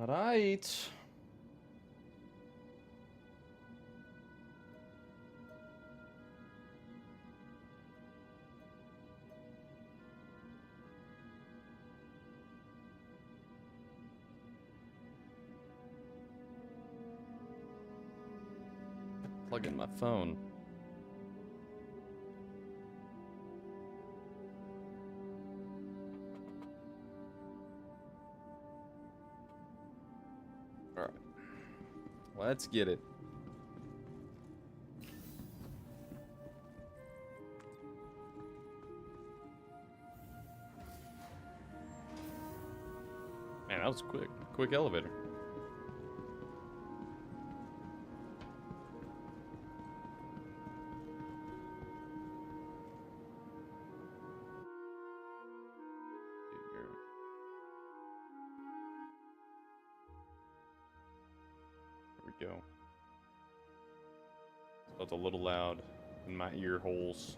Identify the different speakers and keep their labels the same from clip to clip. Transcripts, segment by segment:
Speaker 1: Alright. Plug in my phone. Alright. Let's get it. Man, that was quick. Quick elevator. Go. Felt a little loud in my ear holes.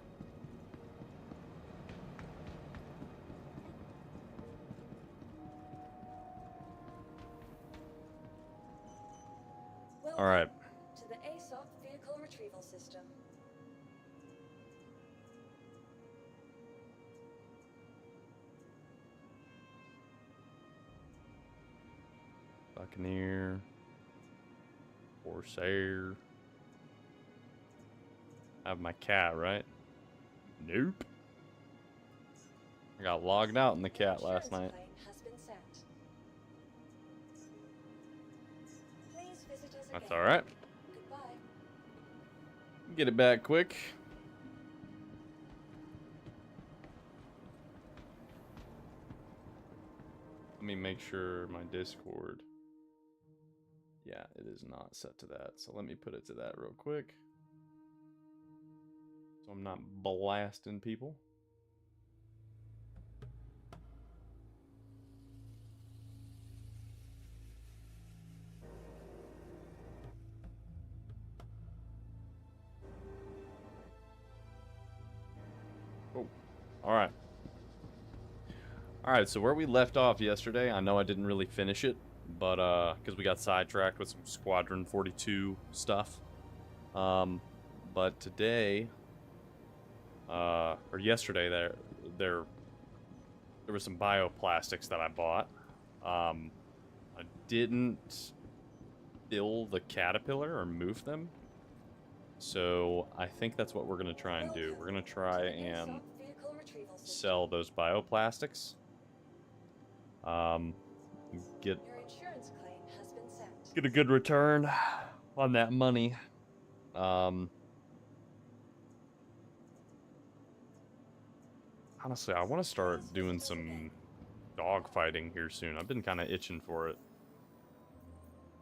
Speaker 1: All right.
Speaker 2: To the ASOC vehicle retrieval system.
Speaker 1: Buccaneer. Corsair. I have my cat, right? Nope. I got logged out in the cat last night. That's alright.
Speaker 2: Goodbye.
Speaker 1: Get it back quick. Let me make sure my Discord. Yeah, it is not set to that. So let me put it to that real quick. So I'm not blasting people. Oh, all right. All right, so where we left off yesterday, I know I didn't really finish it, but because we got sidetracked with some Squadron 42 stuff. But today, or yesterday, there was some bioplastics that I bought. I didn't fill the caterpillar or move them, so I think that's what we're gonna try and do. We're gonna try and sell those bioplastics. Get a good return on that money. Honestly, I want to start doing some dog fighting here soon. I've been kind of itching for it.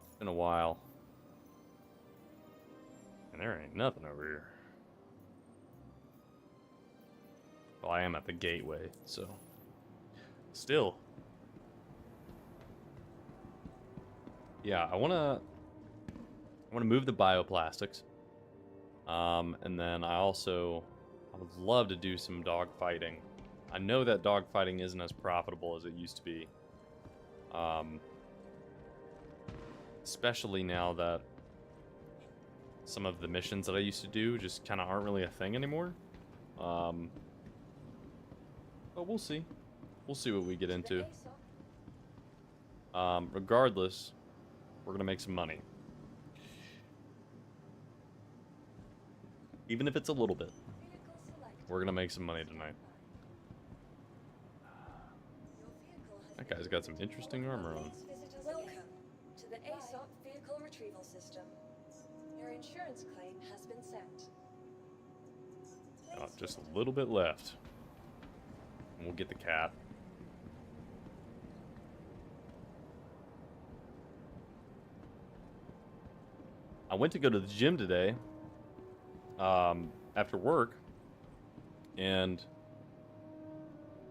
Speaker 1: It's been a while. And there ain't nothing over here. Well, I am at the gateway, so still. Yeah, I wanna move the bioplastics. And then I would love to do some dog fighting. I know that dog fighting isn't as profitable as it used to be. Especially now that some of the missions that I used to do just kind of aren't really a thing anymore. But we'll see. We'll see what we get into. Regardless, we're gonna make some money. Even if it's a little bit. We're gonna make some money tonight. That guy's got some interesting armor on.
Speaker 2: Welcome to the ASOC vehicle retrieval system. Your insurance claim has been sent.
Speaker 1: Just a little bit left. And we'll get the cat. I went to go to the gym today. After work. And,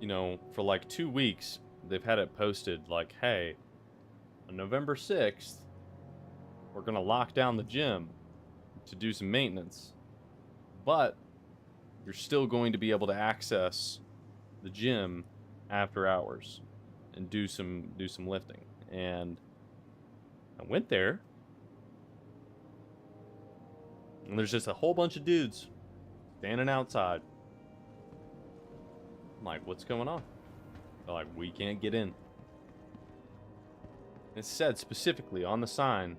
Speaker 1: you know, for like 2 weeks, they've had it posted like, hey, on November 6th, we're going to lock down the gym to do some maintenance. But you're still going to be able to access the gym after hours and do some lifting. And I went there, and there's just a whole bunch of dudes standing outside. I'm like, what's going on? They're like, we can't get in. It said specifically on the sign,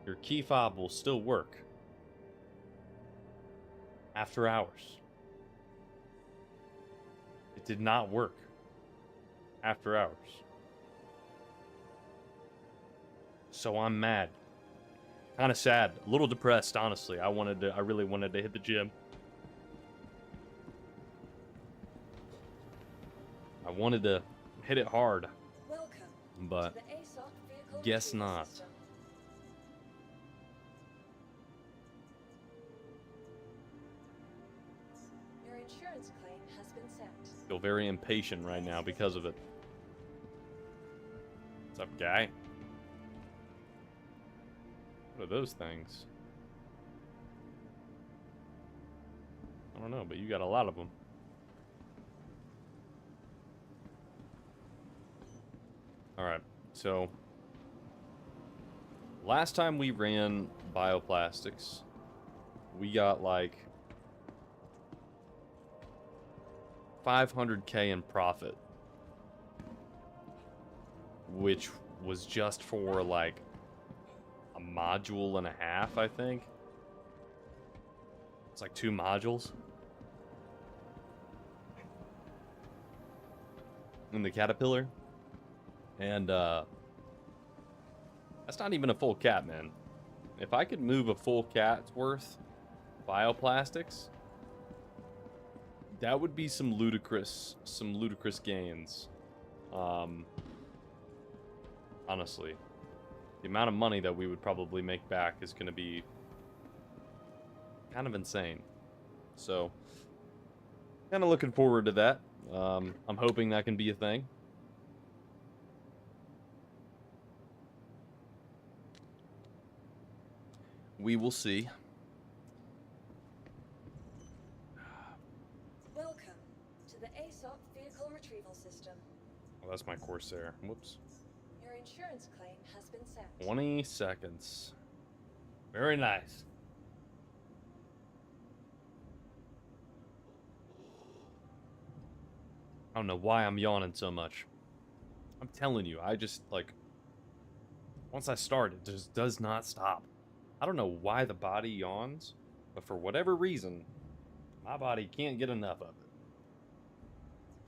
Speaker 1: your key fob will still work after hours. It did not work after hours. So I'm mad. Kind of sad. A little depressed, honestly. I really wanted to hit the gym. I wanted to hit it hard.
Speaker 2: Welcome
Speaker 1: But
Speaker 2: to the ASOC vehicle
Speaker 1: guess
Speaker 2: retrieval
Speaker 1: not.
Speaker 2: system. Your insurance claim has been sent.
Speaker 1: Feel very impatient right now because of it. What's up, guy? What are those things? I don't know, but you got a lot of them. Alright, so last time we ran bioplastics, we got like 500K in profit, which was just for like a module and a half, I think. It's like 2 modules in the Caterpillar. And that's not even a full cat, man. If I could move a full cat's worth bioplastics, that would be some ludicrous gains. Honestly, the amount of money that we would probably make back is going to be kind of insane. So, kind of looking forward to that. I'm hoping that can be a thing. We will see.
Speaker 2: Welcome to the ASOC vehicle retrieval system.
Speaker 1: Well, that's my Corsair. Whoops.
Speaker 2: Your insurance claim has been sent.
Speaker 1: 20 seconds. Very nice. I don't know why I'm yawning so much. I'm telling you, I just, like, once I start, it just does not stop. I don't know why the body yawns, but for whatever reason, my body can't get enough of it.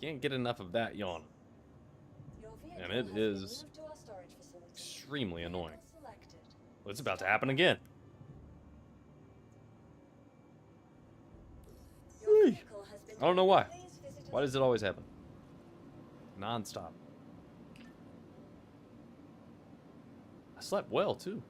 Speaker 1: Can't get enough of that yawn.
Speaker 2: Your vehicle
Speaker 1: And it
Speaker 2: has been
Speaker 1: is
Speaker 2: moved to our storage facility.
Speaker 1: extremely
Speaker 2: Vehicle
Speaker 1: annoying.
Speaker 2: selected.
Speaker 1: Well, it's about to happen again.
Speaker 2: Your
Speaker 1: Whee!
Speaker 2: vehicle has been
Speaker 1: I don't know why.
Speaker 2: Please visit
Speaker 1: Why does it always happen? Non-stop. I slept well, too.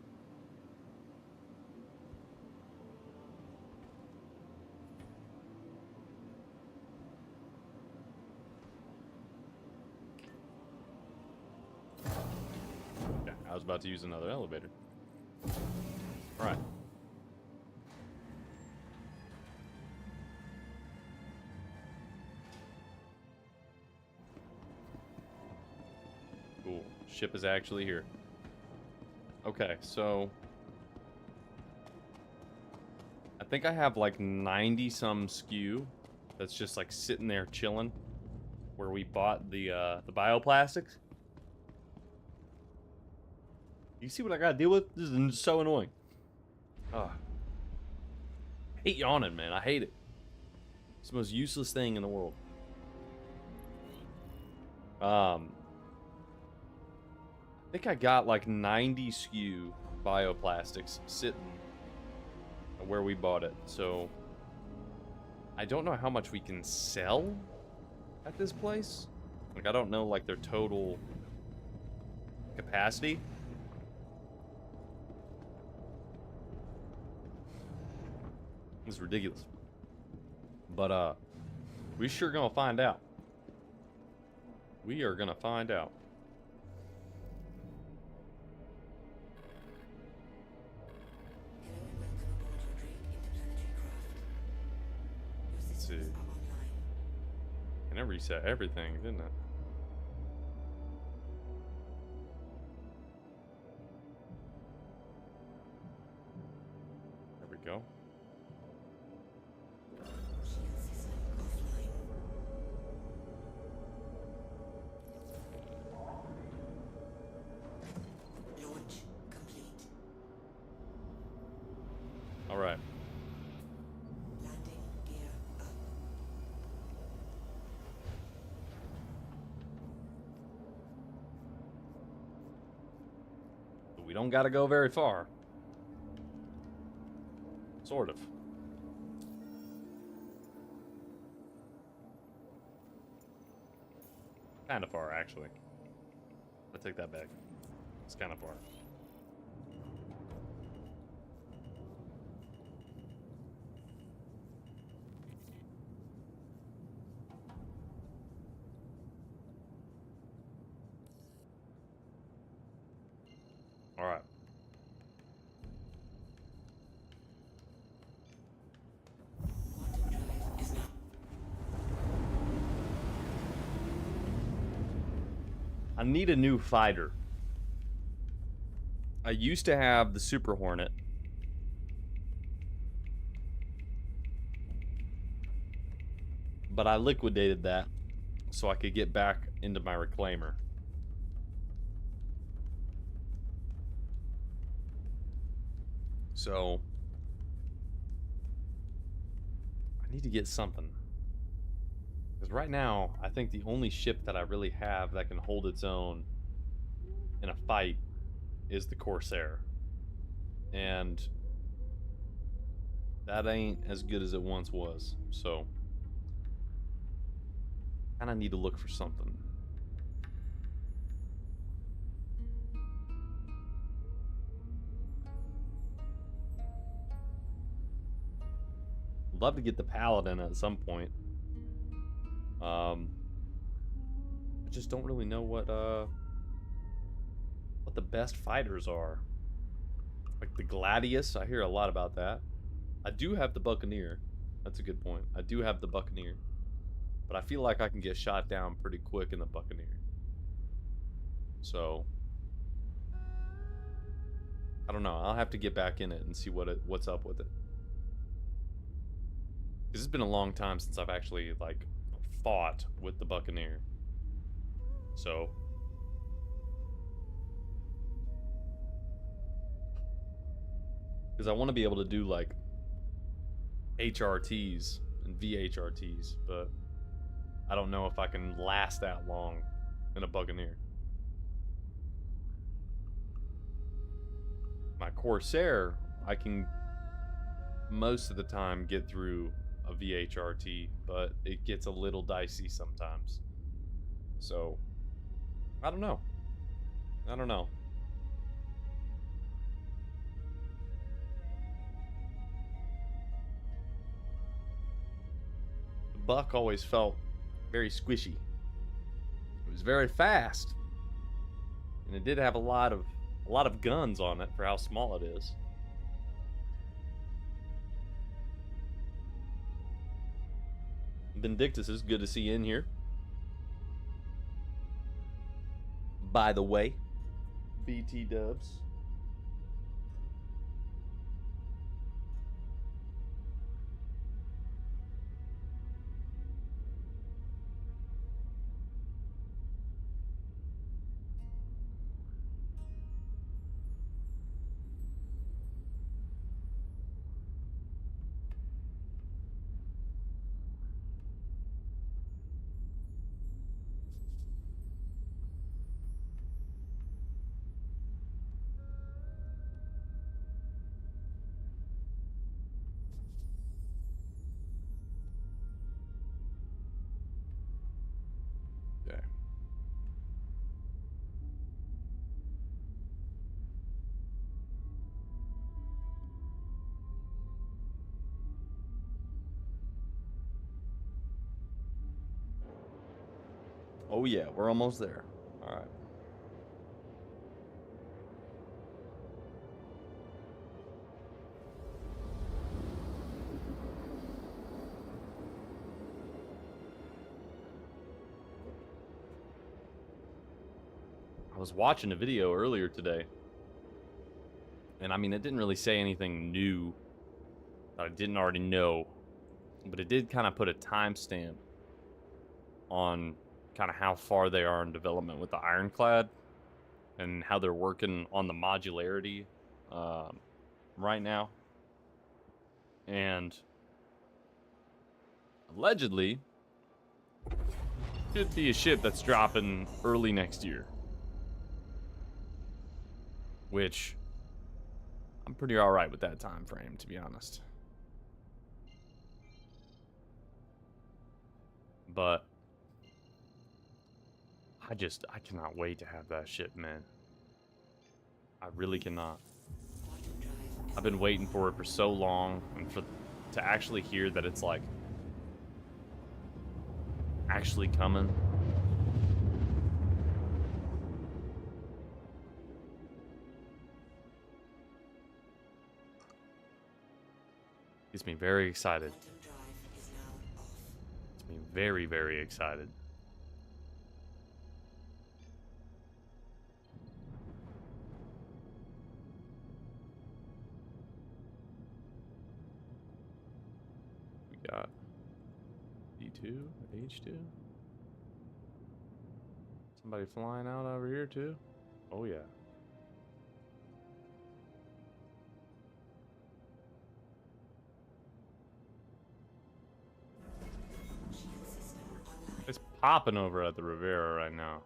Speaker 1: Yeah, I was about to use another elevator. All right. Cool. Ship is actually here. Okay, so I think I have like 90 some skew that's just like sitting there chilling where we bought the bioplastics. You see what I gotta deal with? This is so annoying. Oh. I hate yawning, man. I hate it. It's the most useless thing in the world. I think I got like 90 skew bioplastics sitting where we bought it. So I don't know how much we can sell at this place. Like, I don't know like their total capacity. It's ridiculous. But we sure gonna find out. We are gonna find out. Let's see. And it reset everything, didn't it? go.
Speaker 3: Shield system offline. Launch complete.
Speaker 1: All right.
Speaker 3: Landing gear up.
Speaker 1: But we don't got to go very far. Sort of. Kind of far, actually. I take that back. It's kind of far. All right.
Speaker 3: Quantum drive is now.
Speaker 1: I need a new fighter. I used to have the Super Hornet. But I liquidated that so I could get back into my Reclaimer. So I need to get something. Because right now, I think the only ship that I really have that can hold its own in a fight is the Corsair. And that ain't as good as it once was. So kind of need to look for something. Love to get the Paladin at some point. I just don't really know what the best fighters are. Like the Gladius, I hear a lot about that. I do have the Buccaneer. That's a good point. I do have the Buccaneer. But I feel like I can get shot down pretty quick in the Buccaneer. So I don't know. I'll have to get back in it and see what's up with it. Because it's been a long time since I've actually like fought with the Buccaneer. So because I want to be able to do like HRTs and VHRTs, but I don't know if I can last that long in a Buccaneer. My Corsair, I can most of the time get through a VHRT, but it gets a little dicey sometimes. So, I don't know. I don't know. The Buck always felt very squishy. It was very fast. And it did have a lot of guns on it for how small it is. Vindictus is good to see you in here. By the way, BT dubs. Okay. Oh yeah, we're almost there. All right. I was watching a video earlier today, and I mean, it didn't really say anything new that I didn't already know, but it did kind of put a timestamp on kind of how far they are in development with the Ironclad and how they're working on the modularity right now. And allegedly, should be a ship that's dropping early next year. Which, I'm pretty alright with that time frame, to be honest. But I cannot wait to have that ship, man. I really cannot.
Speaker 3: Quantum drive
Speaker 1: I've been waiting for it for so long, and to actually hear that it's like actually coming. Gets me very excited.
Speaker 3: quantum drive is now off.
Speaker 1: Gets me very, very excited. We got D2, H2. Somebody flying out over here too. Oh yeah.
Speaker 3: Shield system online.
Speaker 1: It's popping over at the Rivera right now.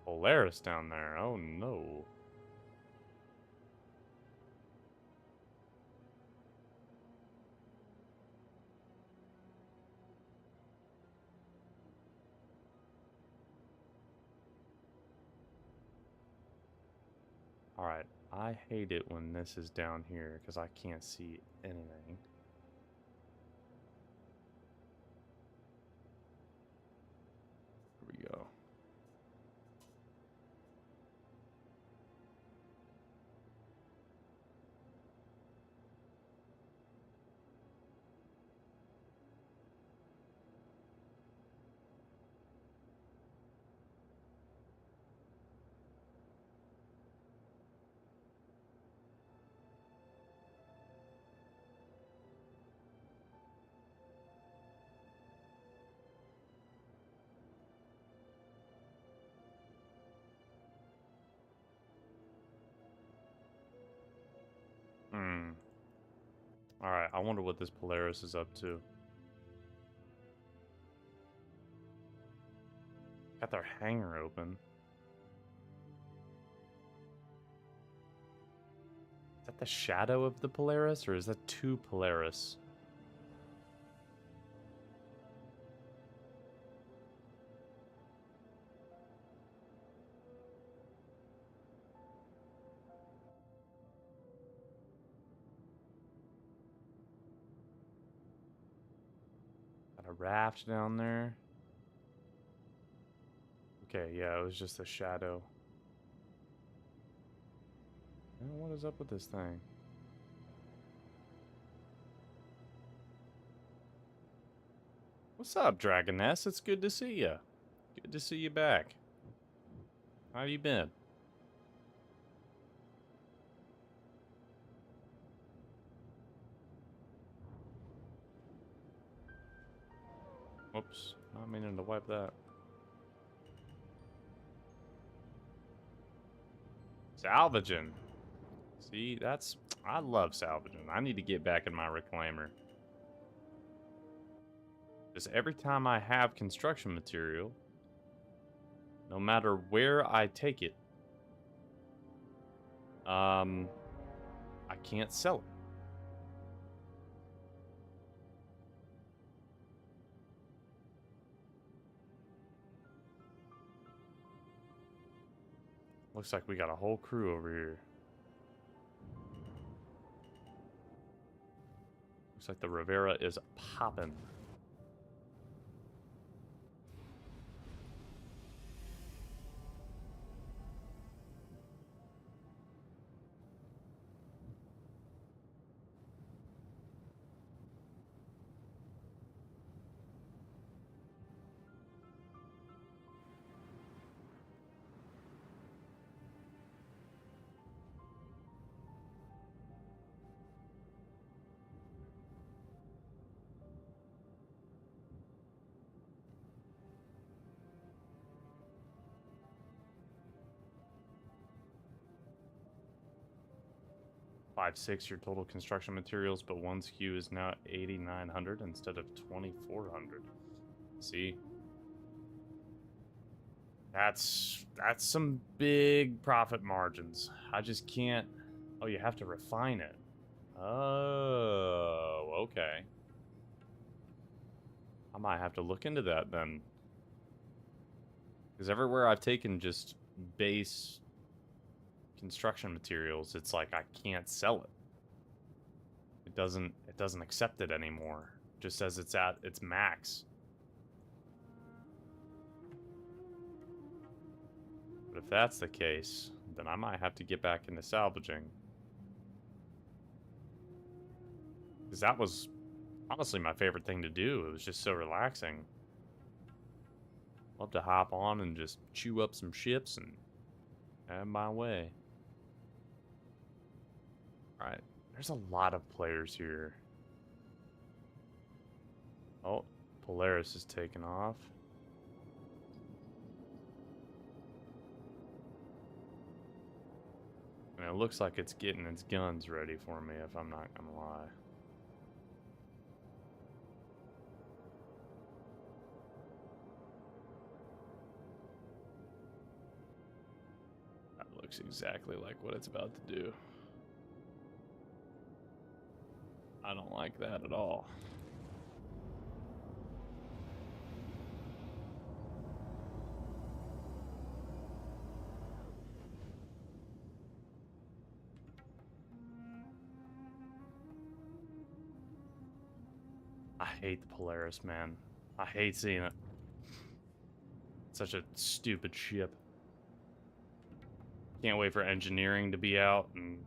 Speaker 1: Polaris down there. Oh no. Alright. I hate it when this is down here because I can't see anything. Here we go. Hmm. Alright, I wonder what this Polaris is up to. Got their hangar open. Is that the shadow of the Polaris, or is that two Polaris? Got a raft down there. Okay, yeah, it was just a shadow. What is up with this thing? What's up, Dragoness? It's good to see you. Good to see you back. How you been? Whoops, not meaning to wipe that. Salvaging. See, I love salvaging. I need to get back in my reclaimer. Because every time I have construction material, no matter where I take it, I can't sell it. Looks like we got a whole crew over here. Looks like the Rivera is popping. 5.6 your total construction materials, but one SKU is now 8,900 instead of 2,400. See? That's some big profit margins. I just can't. Oh, you have to refine it. Oh, okay. I might have to look into that then. Because everywhere I've taken just base construction materials, it's like I can't sell it. It doesn't accept it anymore. Just says it's at its max. But if that's the case, then I might have to get back into salvaging. Because that was honestly my favorite thing to do. It was just so relaxing. Love to hop on and just chew up some ships and have my way. Alright, there's a lot of players here. Oh, Polaris is taking off. And it looks like it's getting its guns ready for me, if I'm not gonna lie. That looks exactly like what it's about to do. I don't like that at all. I hate the Polaris, man. I hate seeing it. Such a stupid ship. Can't wait for engineering to be out and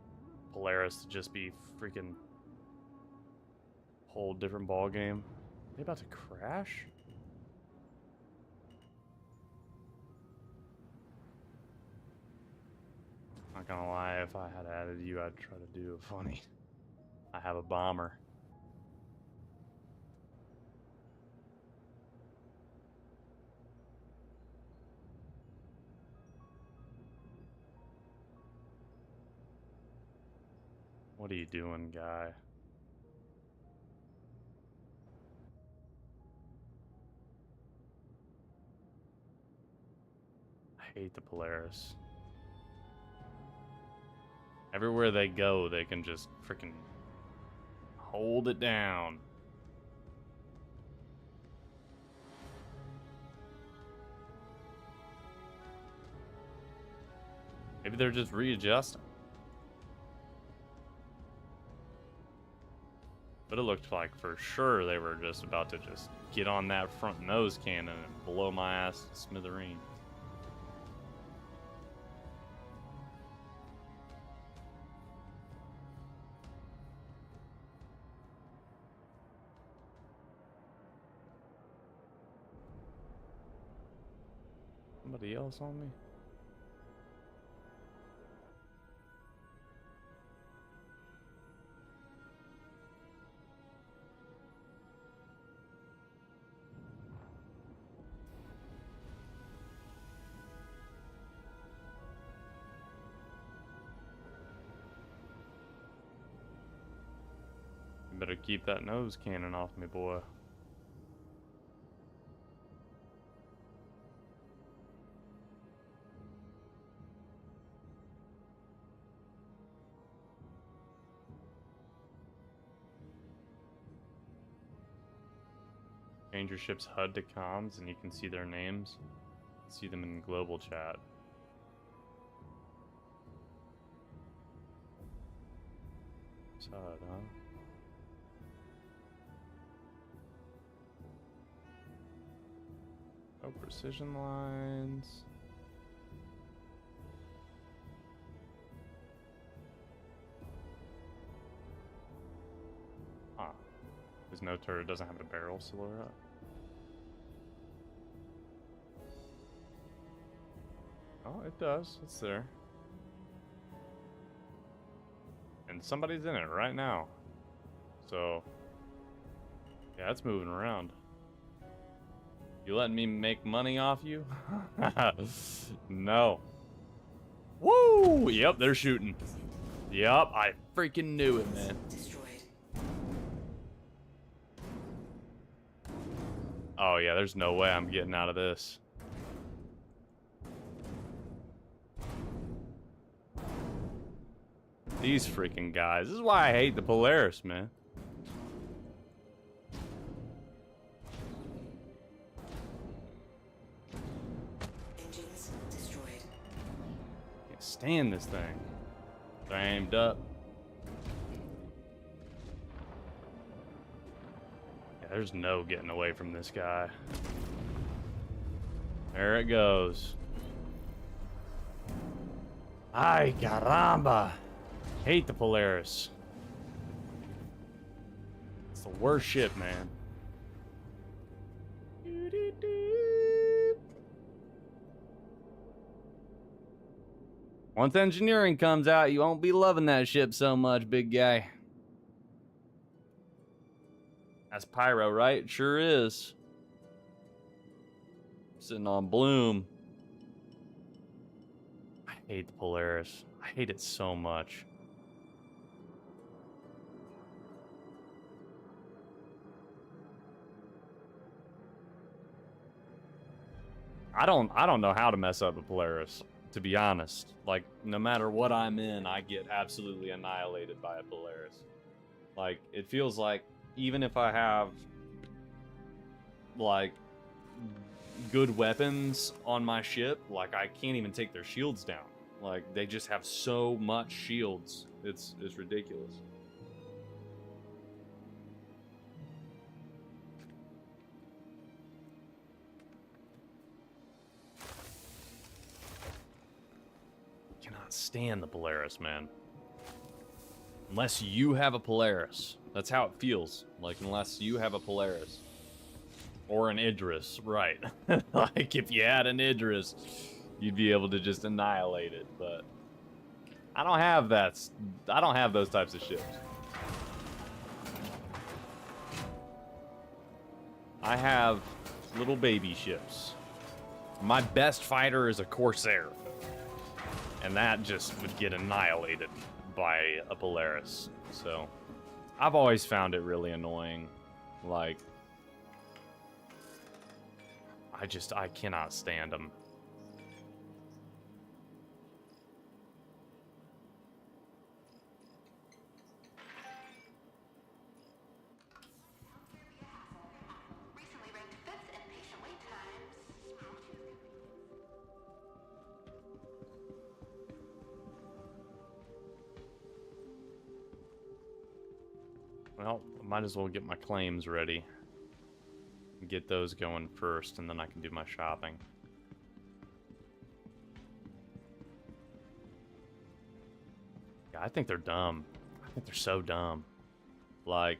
Speaker 1: Polaris to just be freaking whole different ball game. Are they about to crash? Not gonna lie, if I had added you, I'd try to do a funny. I have a bomber. What are you doing, guy? I hate the Polaris. Everywhere they go, they can just freaking hold it down. Maybe they're just readjusting. But it looked like for sure they were just about to just get on that front nose cannon and blow my ass to smithereens. Somebody else on me? You better keep that nose cannon off me, boy. Change your ship's HUD to comms and you can see their names. See them in global chat. It's HUD, huh? Oh, precision lines. Ah. His no turret doesn't have a barrel silhouette. Oh, it does. It's there. And somebody's in it right now. So, yeah, it's moving around. You letting me make money off you? No. Woo! Yep, they're shooting. Yup, I freaking knew it, man.
Speaker 3: Destroyed.
Speaker 1: Oh yeah, there's no way I'm getting out of this. These freaking guys. This is why I hate the Polaris, man.
Speaker 3: Engines destroyed.
Speaker 1: Can't stand this thing. They're aimed up. Yeah, there's no getting away from this guy. There it goes. Ay, caramba. Hate the Polaris. It's the worst ship, man. Once engineering comes out, you won't be loving that ship so much, big guy. That's Pyro, right? Sure is. Sitting on Bloom. I hate the Polaris. I hate it so much. I don't know how to mess up a Polaris, to be honest. Like, no matter what I'm in, I get absolutely annihilated by a Polaris. Like, it feels like even if I have like good weapons on my ship, like I can't even take their shields down. Like, they just have so much shields. It's ridiculous. Cannot stand the Polaris, man. Unless you have a Polaris. That's how it feels. Like, unless you have a Polaris. Or an Idris, right. Like, if you had an Idris, you'd be able to just annihilate it, but I don't have that. I don't have those types of ships. I have little baby ships. My best fighter is a Corsair. And that just would get annihilated by a Polaris. So, I've always found it really annoying. Like, I cannot stand them.
Speaker 4: Recently ranked fifth in patient wait times.
Speaker 1: Well, I might as well get my claims ready. Get those going first, and then I can do my shopping. Yeah, I think they're dumb. I think they're so dumb. Like,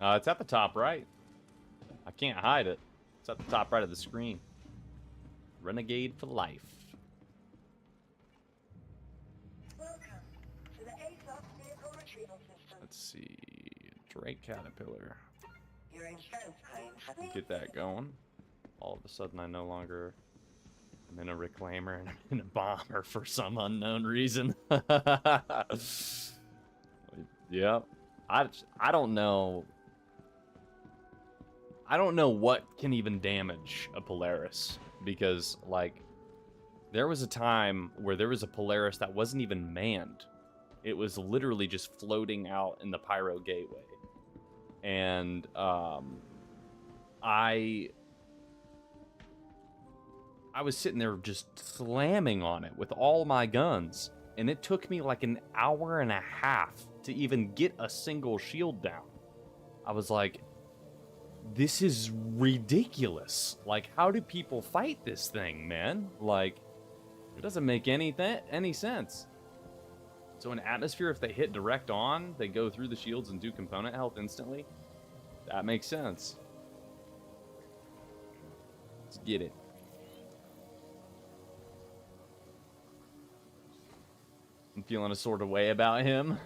Speaker 1: it's at the top right. I can't hide it. It's at the top right of the screen. Renegade for life.
Speaker 2: Welcome to the ASOP vehicle retrieval system.
Speaker 1: Let's see. Drake Caterpillar.
Speaker 2: Your insurance claim has been
Speaker 1: Get that going. All of a sudden, I no longer am in a reclaimer and I'm in a bomber for some unknown reason. Yep. I don't know. I don't know what can even damage a Polaris, because, like, there was a time where there was a Polaris that wasn't even manned. It was literally just floating out in the Pyro Gateway. And I was sitting there just slamming on it with all my guns, and it took me like an hour and a half to even get a single shield down. I was like, this is ridiculous. Like, how do people fight this thing, man? Like, it doesn't make any sense. So in Atmosphere, if they hit direct on, they go through the shields and do component health instantly. That makes sense. Let's get it. I'm feeling a sort of way about him.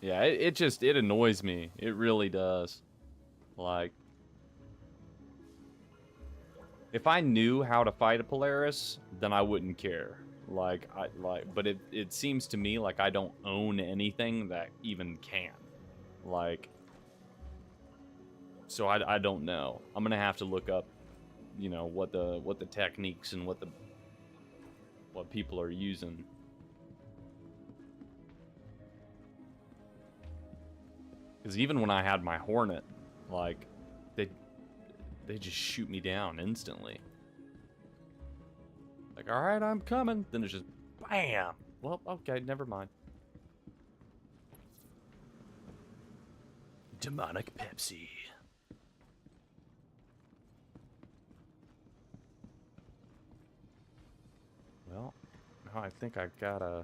Speaker 1: Yeah, it annoys me. It really does. Like, if I knew how to fight a Polaris, then I wouldn't care. But it seems to me like I don't own anything that even can. Like, so I don't know. I'm gonna have to look up, you know, what the techniques and what people are using. Because even when I had my Hornet, like, they just shoot me down instantly. Like, all right, I'm coming. Then it's just, bam. Well, okay, never mind. Demonic Pepsi. Well, now I think I gotta...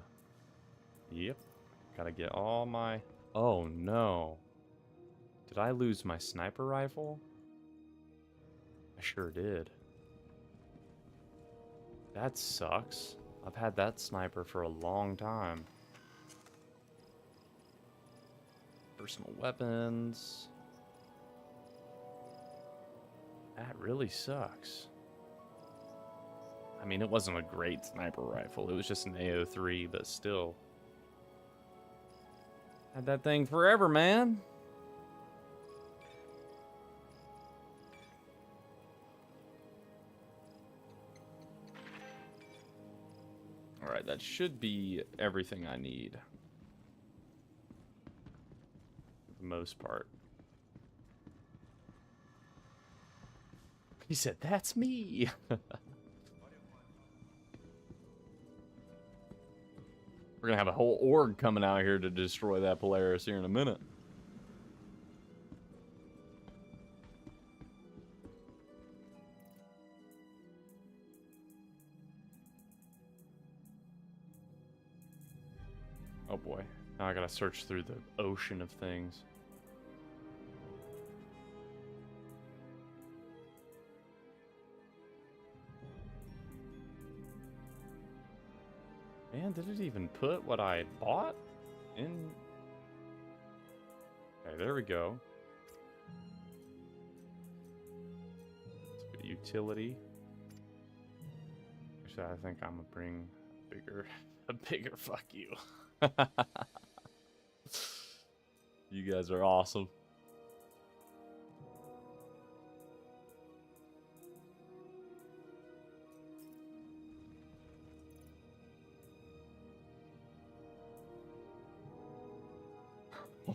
Speaker 1: Yep. Gotta get all my... Oh, no. Did I lose my sniper rifle? I sure did. That sucks. I've had that sniper for a long time. Personal weapons. That really sucks. I mean, it wasn't a great sniper rifle. It was just an AO3, but still. Had that thing forever, man. Alright, that should be everything I need. For the most part. He said, that's me! We're gonna have a whole org coming out here to destroy that Polaris here in a minute. Oh boy. Now I gotta search through the ocean of things. Man, did it even put what I had bought in? Okay, there we go. Let's go to utility. Actually, I think I'm gonna bring a bigger fuck you. You guys are awesome.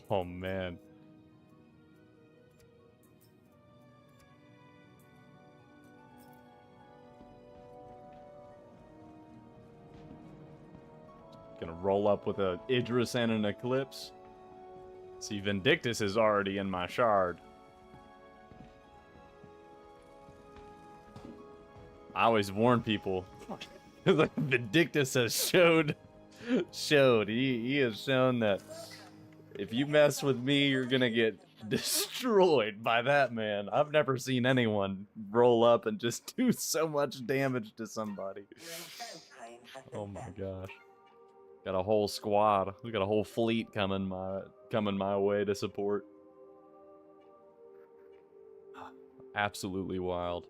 Speaker 1: Oh man. Gonna roll up with a Idris and an Eclipse. See, Vindictus is already in my shard. I always warn people. Like Vindictus has showed. He has shown that if you mess with me, you're gonna get destroyed by that man. I've never seen anyone roll up and just do so much damage to somebody. Oh my gosh. Got a whole squad. We got a whole fleet coming my way to support. Absolutely wild.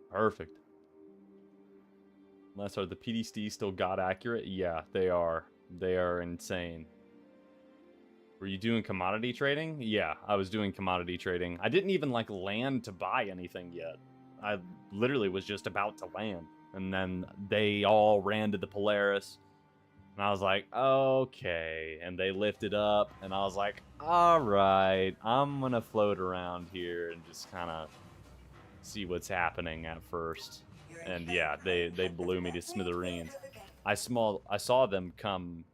Speaker 1: Perfect. Unless are the PDSD still god accurate? Yeah, they are. They are insane. Were you doing commodity trading? Yeah, I was doing commodity trading. I didn't even like land to buy anything yet. I literally was just about to land. And then they all ran to the Polaris. And I was like, okay. And they lifted up. And I was like, alright. I'm going to float around here and just kind of see what's happening at first. And yeah, they blew me to smithereens. I saw them come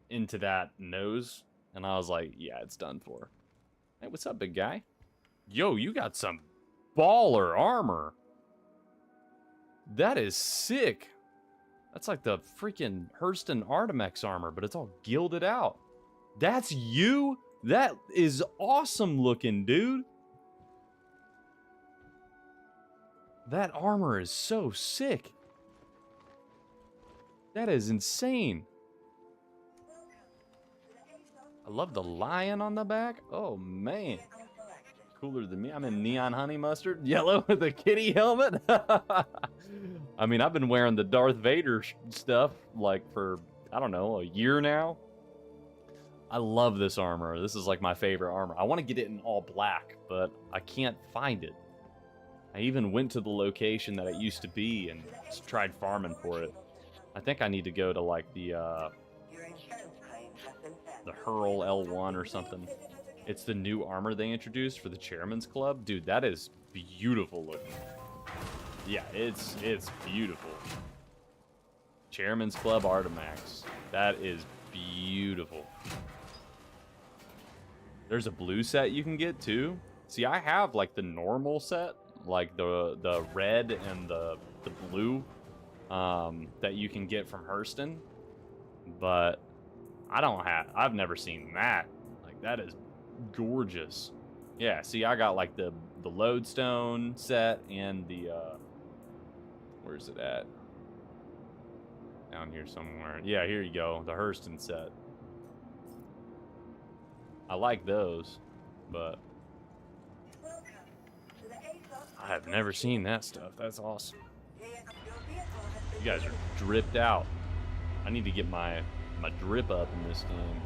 Speaker 1: into that nose. And I was like, yeah, it's done for. Hey, what's up, big guy? Yo, you got some baller armor. That is sick. That's like the freaking Hurston Artemex armor, but it's all gilded out. That's you? That is awesome looking, dude. That armor is so sick. That is insane. I love the lion on the back. Oh, man. Cooler than me. I'm in neon honey mustard, yellow with a kitty helmet. I mean, I've been wearing the Darth Vader stuff like for, I don't know, a year now. I love this armor. This is like my favorite armor. I want to get it in all black, but I can't find it. I even went to the location that it used to be and tried farming for it. I think I need to go to like the Hurl L1 or something. It's the new armor they introduced for the Chairman's Club. Dude, that is beautiful looking. Yeah, it's beautiful. Chairman's Club Artimax. That is beautiful. There's a blue set you can get too. See, I have like the normal set, like the red and the blue that you can get from Hurston, but I've never seen that. Like, that is gorgeous. Yeah, see, I got like the lodestone set and the where's it at? Down here somewhere. Yeah, here you go, the Hurston set. I like those, but I have never seen that stuff. That's awesome. You guys are dripped out. I need to get my drip up in this game.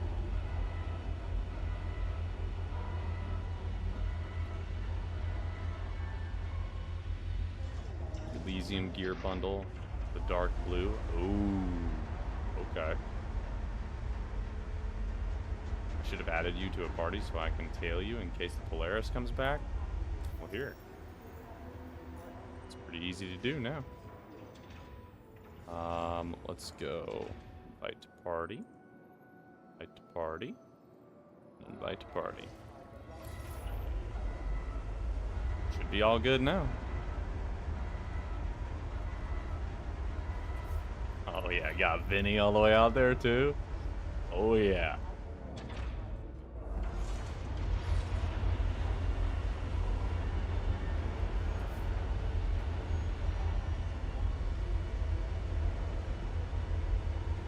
Speaker 1: Elysium gear bundle, the dark blue. Ooh, okay. I should have added you to a party so I can tail you in case the Polaris comes back. Well, here. It's pretty easy to do now. Let's go. Invite to party. Invite to party. Invite to party. Should be all good now. Oh yeah, got Vinny all the way out there too. Oh yeah.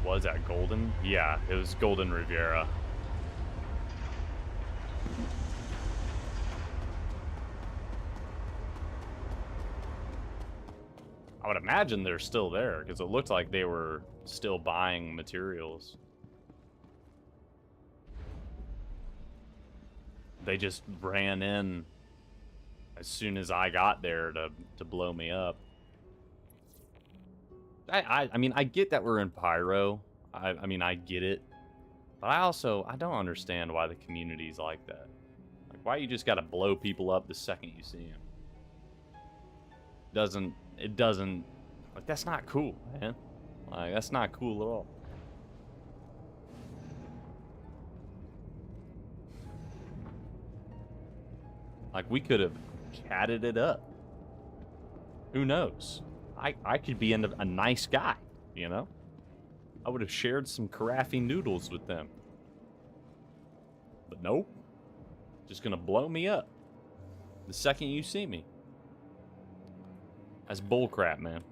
Speaker 1: Was that Golden? Yeah, it was Golden Riviera. I would imagine they're still there, because it looked like they were still buying materials. They just ran in as soon as I got there to blow me up. I mean, I get that we're in Pyro. I mean, I get it. But I don't understand why the community's like that. Like, why you just gotta blow people up the second you see them? It doesn't, like, that's not cool, man. Like, that's not cool at all. Like, we could have chatted it up. Who knows? I could be a nice guy, you know? I would have shared some carafe noodles with them. But nope. Just gonna blow me up the second you see me. That's bullcrap, man.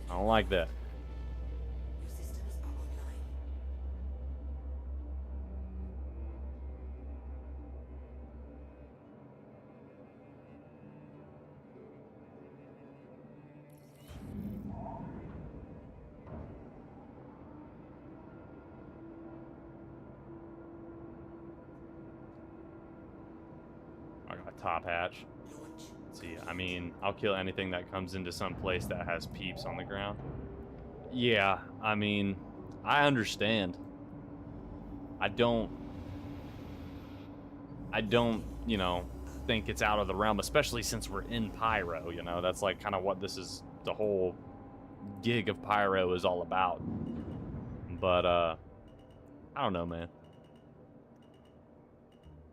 Speaker 1: I don't like that.
Speaker 3: Your systems are online.
Speaker 1: I got a top hatch.
Speaker 3: Launch.
Speaker 1: See, I mean, I'll kill anything that comes into some place that has peeps on the ground. Yeah, I mean, I understand. I don't, you know, think it's out of the realm, especially since we're in Pyro, you know? That's like kind of what this is, the whole gig of Pyro is all about. But, I don't know, man.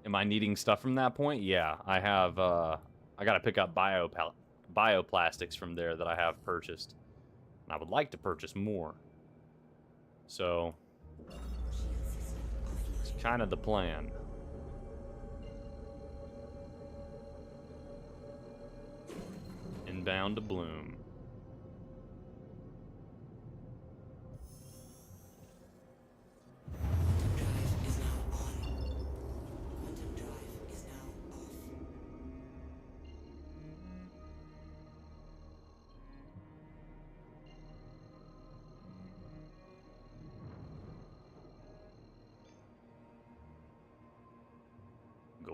Speaker 1: Am I needing stuff from that point? Yeah, I have, I gotta pick up bioplastics from there that I have purchased. And I would like to purchase more. So, it's kind of the plan. Inbound to Bloom.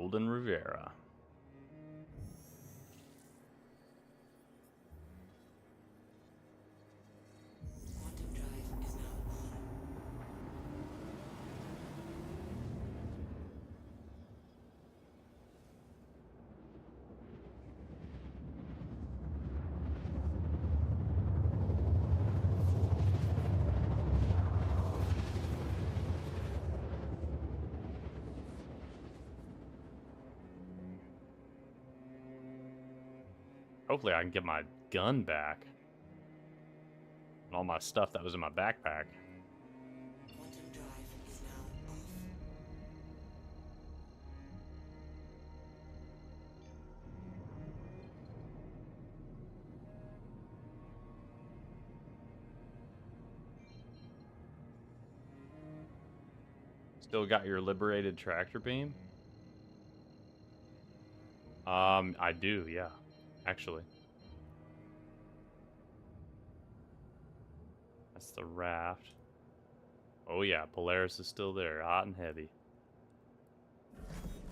Speaker 1: Golden Riviera.
Speaker 3: Quantum drive is now on.
Speaker 1: Hopefully I can get my gun back. And all my stuff that was in my backpack.
Speaker 3: Quantum drive is now off.
Speaker 1: Still got your liberated tractor beam? I do, yeah. Actually. That's the raft. Oh yeah, Polaris is still there, hot and heavy.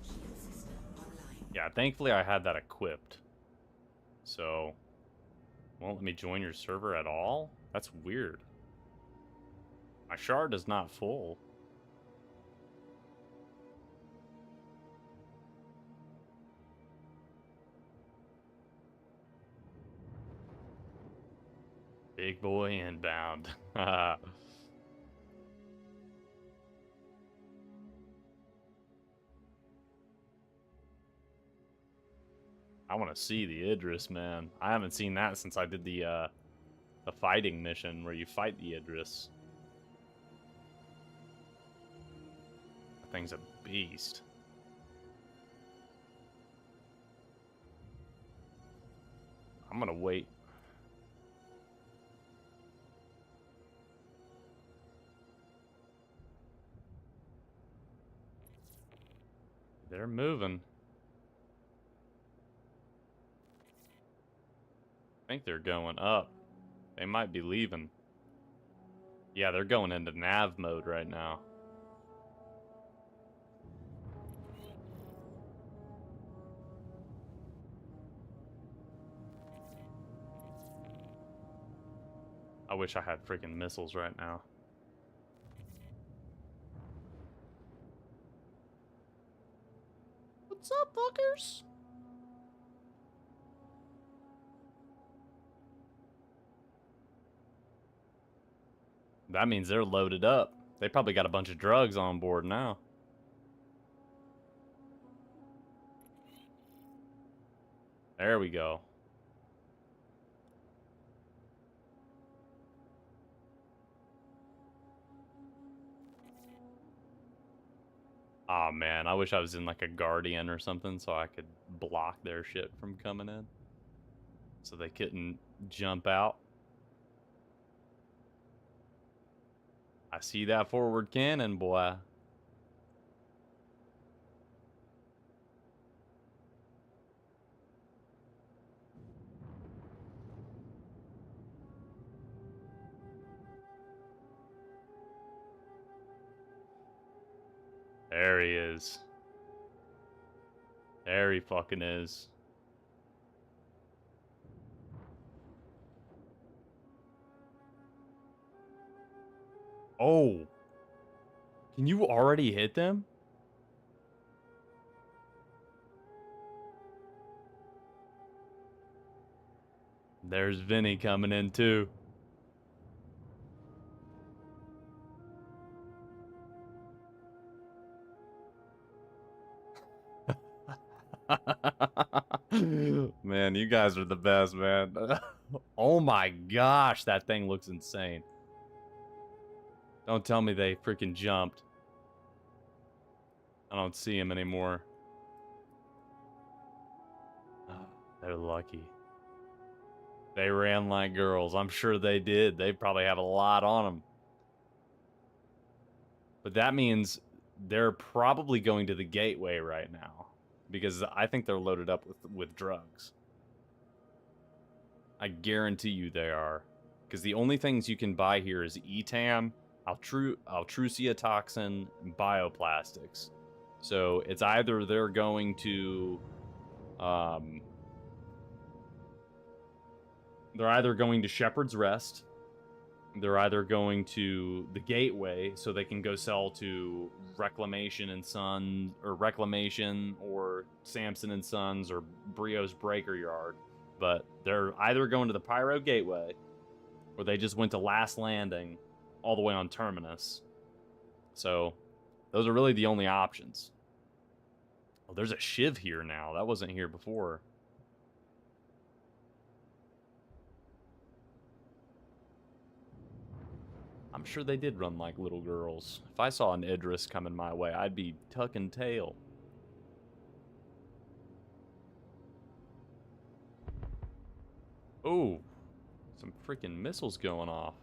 Speaker 3: Shield system online.
Speaker 1: Yeah, thankfully I had that equipped. So, won't let me join your server at all? That's weird. My shard is not full. Big boy inbound. I want to see the Idris, man. I haven't seen that since I did the fighting mission where you fight the Idris. That thing's a beast. I'm gonna wait. They're moving. I think they're going up. They might be leaving. Yeah, they're going into nav mode right now. I wish I had freaking missiles right now. What's up, fuckers? That means they're loaded up. They probably got a bunch of drugs on board now. There we go. Aw, man, I wish I was in like a Guardian or something so I could block their shit from coming in. So they couldn't jump out. I see that forward cannon, boy. There he is. There he fucking is. Oh. Can you already hit them? There's Vinny coming in too. Man, you guys are the best, man. Oh my gosh, that thing looks insane. Don't tell me they freaking jumped. I don't see him anymore. They're lucky. They ran like girls. I'm sure they did. They probably have a lot on them. But that means they're probably going to the gateway right now. Because I think they're loaded up with drugs. I guarantee you they are. Because the only things you can buy here is ETAM, Altrusia toxin, and bioplastics. So it's either they're going to, they're either going to Shepherd's Rest, they're either going to the Gateway so they can go sell to Reclamation and Sons, or Reclamation, or Samson and Sons, or Brio's Breaker Yard. But they're either going to the Pyro Gateway, or they just went to Last Landing all the way on Terminus. So those are really the only options. Oh, there's a Shiv here now. That wasn't here before. I'm sure they did run like little girls. If I saw an Idris coming my way, I'd be tucking tail. Oh, some freaking missiles going off.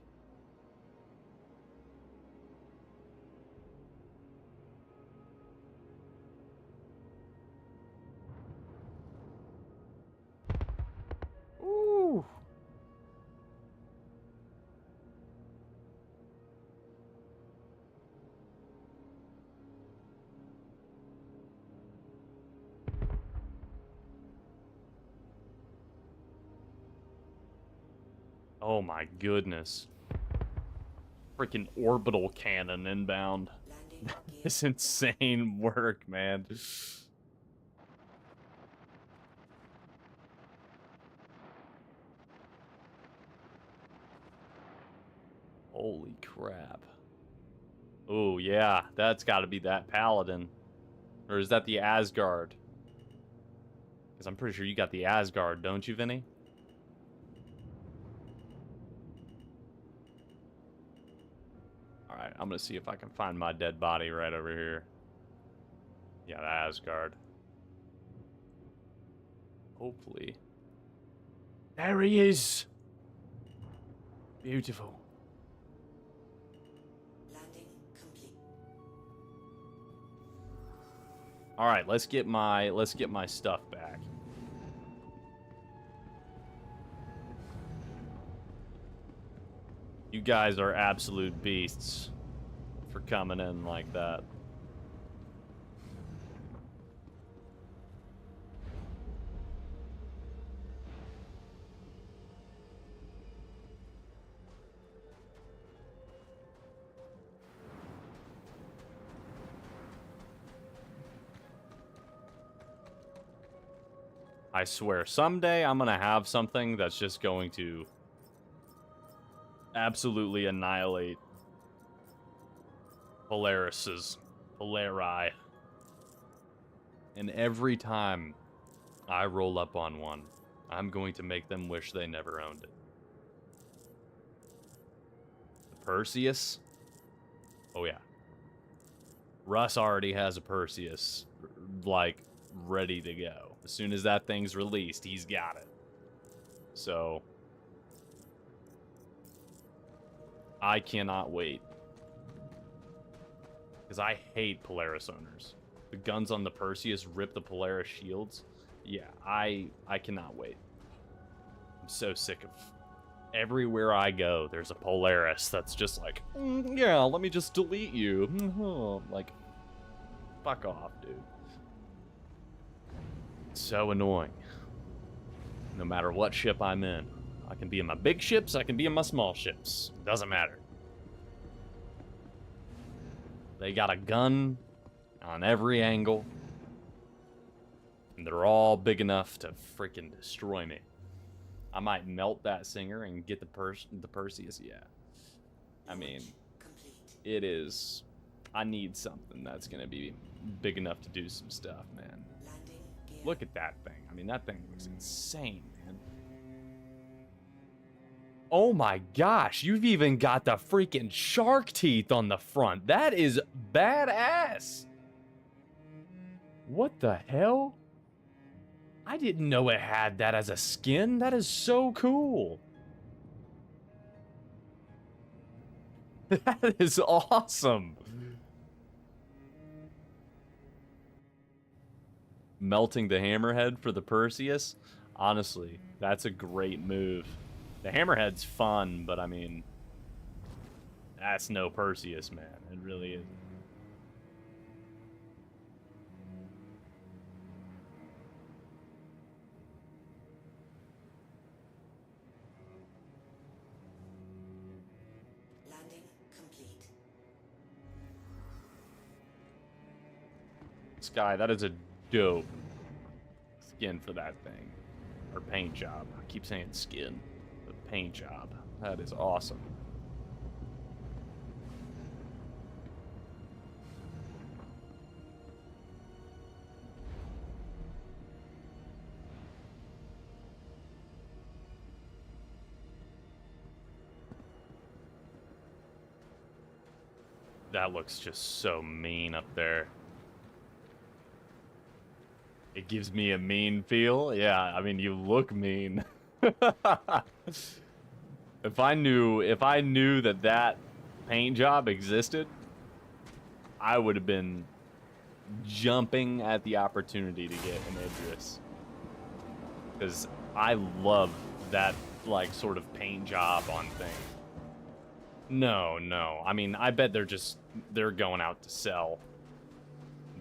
Speaker 1: Ooh. Oh my goodness. Freaking orbital cannon inbound.
Speaker 3: Landing gear.
Speaker 1: It's insane work, man. Holy crap. Oh, yeah. That's got to be that Paladin. Or is that the Asgard? Because I'm pretty sure you got the Asgard, don't you, Vinny? Alright, I'm going to see if I can find my dead body right over here. Yeah, the Asgard. Hopefully. There he is! Beautiful.
Speaker 3: Landing complete.
Speaker 1: All right, let's get my stuff back. You guys are absolute beasts for coming in like that. I swear, someday I'm gonna have something that's just going to absolutely annihilate Polari. And every time I roll up on one, I'm going to make them wish they never owned it. The Perseus? Oh yeah. Russ already has a Perseus, like, ready to go. As soon as that thing's released, he's got it. So I cannot wait. Because I hate Polaris owners. The guns on the Perseus rip the Polaris shields. Yeah, I cannot wait. I'm so sick of... Everywhere I go, there's a Polaris that's just like, yeah, let me just delete you. Like, fuck off, dude. So annoying. No matter what ship I'm in. I can be in my big ships, I can be in my small ships. Doesn't matter. They got a gun on every angle. And they're all big enough to freaking destroy me. I might melt that Singer and get the Perseus, yeah. I mean,
Speaker 3: Complete.
Speaker 1: it is... I need something that's gonna be big enough to do some stuff, man.
Speaker 3: Landing gear.
Speaker 1: Look at that thing. I mean, that thing looks insane, man. Oh my gosh, you've even got the freaking shark teeth on the front. That is badass. What the hell? I didn't know it had that as a skin. That is so cool. That is awesome. Melting the hammerhead for the Perseus, honestly, that's a great move. The hammerhead's fun, but I mean, that's no Perseus, man. It really is. Sky, that is a dope skin for that thing. Or paint job. I keep saying skin. But paint job. That is awesome. That looks just so mean up there. It gives me a mean feel. Yeah, I mean, you look mean. If I knew that that paint job existed, I would have been jumping at the opportunity to get an Idris. Because I love that, like, sort of paint job on things. No. I mean, I bet they're going out to sell.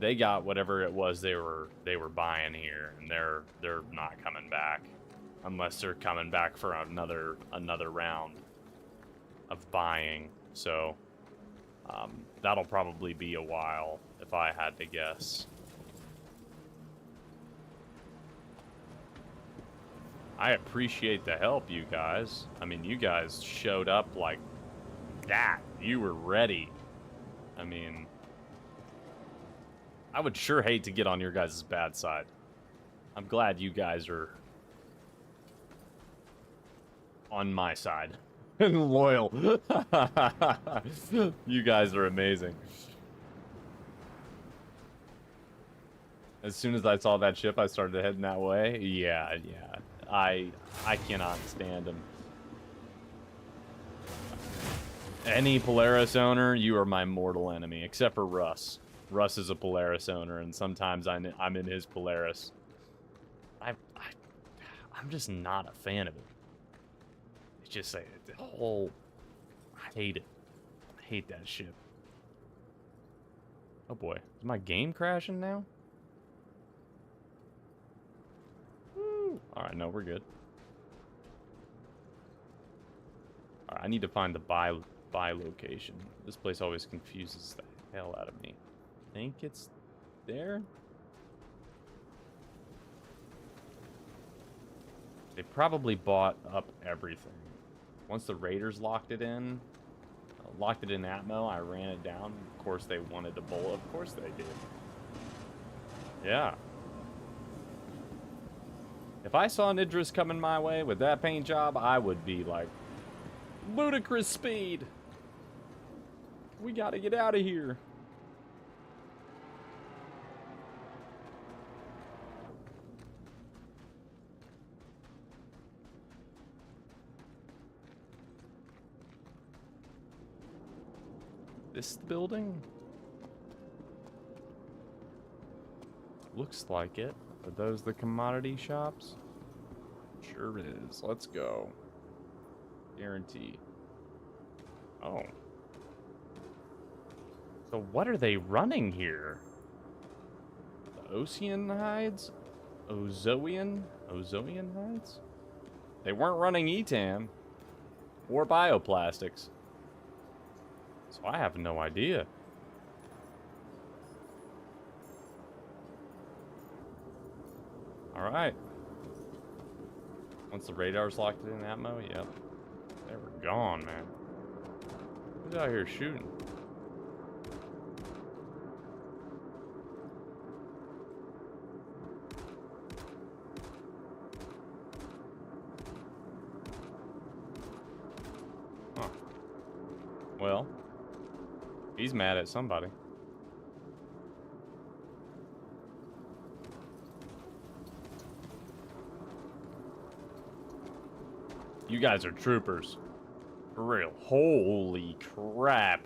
Speaker 1: They got whatever it was they were buying here, and they're not coming back unless they're coming back for another round of buying. So that'll probably be a while if I had to guess. I appreciate the help, you guys. I mean, you guys showed up like that. You were ready. I mean, I would sure hate to get on your guys' bad side. I'm glad you guys are on my side and loyal. You guys are amazing. As soon as I saw that ship, I started heading that way. Yeah. I cannot stand him. Any Polaris owner, you are my mortal enemy, except for Russ. Russ is a Polaris owner, and sometimes I'm in his Polaris. I'm just not a fan of it. It's just like the whole. I hate it. I hate that ship. Oh boy, is my game crashing now? Woo. All right, no, we're good. All right, I need to find the buy location. This place always confuses the hell out of me. I think it's there. They probably bought up everything. Once the Raiders locked it in Atmo, I ran it down. Of course they wanted to bowl. Of course they did. Yeah. If I saw an Idris coming my way with that paint job, I would be like, ludicrous speed. We gotta get out of here. This the building? Looks like it. Are those the commodity shops? Sure is. Let's go. Guarantee. Oh. So what are they running here? The Ocean hides? Ozoian hides? They weren't running ETAM or bioplastics. So I have no idea. Alright. Once the radar's locked in Atmo, yep. They were gone, man. Who's out here shooting? Huh. Well, he's mad at somebody. You guys are troopers. For real. Holy crap.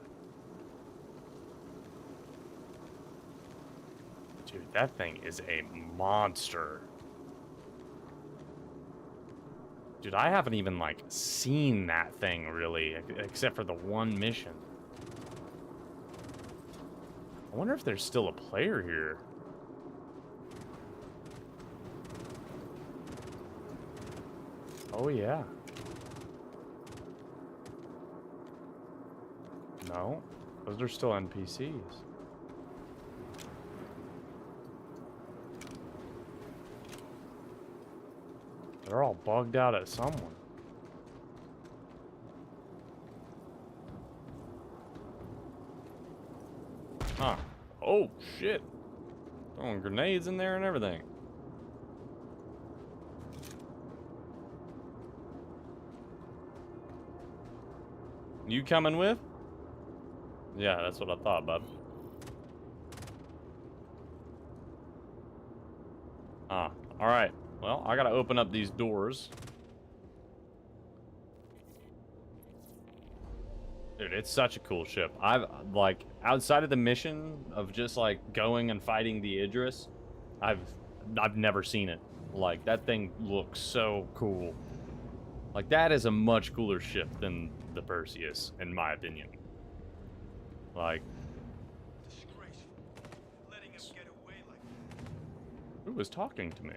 Speaker 1: Dude, that thing is a monster. Dude, I haven't even, like, seen that thing, really, except for the one mission. I wonder if there's still a player here. Oh, yeah. No, those are still NPCs. They're all bugged out at someone. Huh. Oh, shit. Throwing grenades in there and everything. You coming with? Yeah, that's what I thought, bub. Ah, alright. Well, I gotta open up these doors. Dude, it's such a cool ship. I've, like, outside of the mission of just, like, going and fighting the Idris, I've never seen it. Like, that thing looks so cool. Like, that is a much cooler ship than the Perseus, in my opinion. Like...
Speaker 5: Disgraceful. Letting him get away like
Speaker 1: Who was talking to me?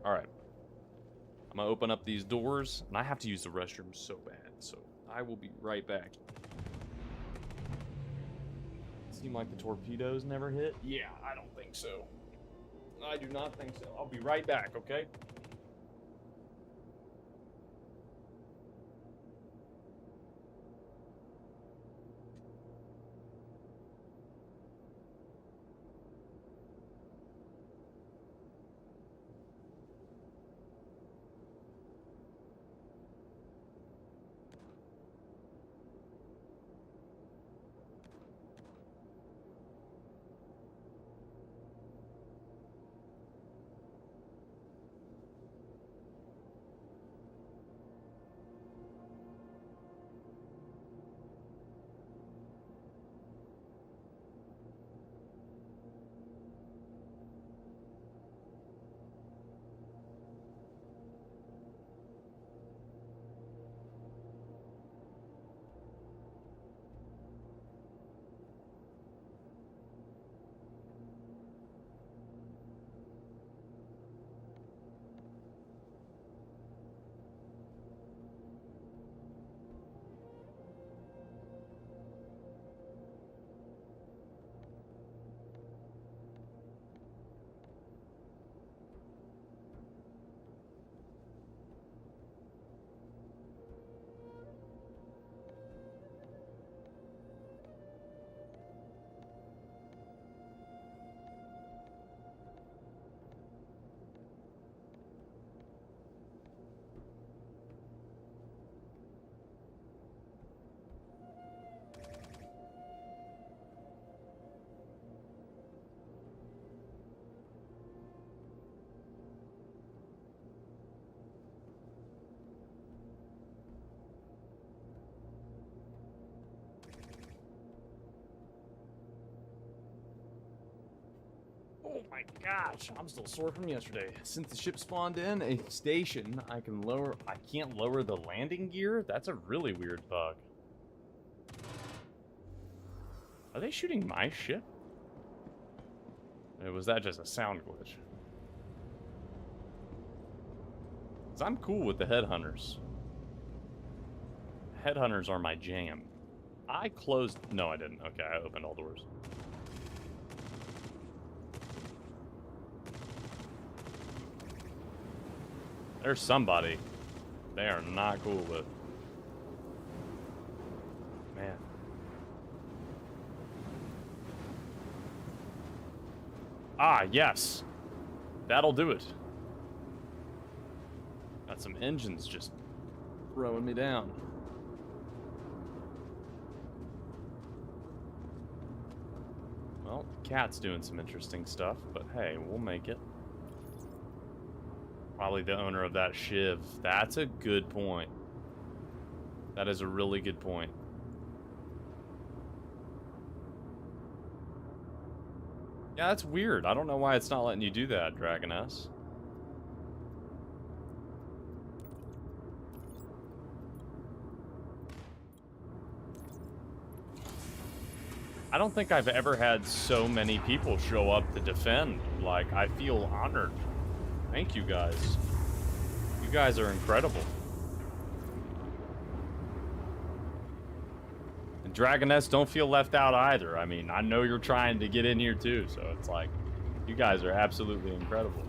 Speaker 1: Alright. I'm gonna open up these doors, and I have to use the restroom so bad, so I will be right back. Seem like the torpedoes never hit? Yeah, I don't think so. I do not think so. I'll be right back, okay? Oh my gosh, I'm still sore from yesterday. Since the ship spawned in a station, I can't lower the landing gear? That's a really weird bug. Are they shooting my ship? Or was that just a sound glitch? 'Cause I'm cool with the headhunters. Headhunters are my jam. I closed... No, I didn't. Okay, I opened all doors. There's somebody they are not cool with. Man. Ah, yes. That'll do it. Got some engines just throwing me down. Well, the cat's doing some interesting stuff, but hey, we'll make it. Probably the owner of that Shiv. That's a good point. That is a really good point. Yeah, that's weird. I don't know why it's not letting you do that, Dragon S. I don't think I've ever had so many people show up to defend. Like, I feel honored. Thank you guys. You guys are incredible. And Dragoness, don't feel left out either. I mean, I know you're trying to get in here too, so it's like, You guys are absolutely incredible.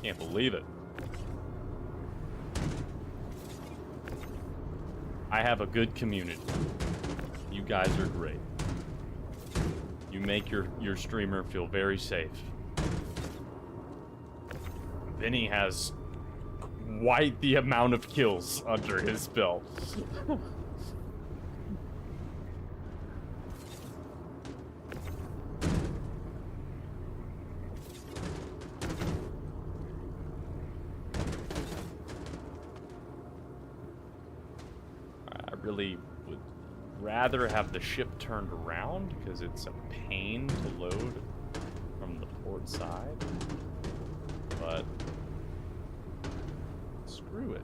Speaker 1: Can't believe it. I have a good community. You guys are great. You make your streamer feel very safe. Vinny has quite the amount of kills under his belt. I really would rather have the ship turned around because it's a pain to load from the port side. But screw it.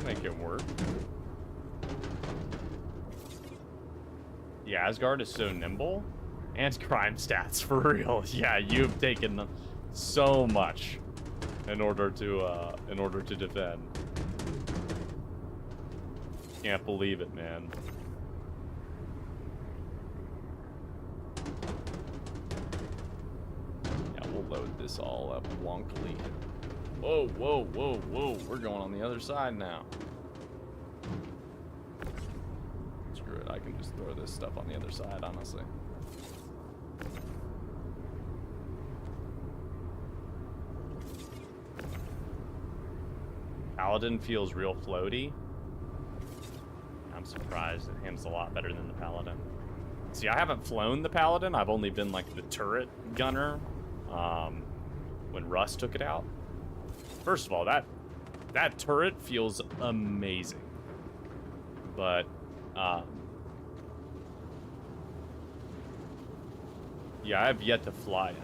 Speaker 1: Make it work. The Asgard is so nimble. And crime stats, for real. Yeah, you've taken so much in order to defend. Can't believe it, man. Yeah, we'll load this all up wonkily. Whoa, whoa, whoa, whoa. We're going on the other side now. Screw it, I can just throw this stuff on the other side, honestly. Paladin feels real floaty. I'm surprised. It handles a lot better than the Paladin. See, I haven't flown the Paladin. I've only been like the turret gunner when Russ took it out. First of all, that turret feels amazing. But yeah, I have yet to fly it.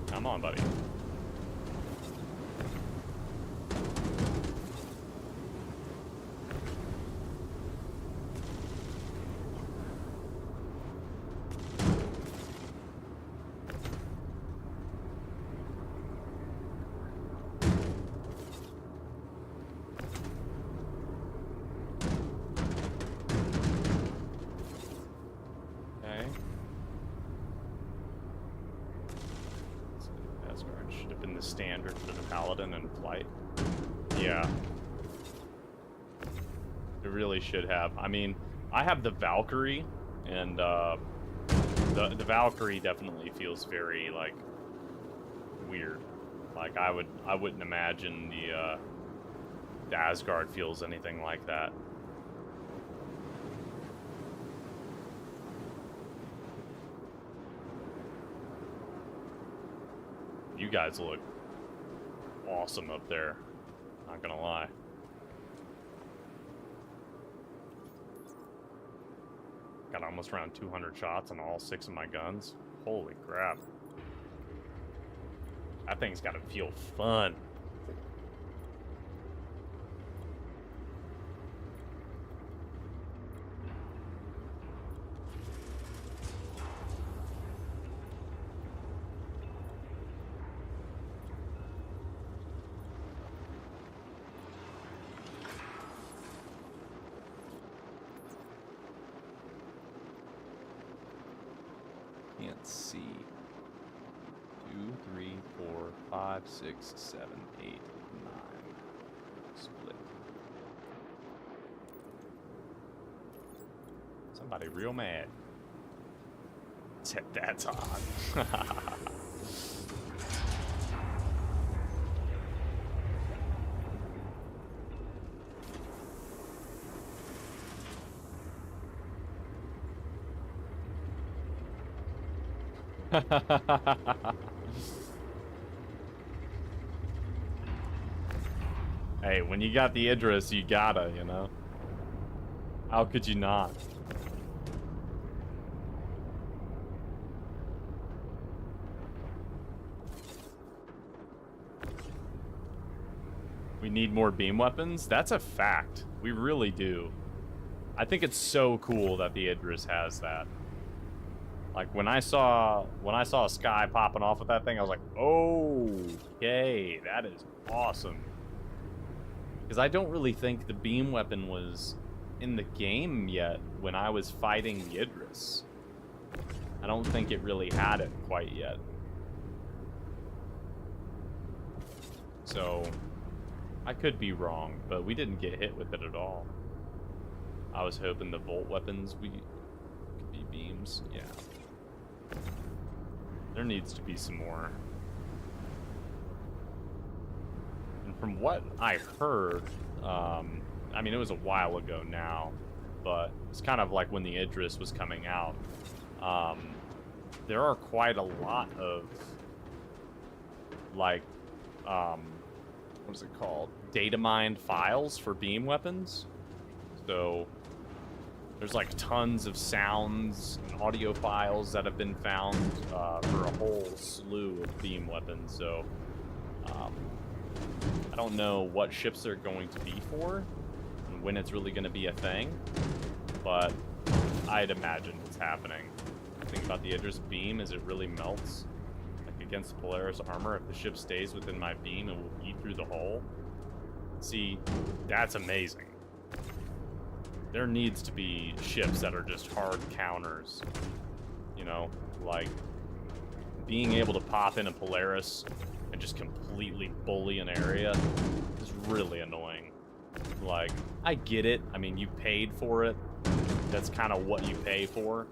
Speaker 1: Come on, buddy. Standard for the Paladin in flight. Yeah. It really should have. I mean, I have the Valkyrie, and the Valkyrie definitely feels very, like, weird. Like, I wouldn't imagine the Asgard feels anything like that. You guys look awesome up there, not gonna lie. Got almost around 200 shots on all 6 of my guns. Holy crap. That thing's gotta feel fun. Let's see. 2, 3, 4, 5, 6, 7, 8, 9. Split. Somebody real mad. That's odd. Hey, when you got the Idris, you gotta, you know? How could you not? We need more beam weapons? That's a fact. We really do. I think it's so cool that the Idris has that. Like when I saw a Sky popping off with that thing, I was like, "Oh, okay, that is awesome." Because I don't really think the beam weapon was in the game yet when I was fighting the Idris. I don't think it really had it quite yet. So, I could be wrong, but we didn't get hit with it at all. I was hoping the Volt weapons could be beams. Yeah. There needs to be some more. And from what I heard, I mean, it was a while ago now, but it's kind of like when the Idris was coming out. There are quite a lot of, like, what is it called? Data mined files for beam weapons. So there's like tons of sounds and audio files that have been found for a whole slew of beam weapons. So I don't know what ships they're going to be for and when it's really going to be a thing, but I'd imagine it's happening. The thing about the Idris beam is it really melts. Like against Polaris armor, if the ship stays within my beam, it will eat through the hull. See, that's amazing. There needs to be ships that are just hard counters. You know, like being able to pop in a Polaris and just completely bully an area is really annoying. Like, I get it. I mean, you paid for it. That's kind of what you pay for,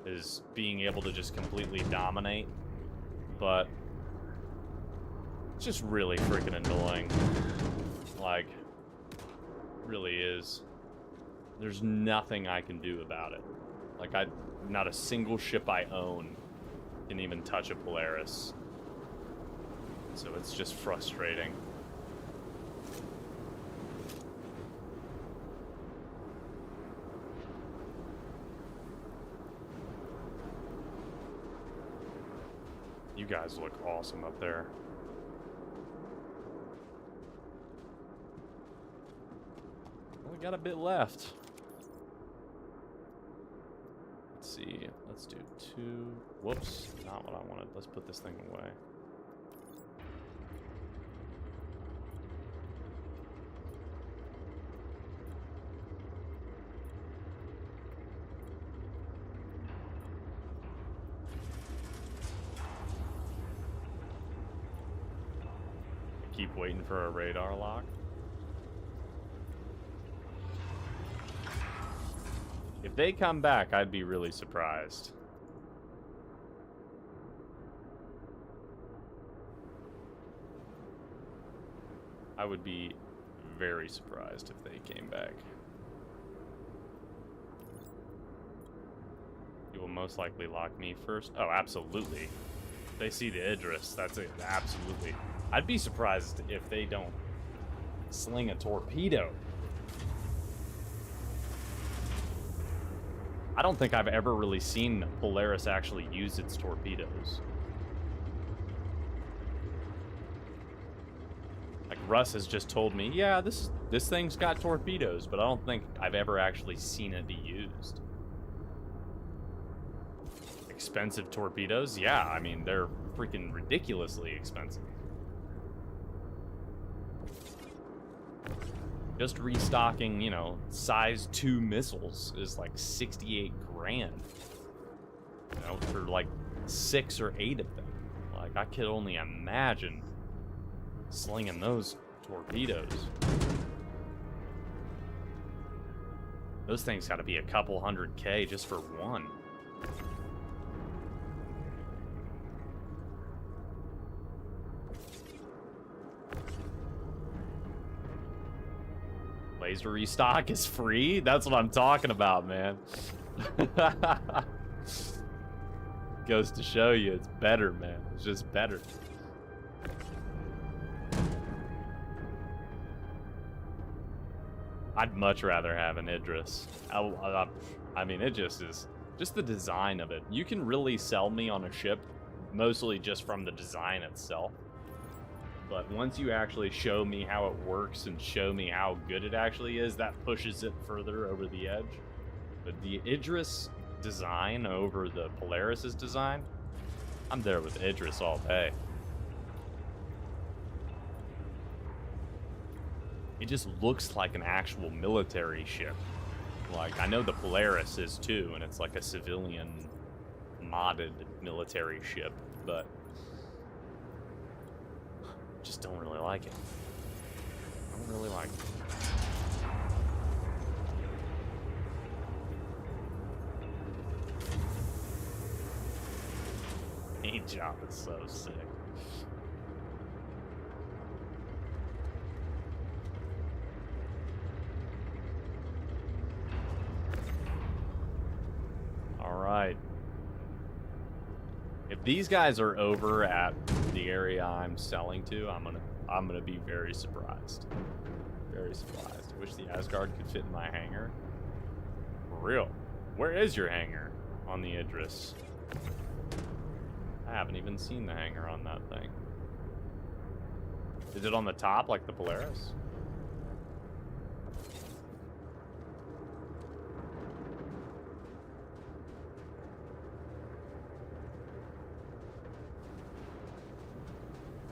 Speaker 1: is being able to just completely dominate. But it's just really freaking annoying. Like, really is. There's nothing I can do about it. Like, not a single ship I own can even touch a Polaris. So it's just frustrating. You guys look awesome up there. Only got a bit left. Let's see. Let's do 2. Whoops, not what I wanted. Let's put this thing away. Keep waiting for a radar lock. If they come back, I'd be really surprised. I would be very surprised if they came back. You will most likely lock me first. Oh, absolutely. If they see the Idris, that's it. Absolutely. I'd be surprised if they don't sling a torpedo. I don't think I've ever really seen Polaris actually use its torpedoes. Like, Russ has just told me, yeah, this thing's got torpedoes, but I don't think I've ever actually seen it be used. Expensive torpedoes? Yeah, I mean, they're freaking ridiculously expensive. Just restocking, you know, size 2 missiles is like 68 grand. You know, for like 6 or 8 of them. Like, I could only imagine slinging those torpedoes. Those things gotta be a couple $100K just for one. Laser restock is free? That's what I'm talking about, man. Goes to show you it's better, man. It's just better. I'd much rather have an Idris. I mean, it just is... Just the design of it. You can really sell me on a ship, mostly just from the design itself. But once you actually show me how it works and show me how good it actually is, that pushes it further over the edge. But the Idris design over the Polaris's design, I'm there with Idris all day. It just looks like an actual military ship. Like, I know the Polaris is too, and it's like a civilian modded military ship, but just don't really like it. I don't really like it. Paint job is so sick. All right. If these guys are over at the area I'm selling to, I'm gonna be very surprised. Very surprised. I wish the Asgard could fit in my hangar. For real. Where is your hangar on the Idris? I haven't even seen the hangar on that thing. Is it on the top like the Polaris?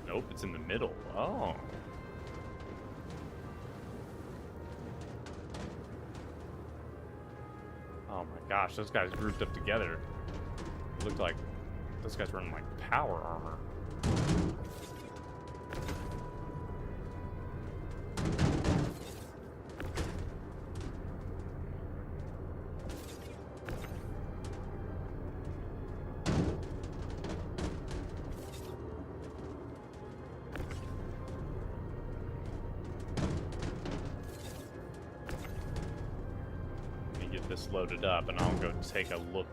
Speaker 1: Nope, it's in the middle. Oh. Oh my gosh, those guys grouped up together. It looked like those guys were in like power armor. Let me get this loaded up and I'll go take a look.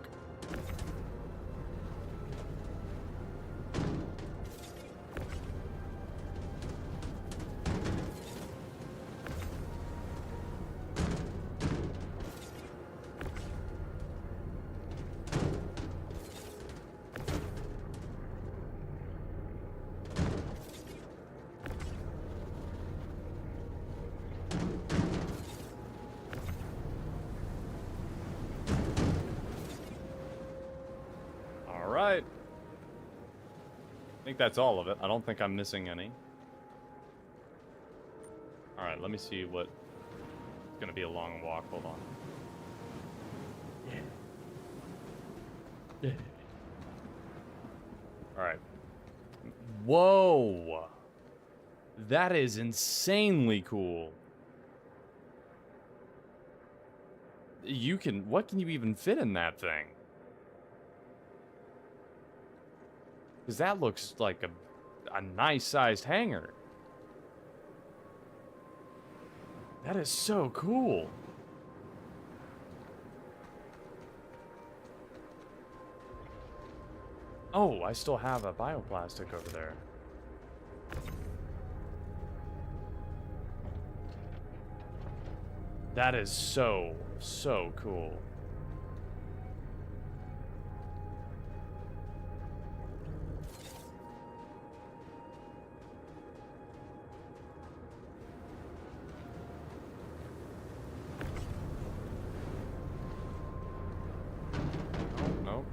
Speaker 1: Alright. I think that's all of it. I don't think I'm missing any. Alright, let me see what... It's gonna be a long walk. Hold on. Yeah. Alright. Whoa! That is insanely cool. You can... What can you even fit in that thing? Because that looks like a nice-sized hangar. That is so cool. Oh, I still have a bioplastic over there. That is so cool.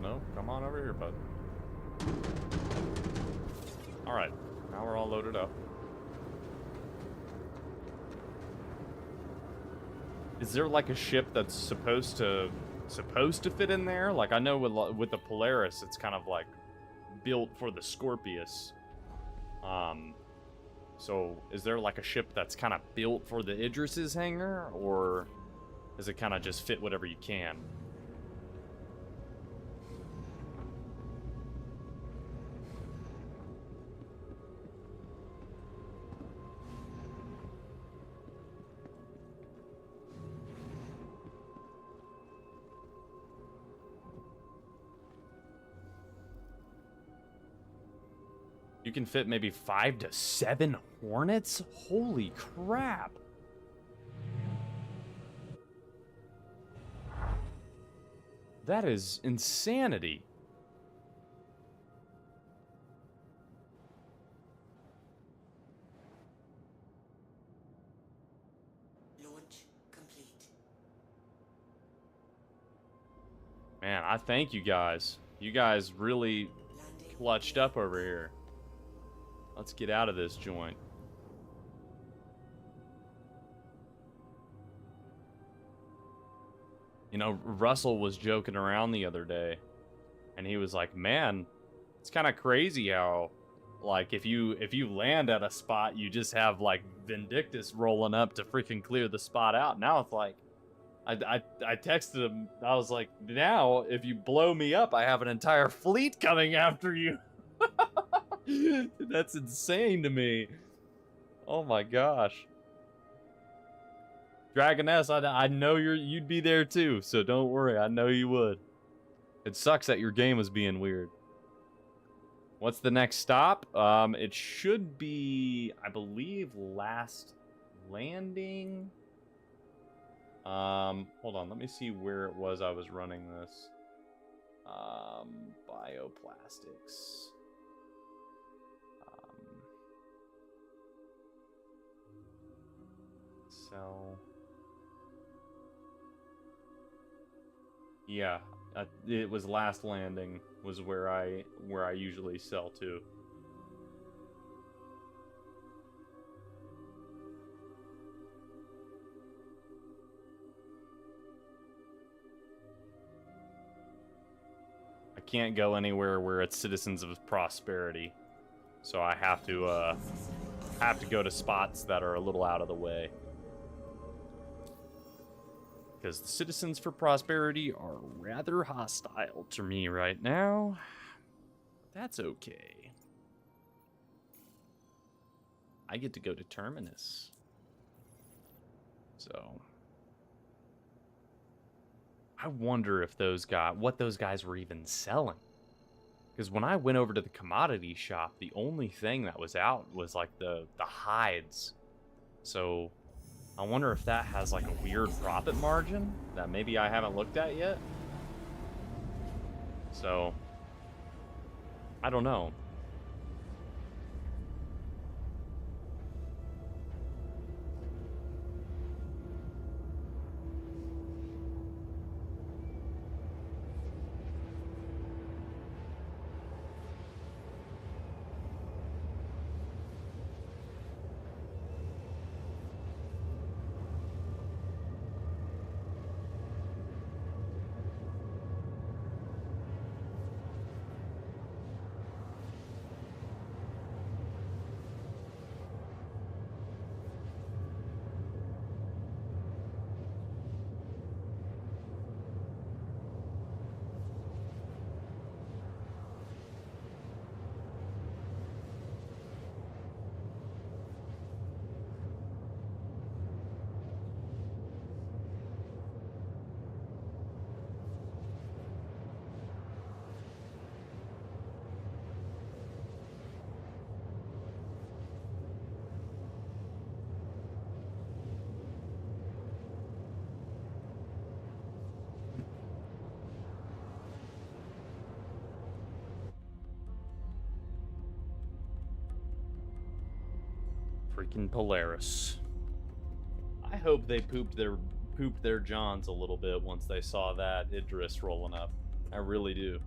Speaker 1: No, come on over here, bud. Alright, now we're all loaded up. Is there like a ship that's supposed to fit in there? Like I know with the Polaris, it's kind of like built for the Scorpius. So is there like a ship that's kind of built for the Idris's hangar, or does it kind of just fit whatever you can? You can fit maybe 5 to 7 Hornets? Holy crap. That is insanity.
Speaker 3: Launch complete.
Speaker 1: Man, I thank you guys. You guys really
Speaker 3: Landing.
Speaker 1: clutched up over here. Let's get out of this joint. You know, Russell was joking around the other day, and he was like, man, it's kind of crazy how, like, if you land at a spot, you just have, like, Vindictus rolling up to freaking clear the spot out. Now it's like, I texted him, I was like, now, if you blow me up, I have an entire fleet coming after you. That's insane to me. Oh my gosh. Dragoness, I know you'd be there too, so don't worry, I know you would. It sucks that your game was being weird. What's the next stop? It should be, I believe, last landing. Hold on, let me see where it was I was running this. Bioplastics. So yeah, it was last landing was where I usually sell to. I can't go anywhere where it's Citizens of Prosperity, so I have to go to spots that are a little out of the way. Because the Citizens for Prosperity are rather hostile to me right now. That's okay. I get to go to Terminus. So I wonder if what those guys were even selling. Because when I went over to the commodity shop, the only thing that was out was like the hides. So I wonder if that has like a weird profit margin that maybe I haven't looked at yet. So I don't know. Freaking Polaris. I hope they pooped their johns a little bit once they saw that Idris rolling up. I really do.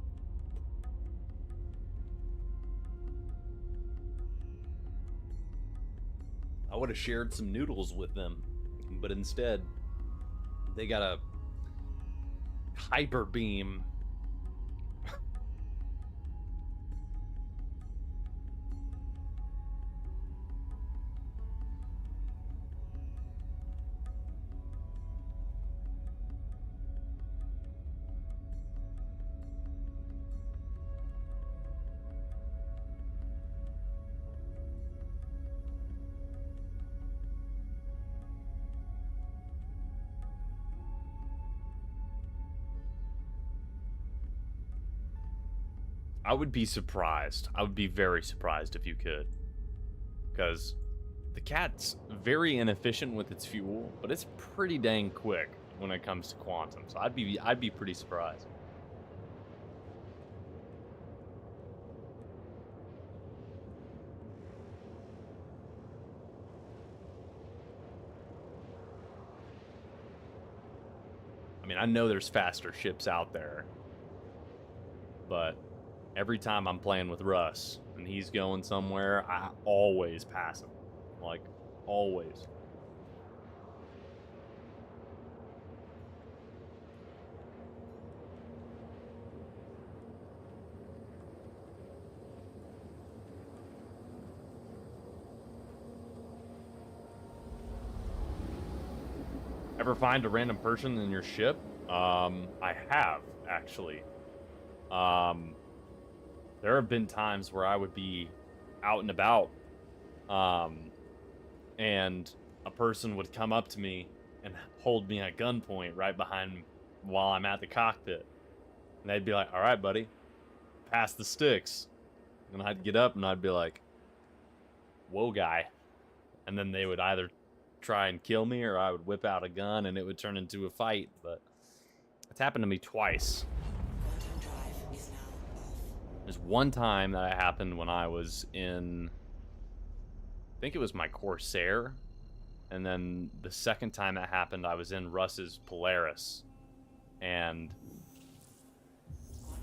Speaker 1: I would have shared some noodles with them, but instead they got a hyper beam. I would be surprised. I would be very surprised if you could. Because the cat's very inefficient with its fuel, but it's pretty dang quick when it comes to quantum. So I'd be pretty surprised. I mean, I know there's faster ships out there, but every time I'm playing with Russ and he's going somewhere, I always pass him. Like, always. Ever find a random person in your ship? I have, actually. There have been times where I would be out and about, and a person would come up to me and hold me at gunpoint right behind me while I'm at the cockpit. And they'd be like, all right, buddy, pass the sticks. And I'd get up and I'd be like, whoa, guy. And then they would either try and kill me or I would whip out a gun and it would turn into a fight. But it's happened to me twice.
Speaker 3: Quantum drive is now off.
Speaker 1: There's one time that it happened when I was in, I think it was my Corsair. And then the second time that happened, I was in Russ's Polaris. And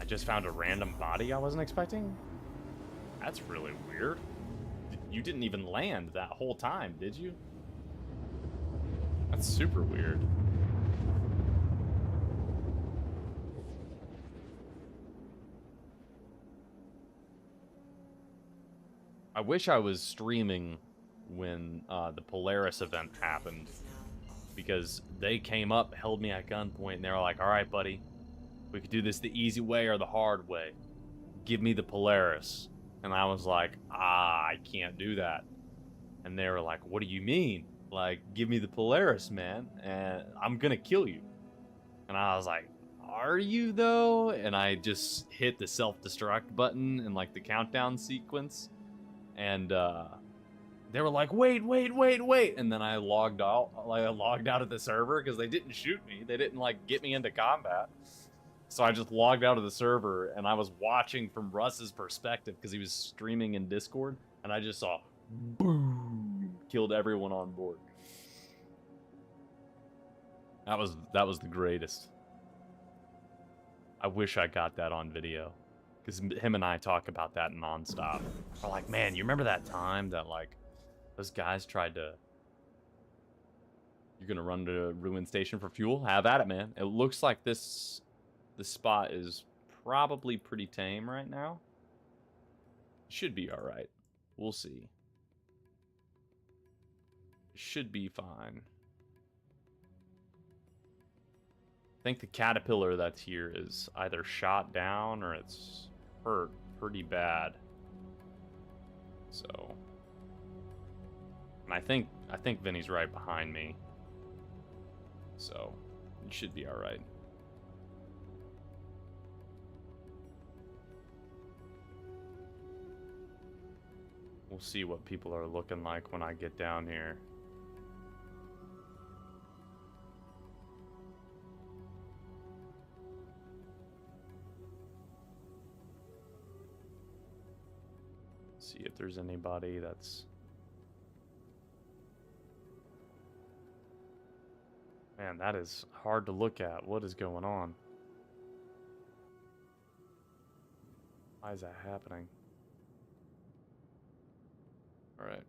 Speaker 1: I just found a random body I wasn't expecting. That's really weird. You didn't even land that whole time, did you? That's super weird. I wish I was streaming when the Polaris event happened, because they came up, held me at gunpoint, and they were like, all right, buddy, we could do this the easy way or the hard way. Give me the Polaris. And I was like, I can't do that. And they were like, what do you mean? Like, give me the Polaris, man, and I'm gonna kill you. And I was like, are you though? And I just hit the self-destruct button in like the countdown sequence. And they were like, wait. And then I logged out of the server because they didn't shoot me. They didn't like get me into combat. So I just logged out of the server and I was watching from Russ's perspective because he was streaming in Discord. And I just saw, boom, killed everyone on board. That was the greatest. I wish I got that on video, because him and I talk about that nonstop. We're like, man, you remember that time that like those guys tried to? You're gonna run to Ruin Station for fuel? Have at it, man. It looks like this spot is probably pretty tame right now. Should be all right. We'll see. Should be fine. I think the caterpillar that's here is either shot down or it's hurt pretty bad. So, and I think Vinny's right behind me. So, it should be all right. We'll see what people are looking like when I get down here. See if there's anybody that's... Man, that is hard to look at. What is going on? Why is that happening? All right.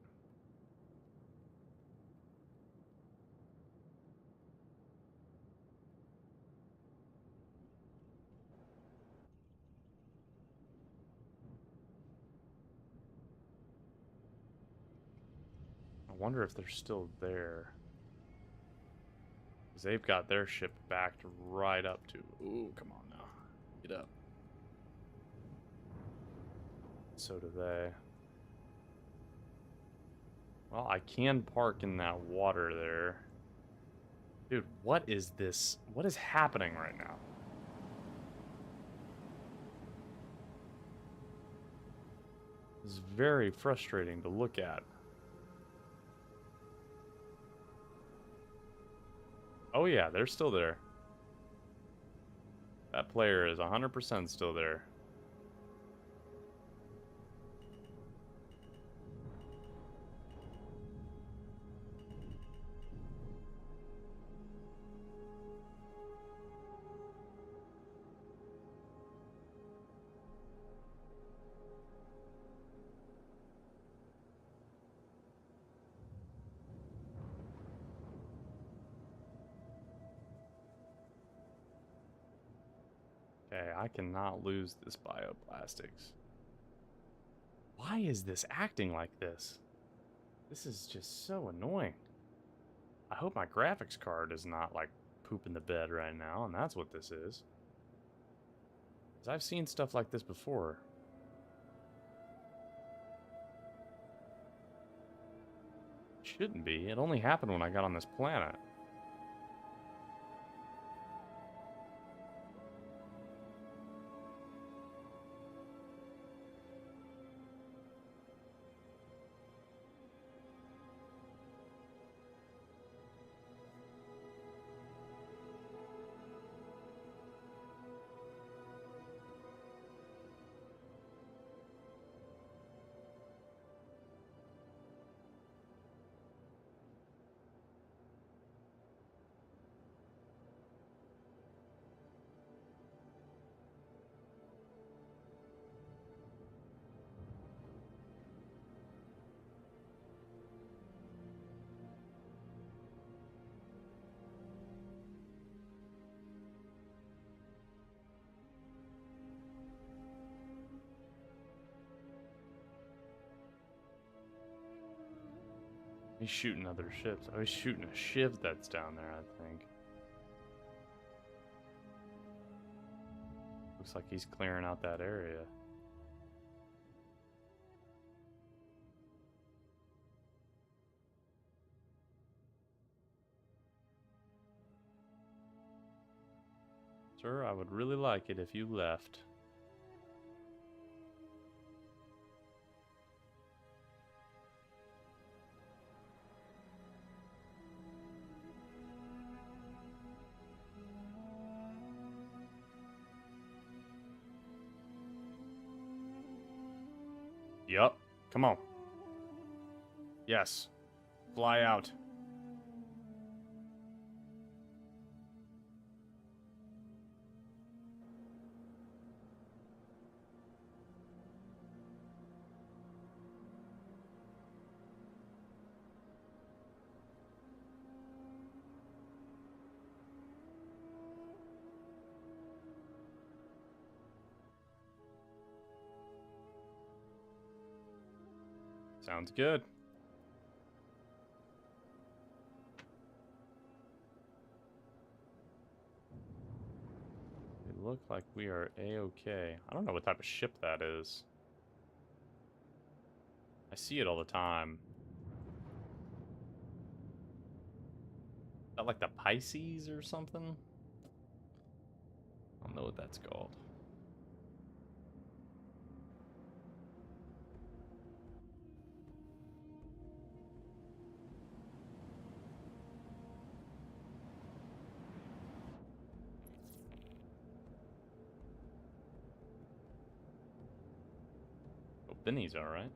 Speaker 1: I wonder if they're still there. Because they've got their ship backed right up to... Ooh, come on now. Get up. So do they. Well, I can park in that water there. Dude, what is this? What is happening right now? It's very frustrating to look at. Oh yeah, they're still there. That player is 100% still there. Okay, I cannot lose this bioplastics. Why is this acting like this? This is just so annoying. I hope my graphics card is not like pooping the bed right now, and that's what this is. Because I've seen stuff like this before. Shouldn't be. It only happened when I got on this planet. He's shooting other ships. Oh, he's shooting a shiv that's down there, I think. Looks like he's clearing out that area. Sir, I would really like it if you left. Yup. Come on. Yes. Fly out. Sounds good. It looks like we are A-okay. I don't know what type of ship that is. I see it all the time. Is that like the Pisces or something? I don't know what that's called. Oh, Benny's alright.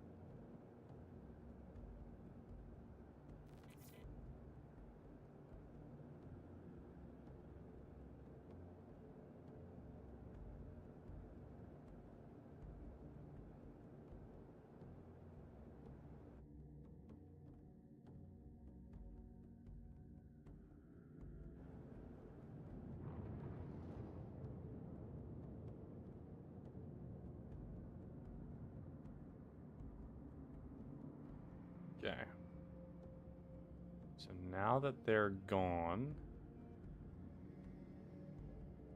Speaker 1: Okay. So now that they're gone,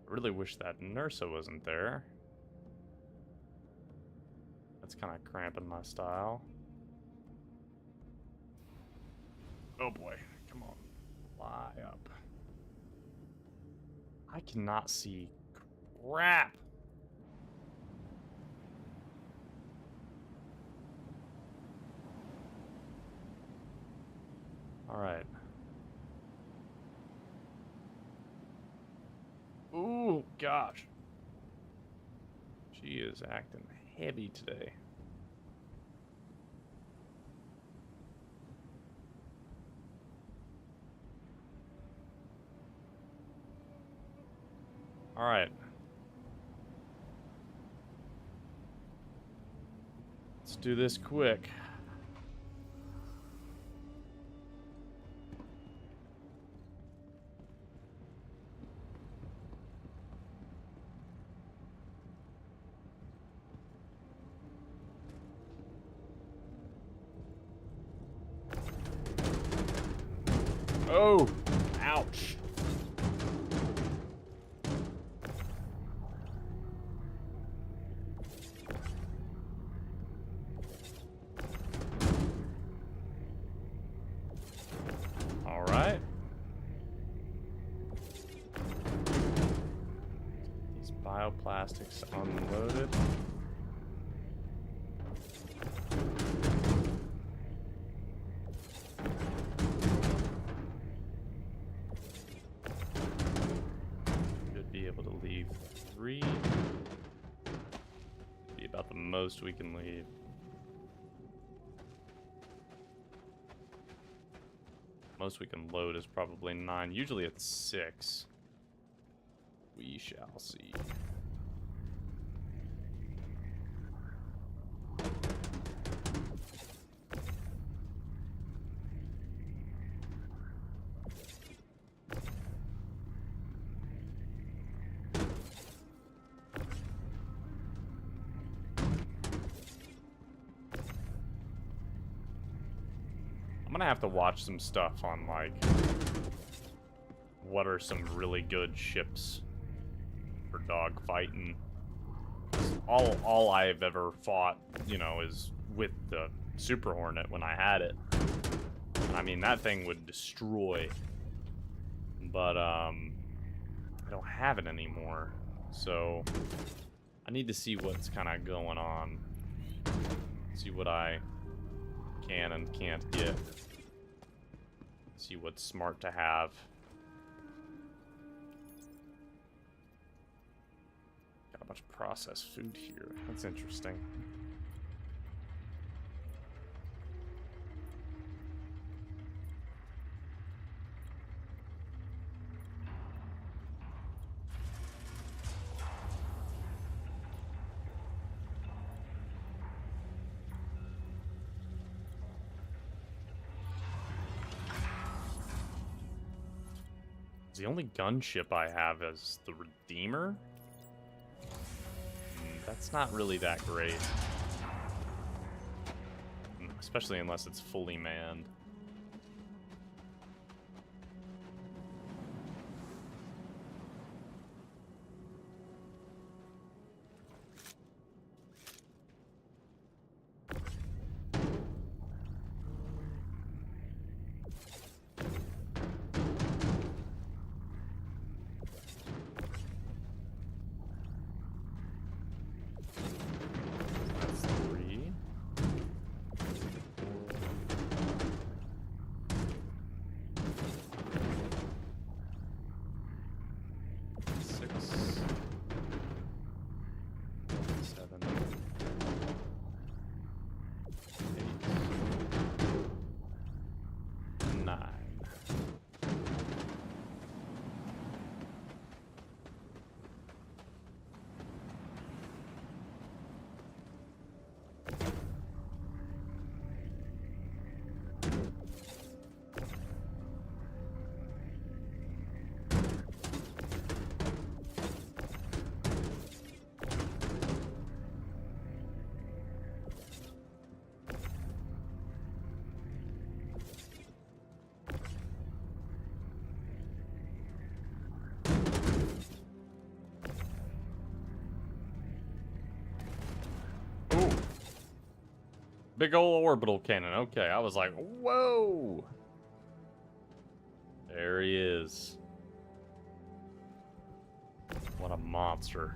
Speaker 1: I really wish that Nursa wasn't there. That's kind of cramping my style. Oh boy, come on. Fly up. I cannot see crap. All right. Ooh, gosh. She is acting heavy today. All right. Let's do this quick. Oh, ouch. All right. These bioplastics unloaded. Should be able to leave 3. Be about the most we can leave. Most we can load is probably 9. Usually it's 6. We shall see. I'm gonna have to watch some stuff on, like, what are some really good ships for dogfighting. All I've ever fought, you know, is with the Super Hornet when I had it. I mean, that thing would destroy. But, I don't have it anymore. So, I need to see what's kind of going on. See what I can and can't get. See what's smart to have. Got a bunch of processed food here. That's interesting. The only gunship I have is the Redeemer. That's not really that great. Especially unless it's fully manned. That's 3. 6. 7. 8. 9. Ooh. Big ol' orbital cannon. Okay, I was like, whoa. There he is. What a monster.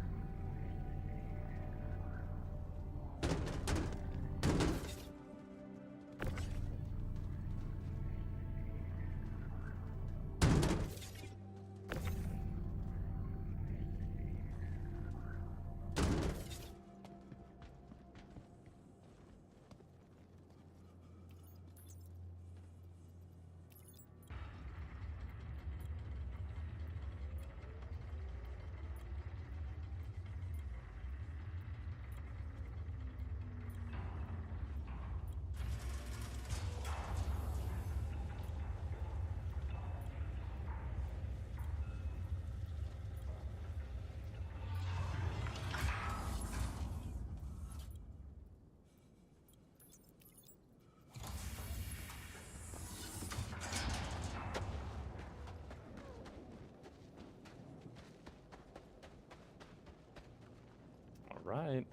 Speaker 1: Alright.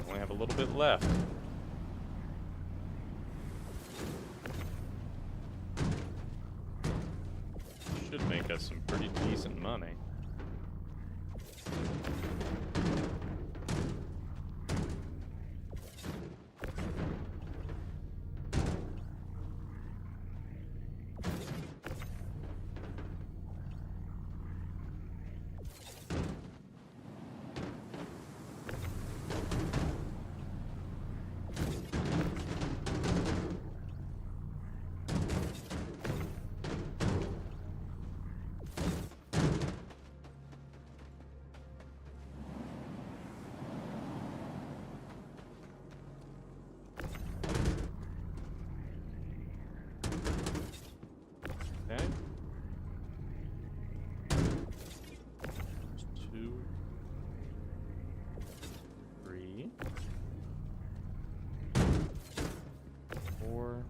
Speaker 1: Only have a little bit left. Should make us some pretty decent money. Okay. There's 2, 3, 4,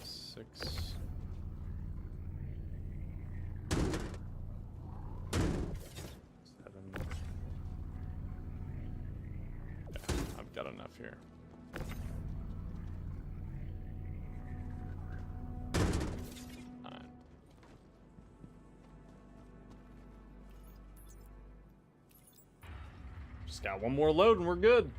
Speaker 1: 6. 7. Yeah, I've got enough here. 9. Just got one more load and we're good.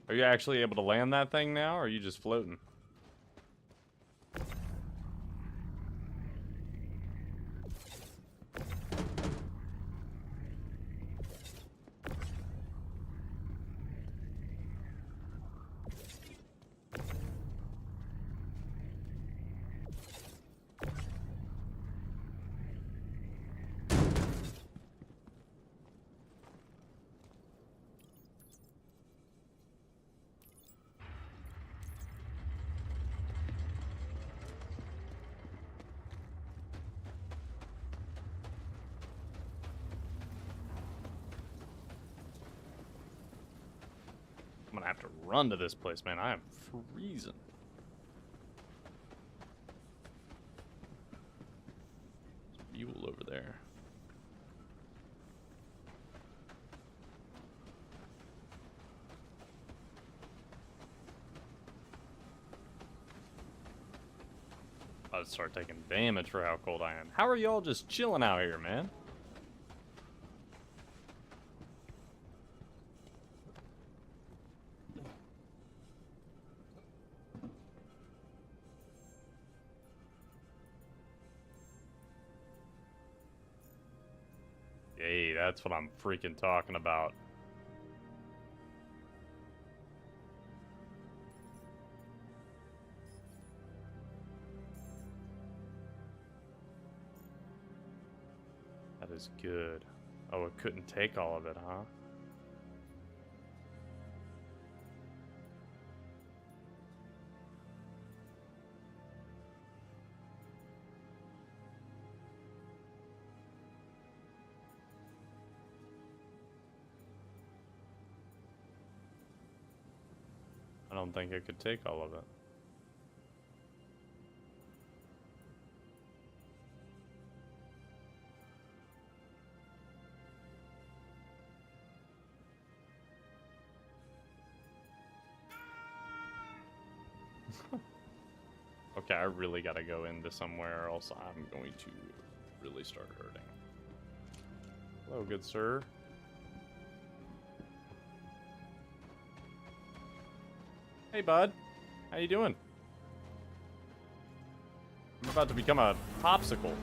Speaker 1: Are you actually able to land that thing now, or are you just floating? I'm gonna have to run to this place, man. I am freezing. There's fuel over there. I'll start taking damage for how cold I am. How are y'all just chilling out here, man? Hey, that's what I'm freaking talking about. That is good. Oh, it couldn't take all of it, huh? I don't think it could take all of it. Okay, I really gotta go into somewhere or else I'm going to really start hurting. Hello, good sir. Hey, bud. How you doing? I'm about to become a popsicle.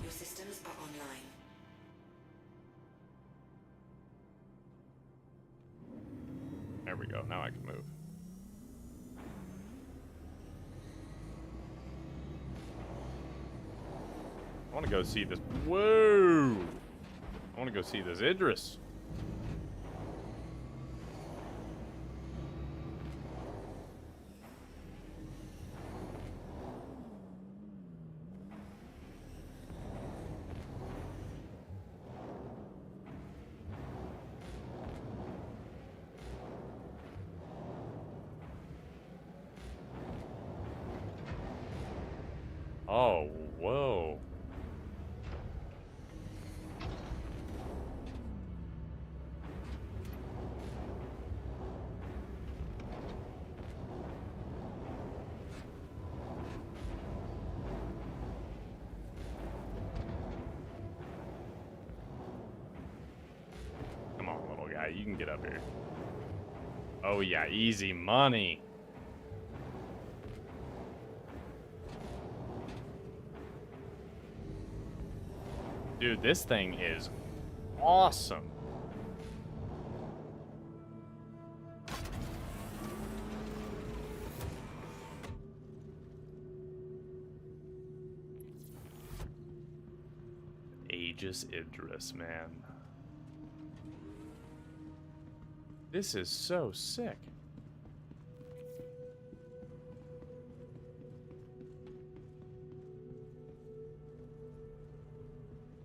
Speaker 3: Your systems are online.
Speaker 1: There we go. Now I can move. I want to go see this. Whoa! I want to go see this Idris. Oh, whoa. Come on, little guy. You can get up here. Oh, yeah. Easy money. Dude, this thing is awesome. Aegis Idris, man. This is so sick.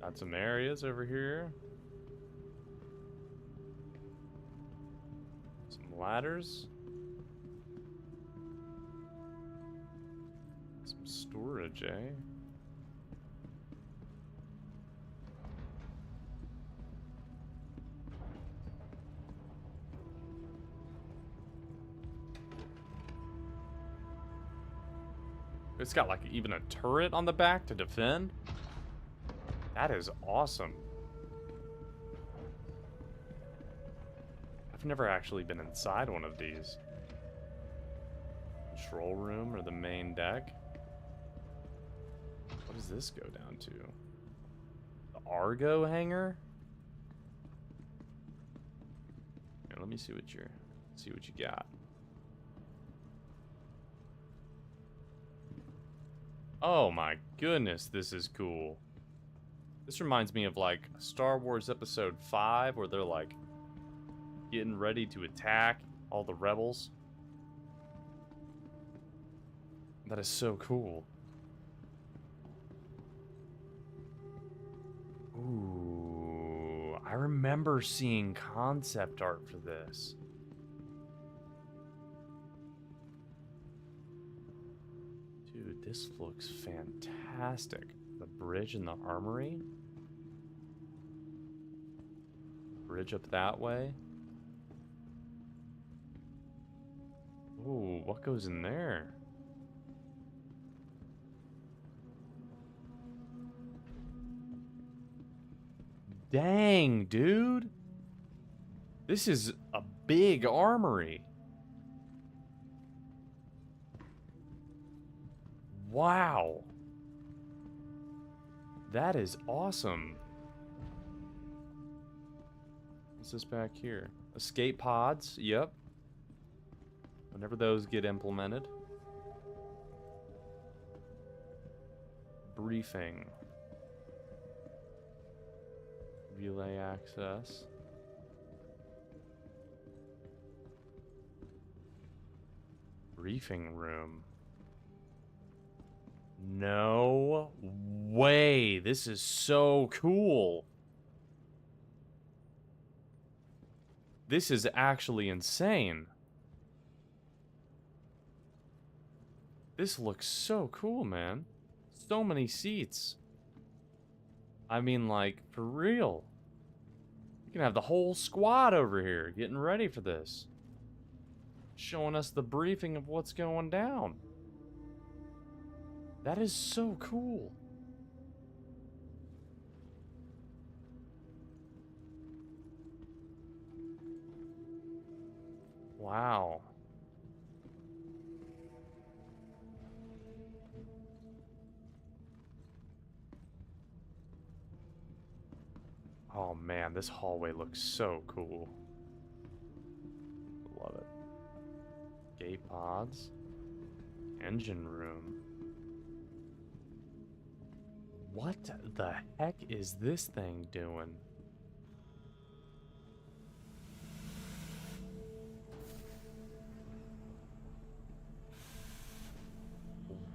Speaker 1: Got some areas over here. Some ladders. Some storage, eh? It's got like even a turret on the back to defend. That is awesome. I've never actually been inside one of these. Control room or the main deck. What does this go down to? The Argo hangar? Here, let me see what you got. Oh my goodness, this is cool. This reminds me of like Star Wars Episode 5 where they're like getting ready to attack all the rebels. That is so cool. Ooh, I remember seeing concept art for this. Dude, this looks fantastic. The bridge and the armory. Bridge up that way. Ooh, what goes in there? Dang, dude. This is a big armory. Wow. That is awesome. What's this back here? Escape pods, yep. Whenever those get implemented. Briefing. Relay access. Briefing room. No way. This is so cool. This is actually insane. This looks so cool, man. So many seats. I mean, like, for real. You can have the whole squad over here getting ready for this. Showing us the briefing of what's going down. That is so cool. Wow. Oh man, this hallway looks so cool. Love it. Gate pods. Engine room. What the heck is this thing doing?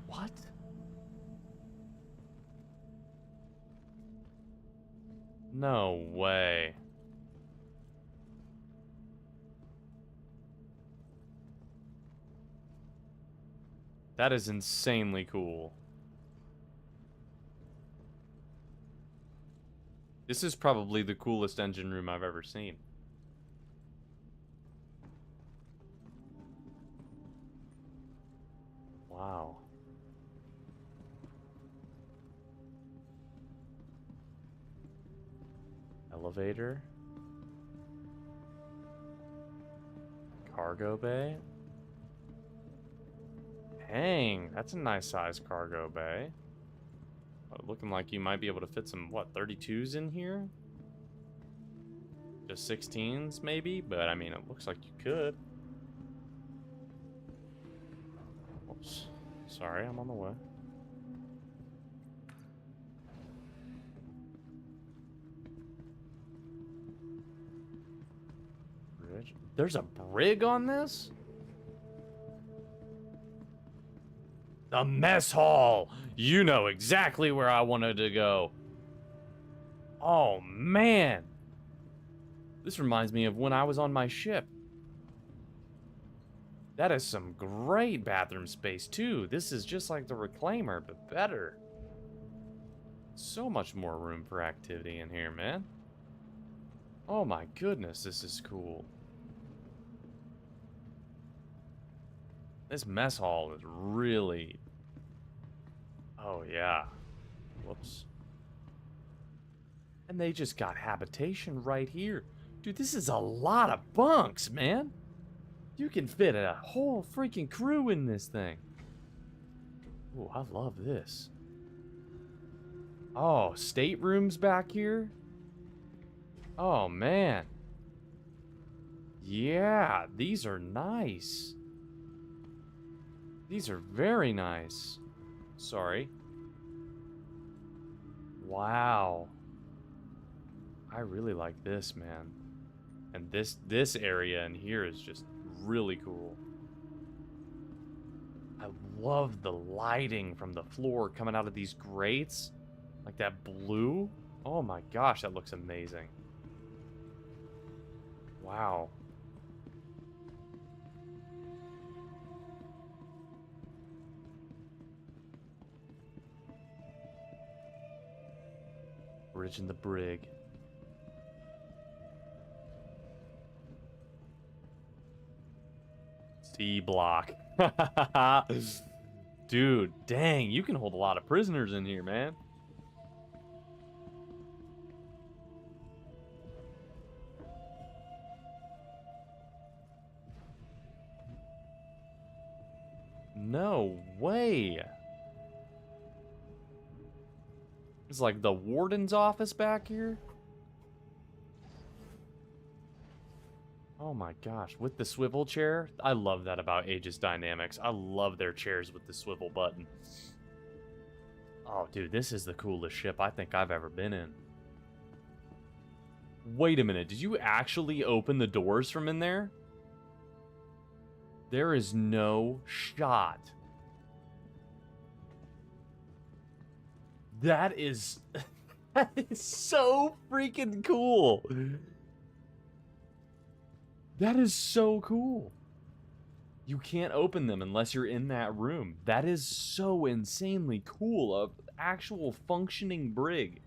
Speaker 1: What? No way. That is insanely cool. This is probably the coolest engine room I've ever seen. Wow. Elevator. Cargo bay. Dang, that's a nice size cargo bay. Looking like you might be able to fit some, what, 32s in here? Just 16s, maybe? But, I mean, it looks like you could. Oops. Sorry, I'm on the way. Bridge. There's a brig on this? The mess hall! You know exactly where I wanted to go. Oh, man. This reminds me of when I was on my ship. That is some great bathroom space, too. This is just like the Reclaimer, but better. So much more room for activity in here, man. Oh my goodness, this is cool. This mess hall is really... Oh, yeah. Whoops. And they just got habitation right here. Dude, this is a lot of bunks, man. You can fit a whole freaking crew in this thing. Oh, I love this. Oh, staterooms back here? Oh, man. Yeah, these are nice. These are very nice. Sorry. Wow. I really like this, man. And this area in here is just really cool. I love the lighting from the floor coming out of these grates. Like that blue. Oh my gosh, that looks amazing. Wow. Bridge in the brig. C block. Dude, dang, you can hold a lot of prisoners in here, man. No way. It's like the warden's office back here. Oh my gosh, with the swivel chair. I love that about Aegis Dynamics. I love their chairs with the swivel button. Oh, dude, this is the coolest ship I think I've ever been in. Wait a minute, did you actually open the doors from in there? There is no shot. That is... that is so freaking cool. That is so cool. You can't open them unless you're in that room. That is so insanely cool. An actual functioning brig.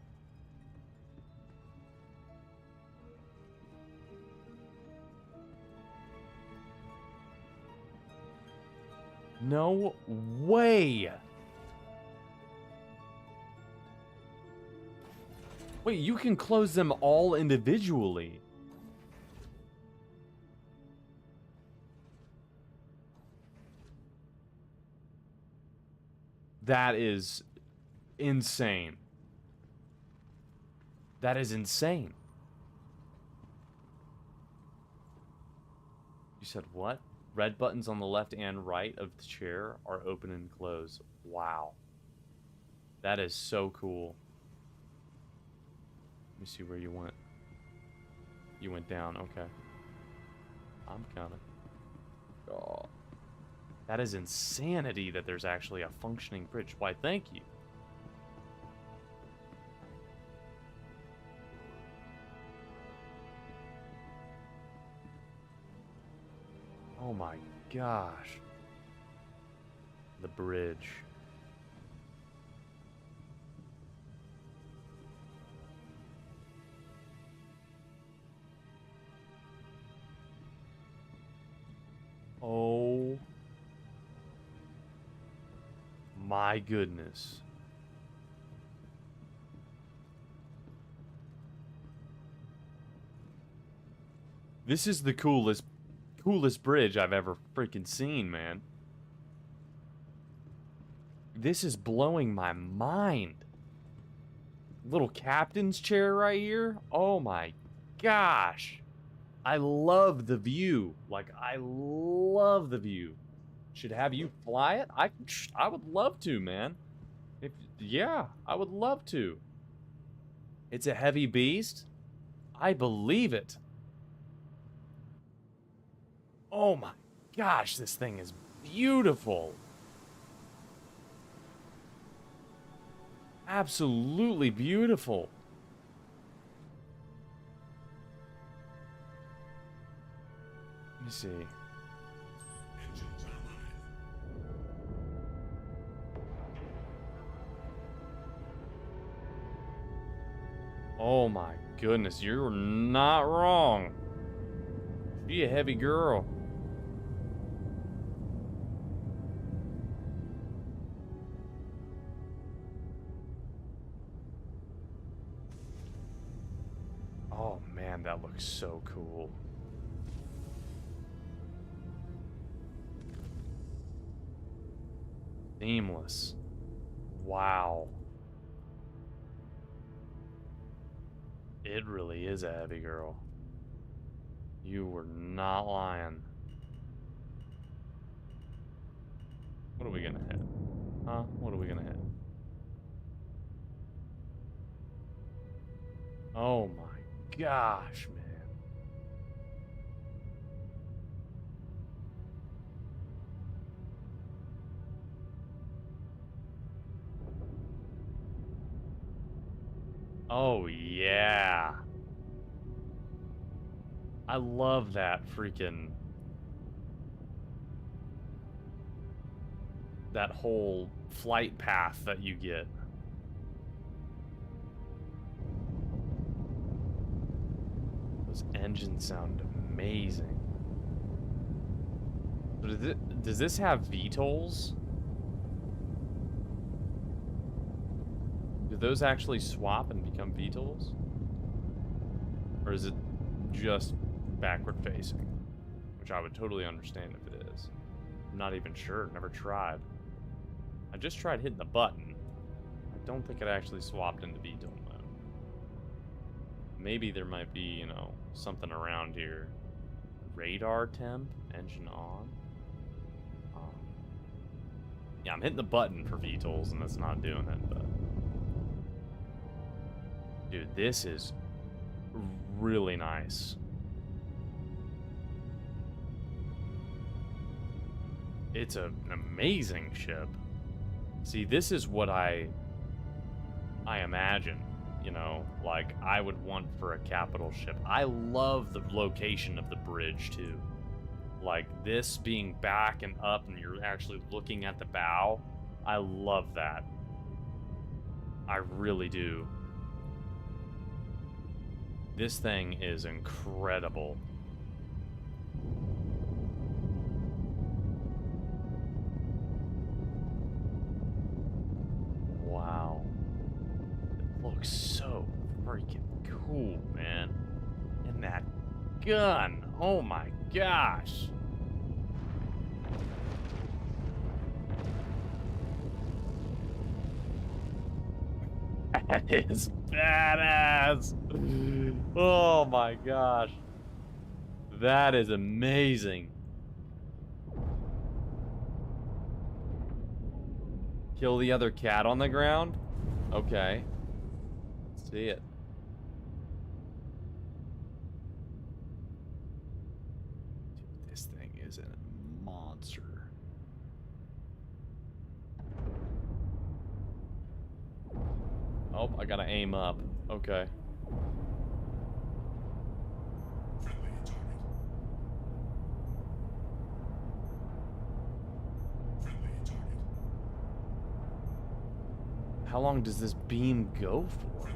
Speaker 1: No way! Wait, you can close them all individually. That is insane. That is insane. You said what? Red buttons on the left and right of the chair are open and close. Wow. That is so cool. Let me see where you went. You went down, okay. I'm coming. Oh. That is insanity that there's actually a functioning bridge. Why, thank you. Oh my gosh. The bridge. Oh my goodness. This is the coolest bridge I've ever freaking seen, man. This is blowing my mind. Little captain's chair right here. Oh my gosh. I love the view. Like, I love the view. Should have you fly it? I would love to, man. Yeah, I would love to. It's a heavy beast. I believe it. Oh my gosh, this thing is beautiful. Absolutely beautiful. Let me see. Oh my goodness, you're not wrong. She a heavy girl. Oh man, that looks so cool. Seamless. Wow. It really is a heavy girl. You were not lying. What are we gonna hit? Huh? What are we gonna hit? Oh my gosh, man. Oh, yeah. I love that freaking... that whole flight path that you get. Those engines sound amazing. Does this have VTOLs? Do those actually swap and become VTOLs? Or is it just backward facing? Which I would totally understand if it is. I'm not even sure, never tried. I just tried hitting the button. I don't think it actually swapped into VTOL mode. Maybe there might be, you know, something around here. Radar temp, engine on. Yeah, I'm hitting the button for VTOLs and it's not doing it, but... Dude, this is really nice. It's an amazing ship. See, this is what I imagine, you know, like I would want for a capital ship. I love the location of the bridge too. Like this being back and up and you're actually looking at the bow. I love that. I really do. This thing is incredible. freaking cool, man. And that gun. Oh my gosh. That is badass. Oh my gosh. That is amazing. Kill the other cat on the ground? Okay. Let's see it. Dude, this thing is a monster. Oh, I gotta aim up. Okay. How long does this beam go for?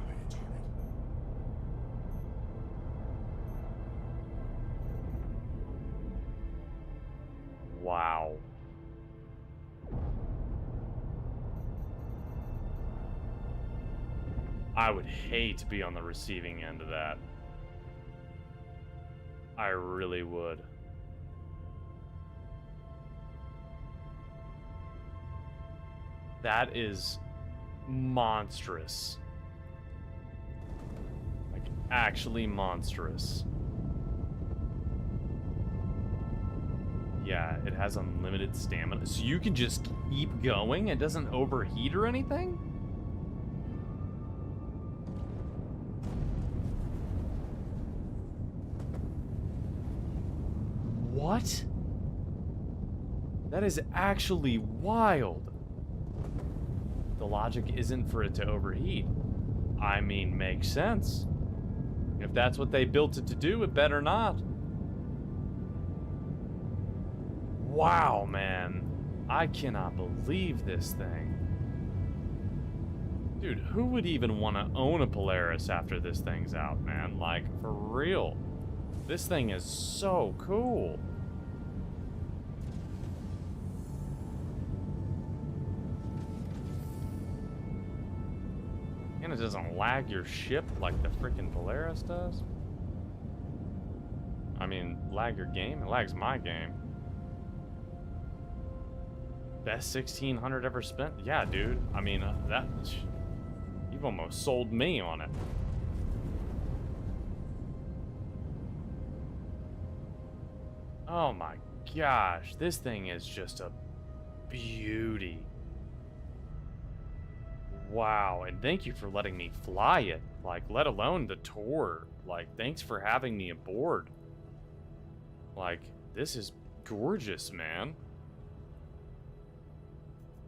Speaker 1: Wow. I would hate to be on the receiving end of that. I really would. That is monstrous. Like, actually monstrous. Yeah, it has unlimited stamina. So you can just keep going? It doesn't overheat or anything? What? That is actually wild. The logic isn't for it to overheat. I mean, makes sense. If that's what they built it to do, it better not. Wow, man. I cannot believe this thing. Dude, who would even want to own a Polaris after this thing's out, man? Like, for real. This thing is so cool. And it doesn't lag your ship like the freaking Polaris does. I mean, lag your game? It lags my game. Best 1600 ever spent? Yeah, dude. I mean, you've almost sold me on it. Oh my gosh, this thing is just a beauty. Wow, and thank you for letting me fly it. Like, let alone the tour. Like, thanks for having me aboard. Like, this is gorgeous, man.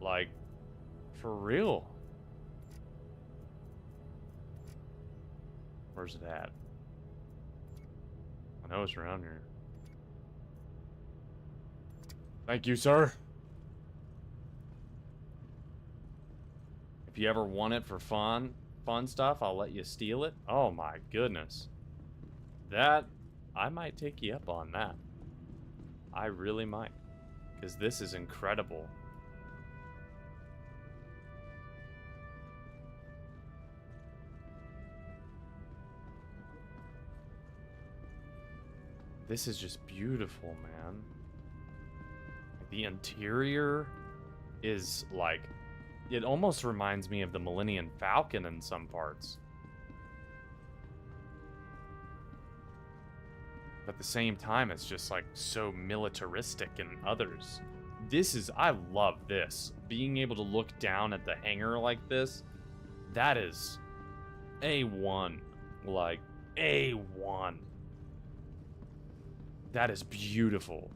Speaker 1: Like, for real. Where's it at? I know it's around here. Thank you, sir. If you ever want it for fun stuff, I'll let you steal it. Oh my goodness. That, I might take you up on that. I really might. Because this is incredible. This is just beautiful, man. The interior is like, it almost reminds me of the Millennium Falcon in some parts. But at the same time, it's just like so militaristic in others. I love this. Being able to look down at the hangar like this, that is A1. Like, A1. That is beautiful.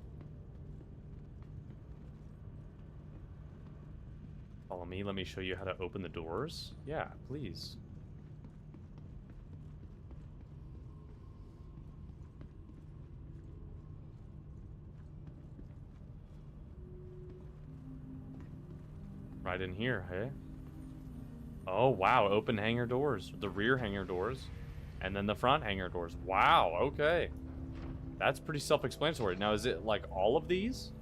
Speaker 1: Follow me, let me show you how to open the doors. Yeah, please. Right in here, hey? Oh, wow, open hangar doors. The rear hangar doors. And then the front hangar doors. Wow, okay. That's pretty self-explanatory. Now, is it like all of these?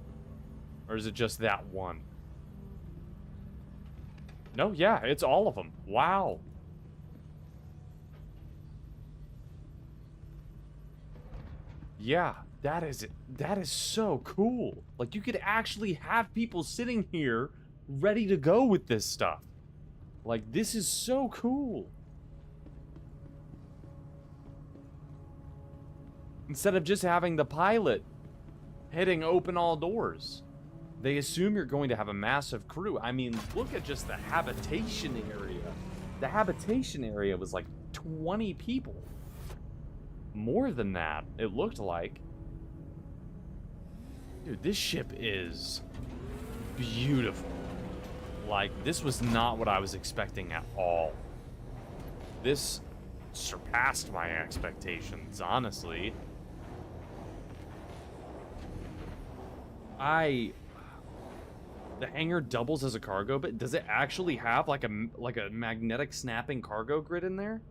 Speaker 1: Or is it just that one? No, yeah, it's all of them. Wow. Yeah, that is so cool. Like, you could actually have people sitting here ready to go with this stuff. Like, this is so cool. Instead of just having the pilot hitting open all doors. They assume you're going to have a massive crew. I mean, look at just the habitation area. The habitation area was like 20 people. More than that, it looked like. Dude, this ship is beautiful. Like, this was not what I was expecting at all. This surpassed my expectations, honestly. The hangar doubles as a cargo, but does it actually have like a magnetic snapping cargo grid in there?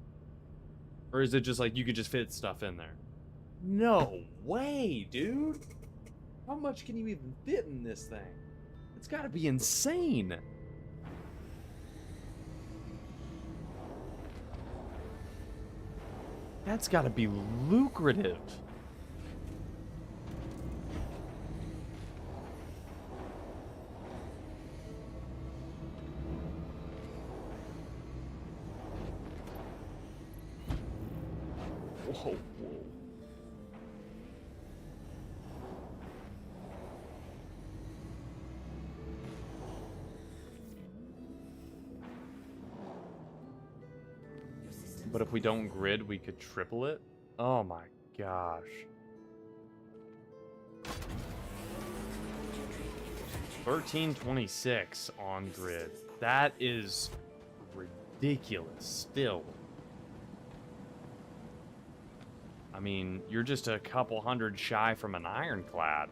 Speaker 1: Or is it just like you could just fit stuff in there? No way, dude. How much can you even fit in this thing? It's gotta be insane. That's gotta be lucrative. Whoa, whoa. But if we don't grid, we could triple it? Oh my gosh. 1326 on grid. That is ridiculous still. I mean, you're just a couple hundred shy from an ironclad.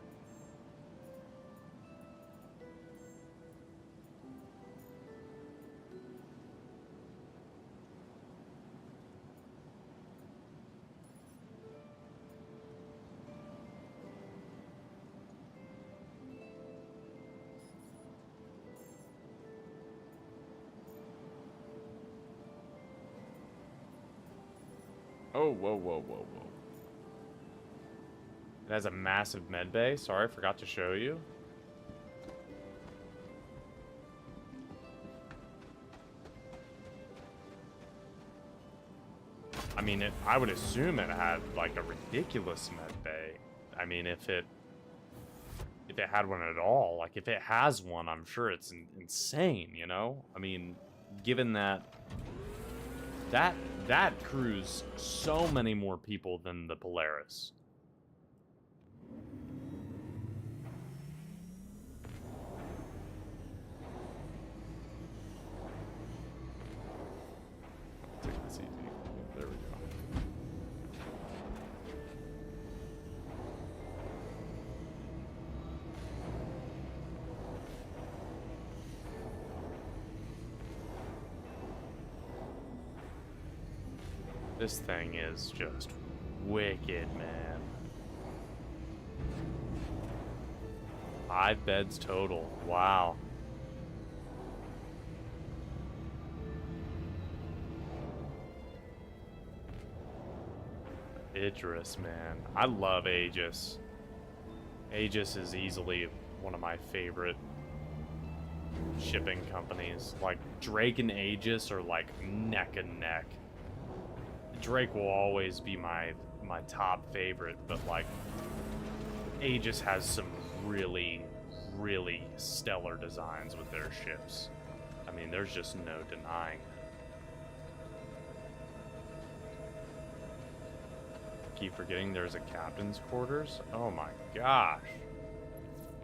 Speaker 1: Oh, whoa, whoa, whoa, whoa. It has a massive med bay. Sorry, I forgot to show you. I mean, I would assume it had like a ridiculous med bay. I mean, if it had one at all, like if it has one, I'm sure it's insane, you know? I mean, given that crews so many more people than the Polaris. Take this easy. There we go. This thing is just wicked, man. 5 beds total. Wow. Idris, man. I love Aegis. Aegis is easily one of my favorite shipping companies. Like, Drake and Aegis are like neck and neck. Drake will always be my top favorite, but like Aegis has some really, really stellar designs with their ships. I mean, there's just no denying. Keep forgetting there's a captain's quarters. Oh my gosh.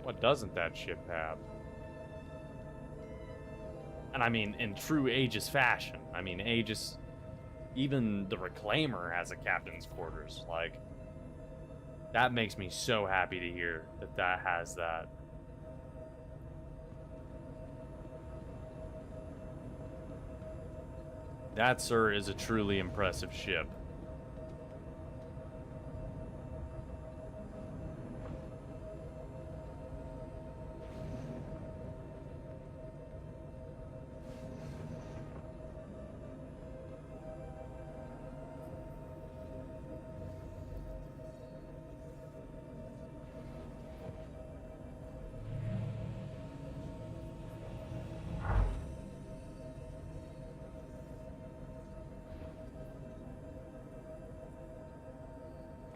Speaker 1: What doesn't that ship have? And I mean, in true Aegis fashion. I mean, Aegis, even the Reclaimer has a captain's quarters. Like, that makes me so happy to hear that that has that. That, sir, is a truly impressive ship.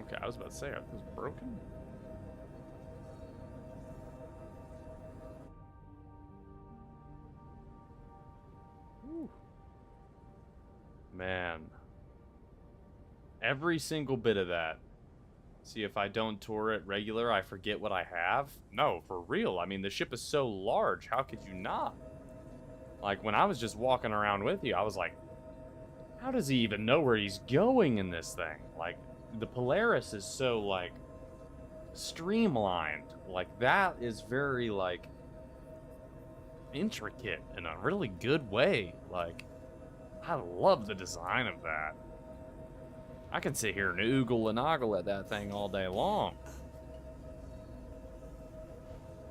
Speaker 1: Okay, I was about to say, are those broken? Whew. Man. Every single bit of that. See, if I don't tour it regular, I forget what I have? No, for real. I mean, the ship is so large. How could you not? Like, when I was just walking around with you, I was like, how does he even know where he's going in this thing? Like, the Polaris is so, like, streamlined. Like, that is very, like, intricate in a really good way. Like, I love the design of that. I can sit here and oogle and ogle at that thing all day long.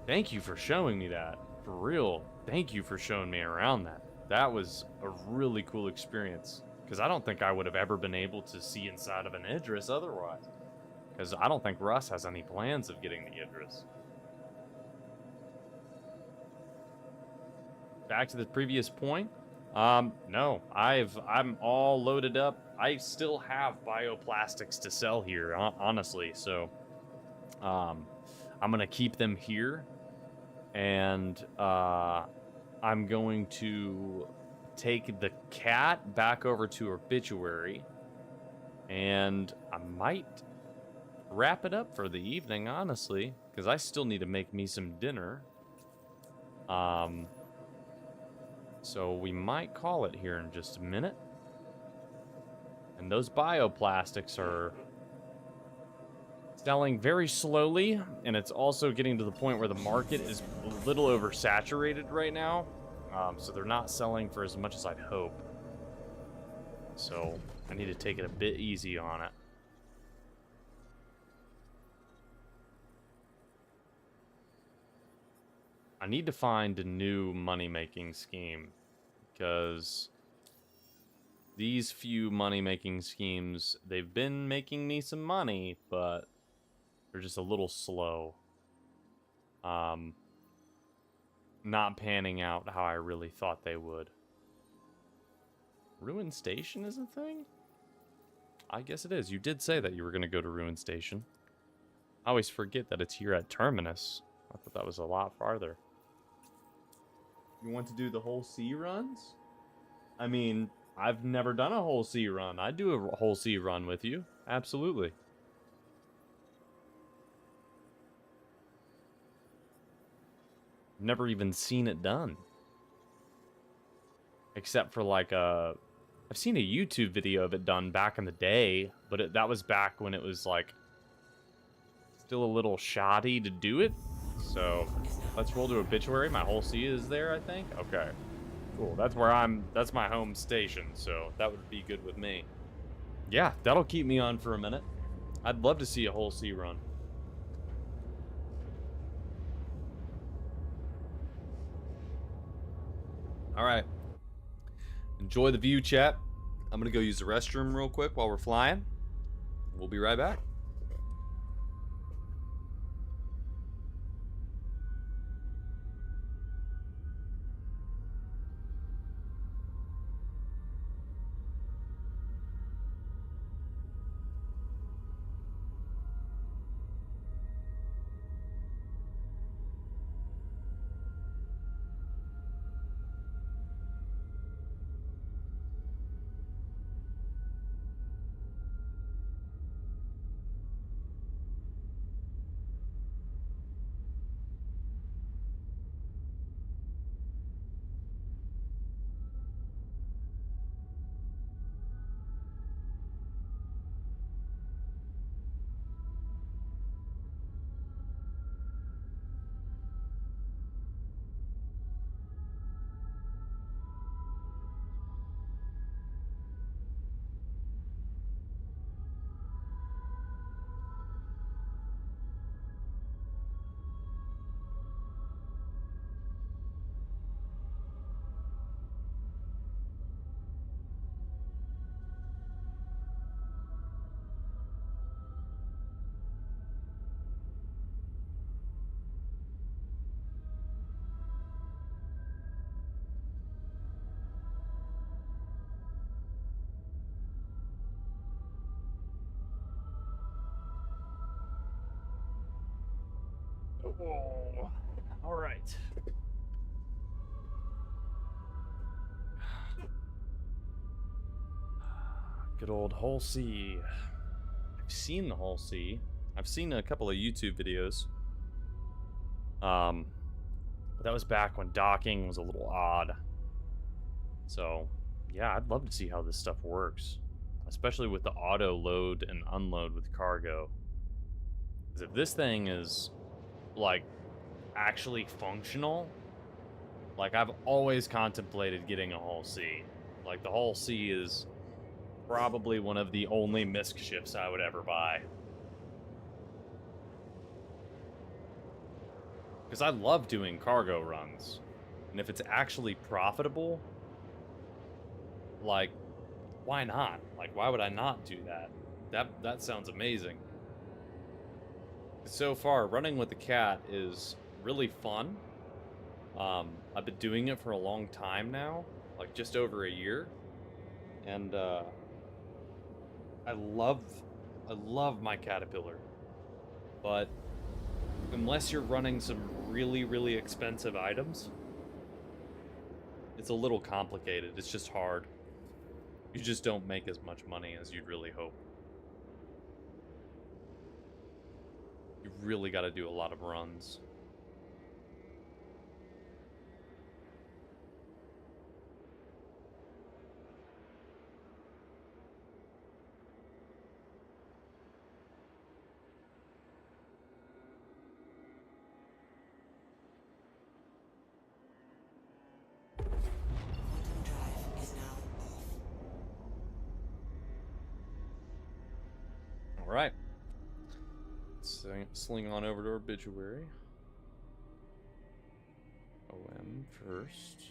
Speaker 1: Thank you for showing me that. For real, thank you for showing me around that. That was a really cool experience. Because I don't think I would have ever been able to see inside of an Idris otherwise. Because I don't think Russ has any plans of getting the Idris. Back to the previous point. No, I'm all loaded up. I still have bioplastics to sell here, honestly. So, I'm gonna keep them here, and I'm going to take the cat back over to Obituary, and I might wrap it up for the evening, honestly, because I still need to make me some dinner. So we might call it here in just a minute. And those bioplastics are selling very slowly, and it's also getting to the point where the market is a little oversaturated right now. So they're not selling for as much as I'd hope. So I need to take it a bit easy on it. I need to find a new money-making scheme, because these few money-making schemes, they've been making me some money, but they're just a little slow. Not panning out how I really thought they would. Ruin Station is a thing? I guess it is. You did say that you were going to go to Ruin Station. I always forget that it's here at Terminus. I thought that was a lot farther. You want to do the whole sea runs? I mean, I've never done a whole sea run. I'd do a whole sea run with you. Absolutely. Never even seen it done. Except for like I've seen a YouTube video of it done back in the day, but that was back when it was like still a little shoddy to do it. So let's roll to Obituary. My whole sea is there, I think. Okay, cool. That's my home station, so that would be good with me. Yeah, that'll keep me on for a minute. I'd love to see a whole sea run. All right. Enjoy the view, chat. I'm going to go use the restroom real quick while we're flying. We'll be right back. Oh, all right. Good old Hull C. I've seen the Hull C. I've seen a couple of YouTube videos. But that was back when docking was a little odd. So, yeah, I'd love to see how this stuff works, especially with the auto load and unload with cargo. Because if this thing is like actually functional, like I've always contemplated getting a Hull C. Like the Hull C is probably one of the only MISC ships I would ever buy. Because I love doing cargo runs. And if it's actually profitable, like, why not? Like, why would I not do that? That sounds amazing. So far, running with the cat is really fun. I've been doing it for a long time now, like just over a year. And I love my Caterpillar. But unless you're running some really, really expensive items, it's a little complicated. It's just hard. You just don't make as much money as you'd really hope. You really got to do a lot of runs.
Speaker 3: Quantum drive is now off.
Speaker 1: All right. Let's sling on over to Obituary. OM first.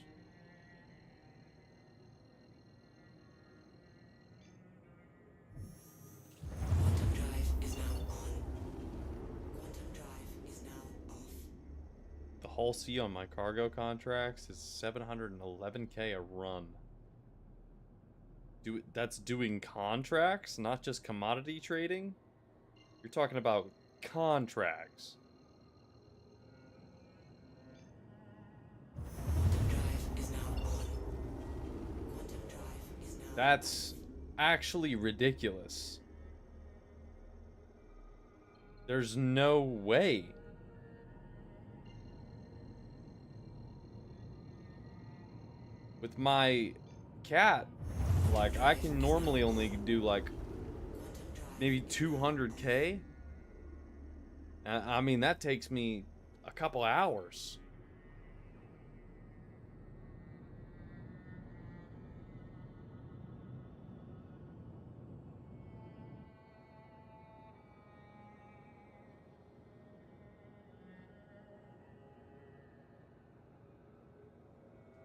Speaker 3: Quantum drive is now on. Quantum drive is now off.
Speaker 1: The Hull C on my cargo contracts is 711k a run. That's doing contracts, not just commodity trading? You're talking about contracts.
Speaker 3: Quantum drive is now on. Quantum drive is now
Speaker 1: That's actually ridiculous. There's no way. With my cat, like, I can normally only do, like, maybe 200k. I mean, that takes me a couple hours.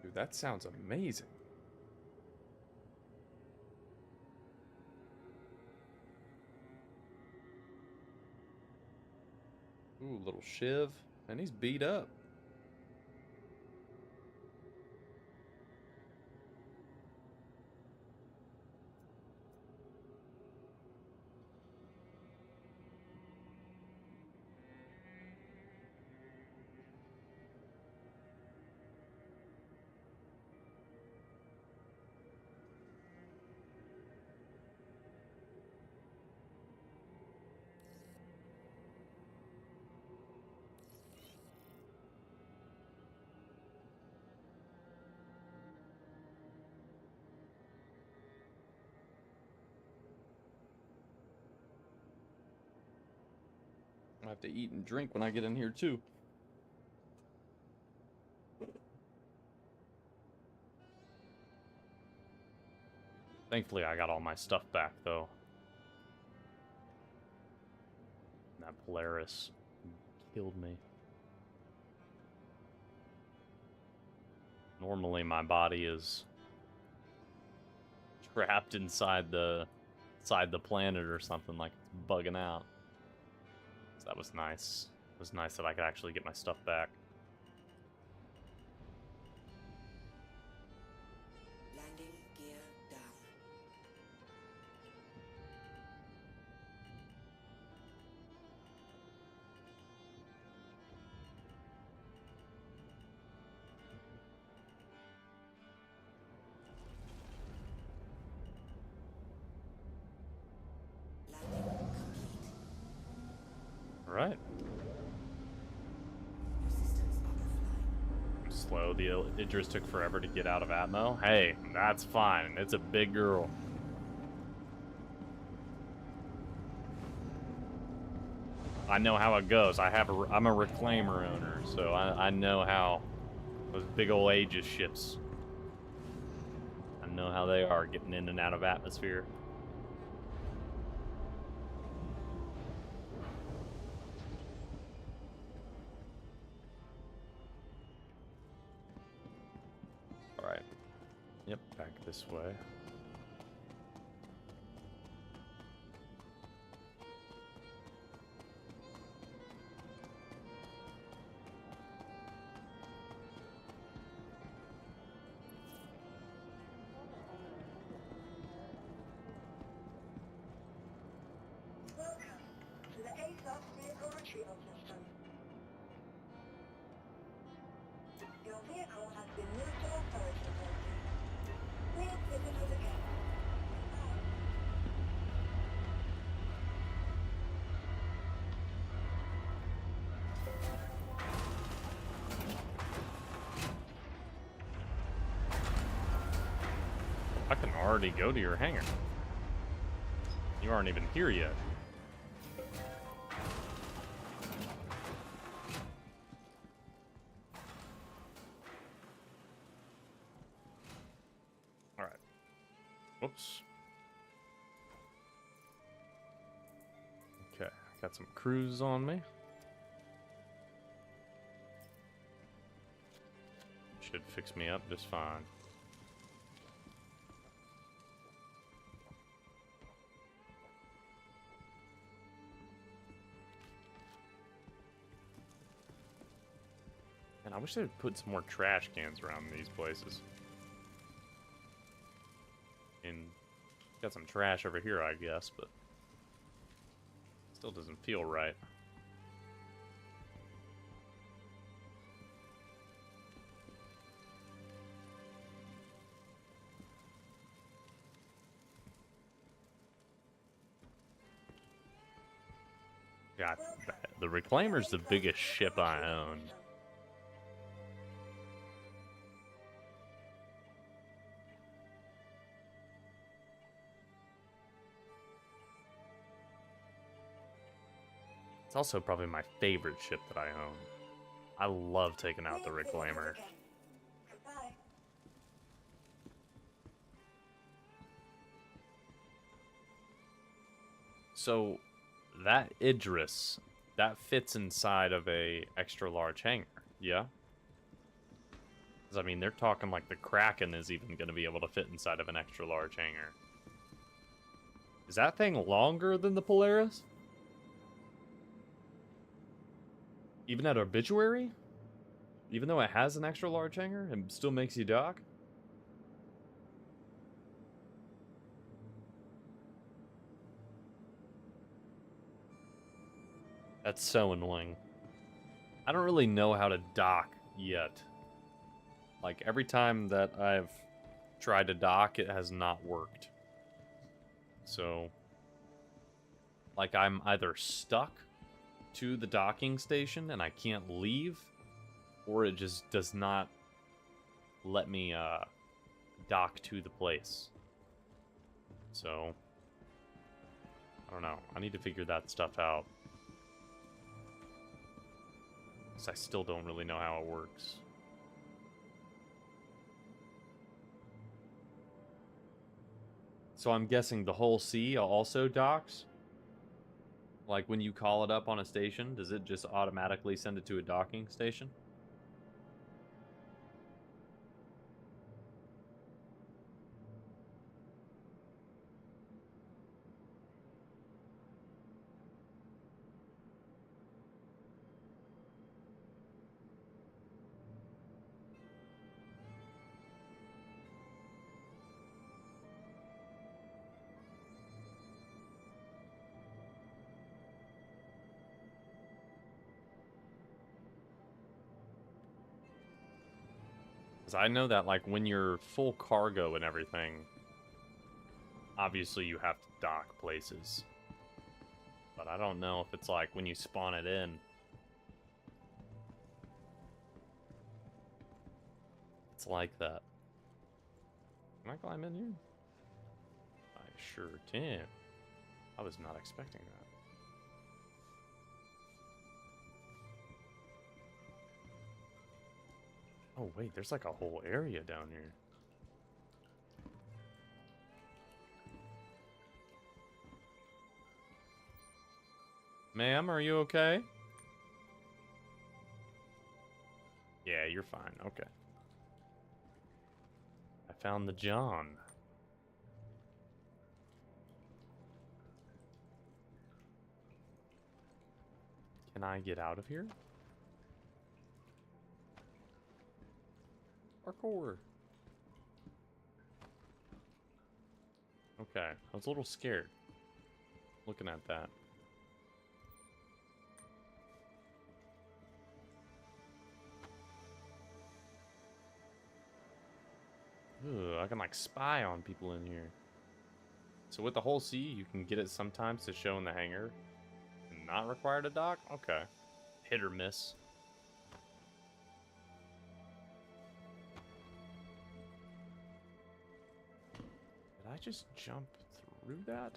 Speaker 1: Dude, that sounds amazing. Ooh, little Shiv. And he's beat up. I have to eat and drink when I get in here too. Thankfully, I got all my stuff back though. That Polaris killed me. Normally, my body is trapped inside the planet or something, like it's bugging out. So that was nice. It was nice that I could actually get my stuff back.
Speaker 3: landing gear down.
Speaker 1: Alright.
Speaker 3: Your systems are offline.
Speaker 1: Slow. The Idris took forever to get out of Atmo. Hey, that's fine. It's a big girl. I know how it goes. I'm a reclaimer owner, so I know how those big old Aegis ships. I know how they are getting in and out of atmosphere. All right. Yep, back this way.
Speaker 6: Welcome to the ASOS vehicle retrieval system. Your vehicle has been moved to authority authority. Please visit us again.
Speaker 1: I can already go to your hangar. You aren't even here yet. All right. Whoops. Okay, got some crews on me. Should fix me up just fine. And I wish they'd put some more trash cans around these places. And got some trash over here, I guess, but still doesn't feel right. God, the Reclaimer's the biggest ship I own. It's also probably my favorite ship that I own. I love taking out the Reclaimer.
Speaker 6: Goodbye.
Speaker 1: So, that Idris, that fits inside of a extra large hangar, yeah? 'Cause, I mean, they're talking like the Kraken is even going to be able to fit inside of an extra large hangar. Is that thing longer than the Polaris? Even at Obituary? Even though it has an extra large hangar, it still makes you dock? That's so annoying. I don't really know how to dock yet. Like, every time that I've tried to dock, it has not worked. So, like, I'm either stuck to the docking station and I can't leave, or it just does not let me dock to the place. So, I don't know. I need to figure that stuff out. 'Cause I still don't really know how it works. So I'm guessing the whole sea also docks? Like when you call it up on a station, does it just automatically send it to a docking station? Because I know that, like, when you're full cargo and everything, obviously you have to dock places. But I don't know if it's like when you spawn it in. It's like that. Can I climb in here? I sure can. I was not expecting that. Oh wait, there's like a whole area down here. Ma'am, are you okay? Yeah, you're fine. Okay. I found the John. Can I get out of here? Parkour. Okay, I was a little scared looking at that. Ugh, I can like spy on people in here. So with the whole C, you can get it sometimes to show in the hangar. Not required to dock? Okay. Hit or miss. Did I just jump through that?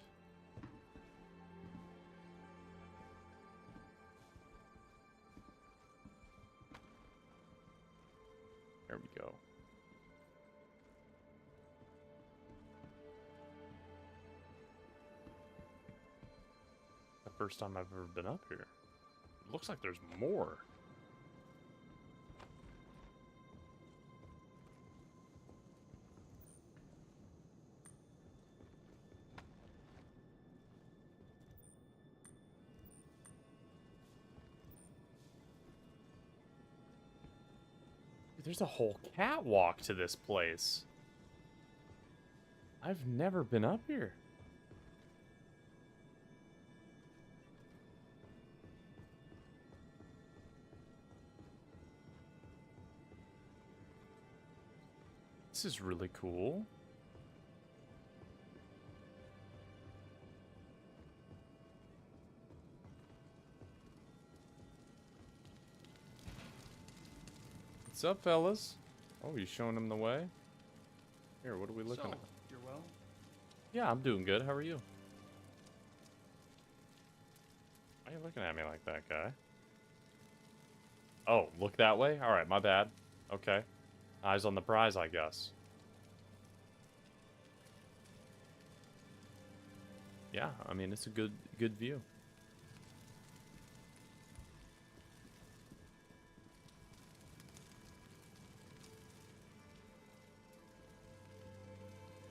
Speaker 1: There we go. The first time I've ever been up here. It looks like there's more. Dude, there's a whole catwalk to this place. I've never been up here. This is really cool. What's up, fellas? Oh, you showing them the way? Here, what are we looking at?
Speaker 5: You're well?
Speaker 1: Yeah, I'm doing good. How are you? Why are you looking at me like that, guy? Oh, look that way? Alright, my bad. Okay. Eyes on the prize, I guess. Yeah, I mean, it's a good view.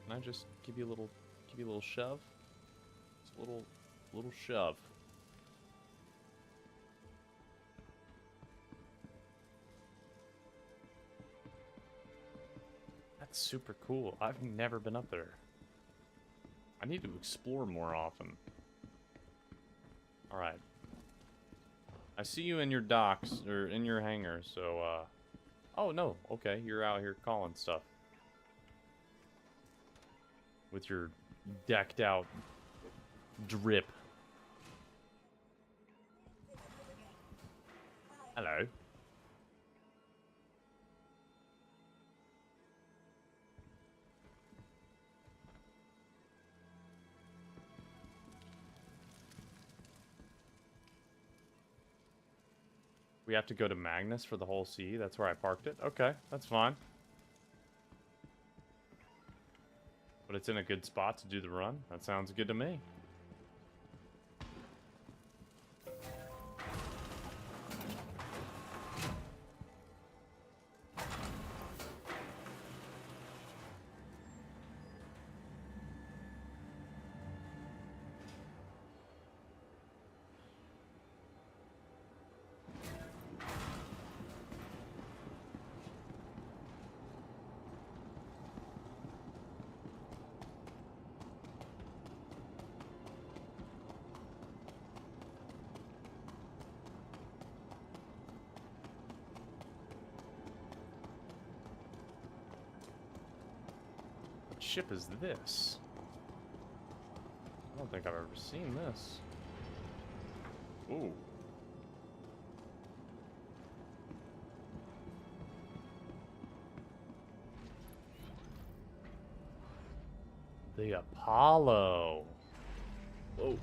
Speaker 1: Can I just give you a little shove? Just a little shove. That's super cool. I've never been up there. I need to explore more often. Alright. I see you in your docks, or in your hangar, so, oh, no. Okay, you're out here calling stuff. With your decked out drip. Hello. We have to go to Magnus for the whole sea. That's where I parked it. Okay, that's fine. But it's in a good spot to do the run. That sounds good to me. What ship is this? I don't think I've ever seen this. Ooh. The Apollo. Whoa.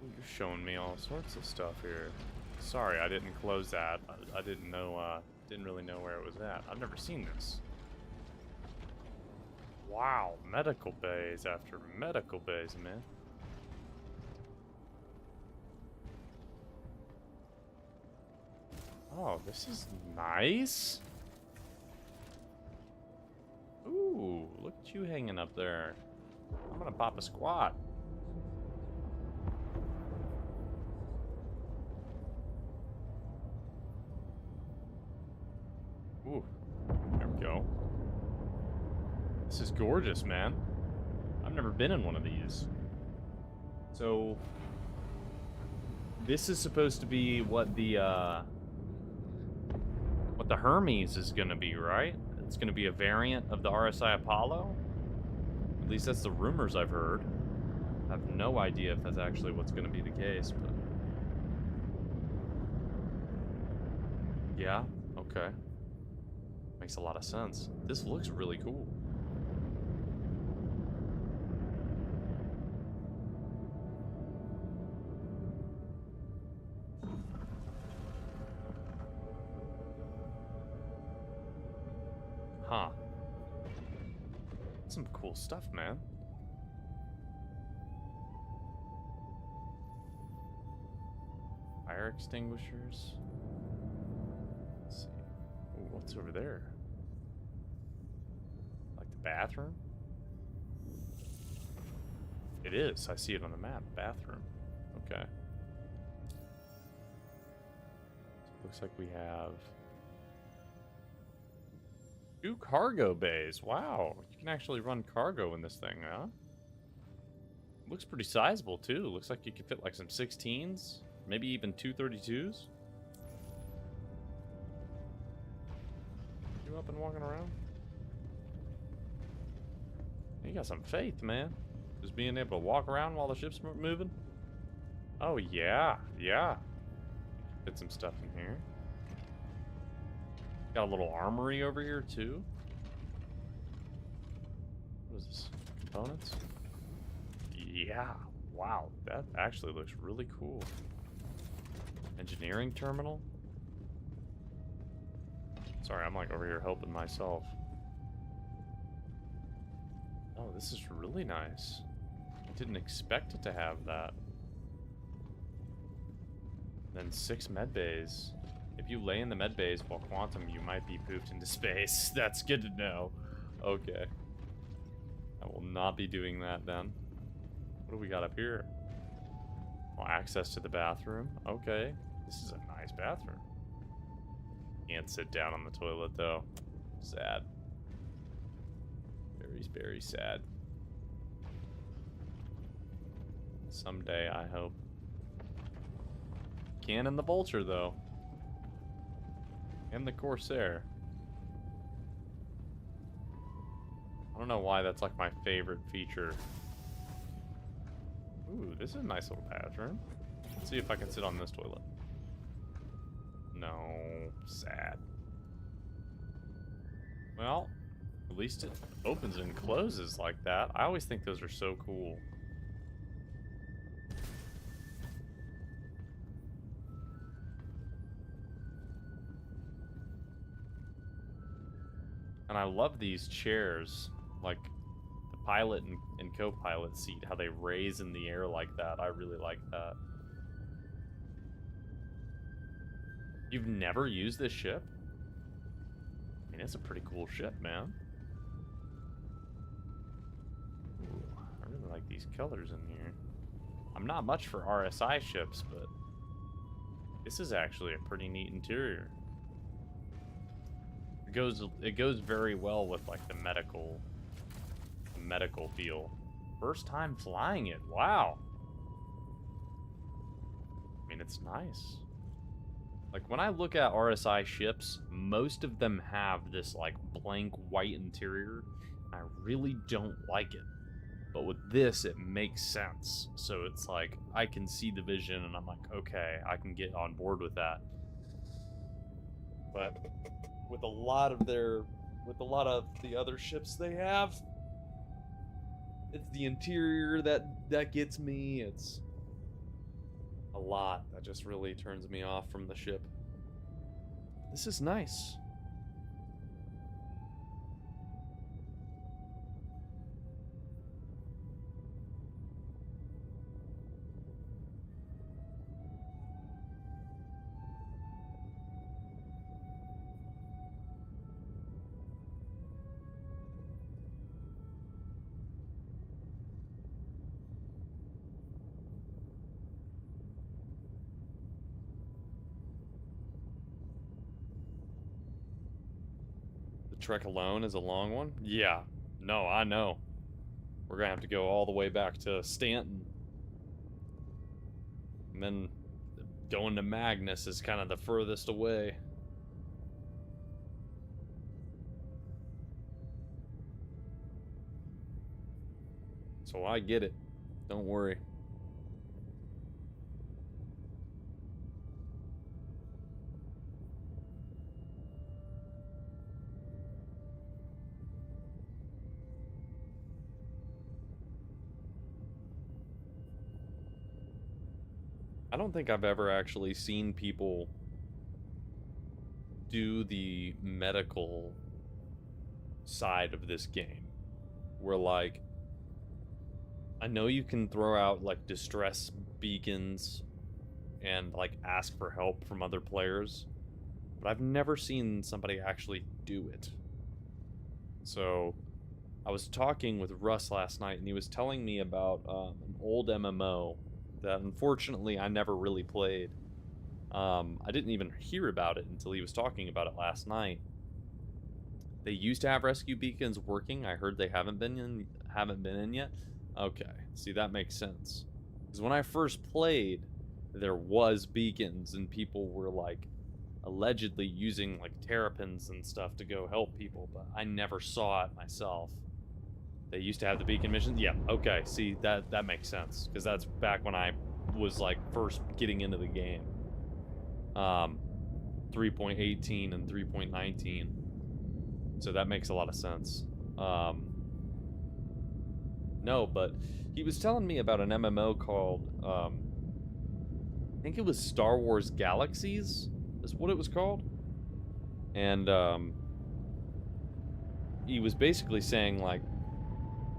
Speaker 1: You're showing me all sorts of stuff here. Sorry, I didn't close that. I didn't know, didn't really know where it was at. I've never seen this. Wow, medical bays after medical bays, man. Oh, this is nice. Ooh, look at you hanging up there. I'm gonna pop a squat. Ooh, there we go. This is gorgeous, man. I've never been in one of these. So, this is supposed to be what the Hermes is gonna be, right? It's gonna be a variant of the RSI Apollo. At least that's the rumors I've heard. I have no idea if that's actually what's gonna be the case, but yeah, okay. Makes a lot of sense. This looks really cool. Huh. Some cool stuff, man. Fire extinguishers. Let's see. Ooh, what's over there? Like the bathroom? It is. I see it on the map. Bathroom. Okay. So it looks like we have 2 cargo bays. Wow. You can actually run cargo in this thing, huh? Looks pretty sizable, too. Looks like you could fit like some 16s. Maybe even 232s. You up and walking around? You got some faith, man. Just being able to walk around while the ship's moving. Oh, yeah. Yeah. Fit some stuff in here. Got a little armory over here, too. What is this? Components? Yeah. Wow. That actually looks really cool. Engineering terminal? Sorry, I'm like over here helping myself. Oh, this is really nice. I didn't expect it to have that. Then 6 med bays. If you lay in the med bays while quantum, you might be poofed into space. That's good to know. Okay. I will not be doing that then. What do we got up here? Oh, access to the bathroom. Okay. This is a nice bathroom. Can't sit down on the toilet though. Sad. Very, very sad. Someday, I hope. Can in the Vulture though. And the Corsair. I don't know why that's like my favorite feature. Ooh, this is a nice little bathroom. Let's see if I can sit on this toilet. No, sad. Well, at least it opens and closes like that. I always think those are so cool. And I love these chairs, like the pilot and co-pilot seat, how they raise in the air like that. I really like that. You've never used this ship? I mean, it's a pretty cool ship, man. Ooh, I really like these colors in here. I'm not much for RSI ships, but this is actually a pretty neat interior. It goes very well with like the medical feel. First time flying it. Wow. I mean, it's nice. Like when I look at RSI ships, most of them have this like blank white interior. I really don't like it. But with this, it makes sense. So it's like, I can see the vision, and I'm like, okay, I can get on board with that. But with a lot of the other ships they have, it's the interior that gets me. It's a lot that just really turns me off from the ship. This is nice. Trek alone is a long one? Yeah. No, I know. We're gonna have to go all the way back to Stanton. And then going to Magnus is kind of the furthest away. So I get it. Don't worry. I don't think I've ever actually seen people do the medical side of this game. Where, like, I know you can throw out, like, distress beacons and, like, ask for help from other players, but I've never seen somebody actually do it. So, I was talking with Russ last night, and he was telling me about an old MMO that unfortunately I never really played. I didn't even hear about it until he was talking about it last night. They used to have rescue beacons working. I heard they haven't been in yet. Okay, see, that makes sense. Because when I first played, there was beacons and people were like allegedly using like terrapins and stuff to go help people, but I never saw it myself. They used to have the beacon missions. Yeah, okay, see, that makes sense, because that's back when I was like first getting into the game. 3.18 and 3.19. So that makes a lot of sense. No, but he was telling me about an MMO called, I think it was Star Wars Galaxies, is what it was called. And he was basically saying, like,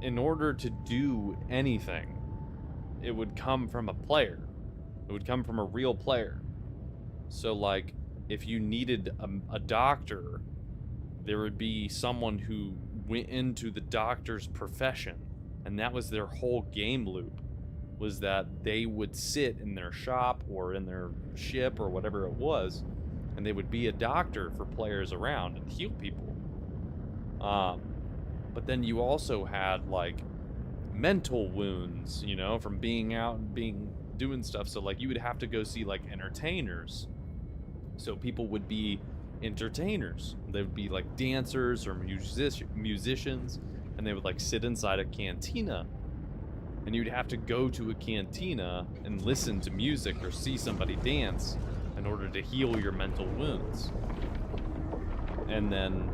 Speaker 1: in order to do anything, it would come from a player. It would come from a real player. So, like, if you needed a doctor, there would be someone who went into the doctor's profession, and that was their whole game loop, was that they would sit in their shop or in their ship or whatever it was, and they would be a doctor for players around and heal people. But then you also had, like, mental wounds, you know, from being out and doing stuff. So, like, you would have to go see, like, entertainers. So people would be entertainers. They would be, like, dancers or musicians, and they would, like, sit inside a cantina. And you'd have to go to a cantina and listen to music or see somebody dance in order to heal your mental wounds. And then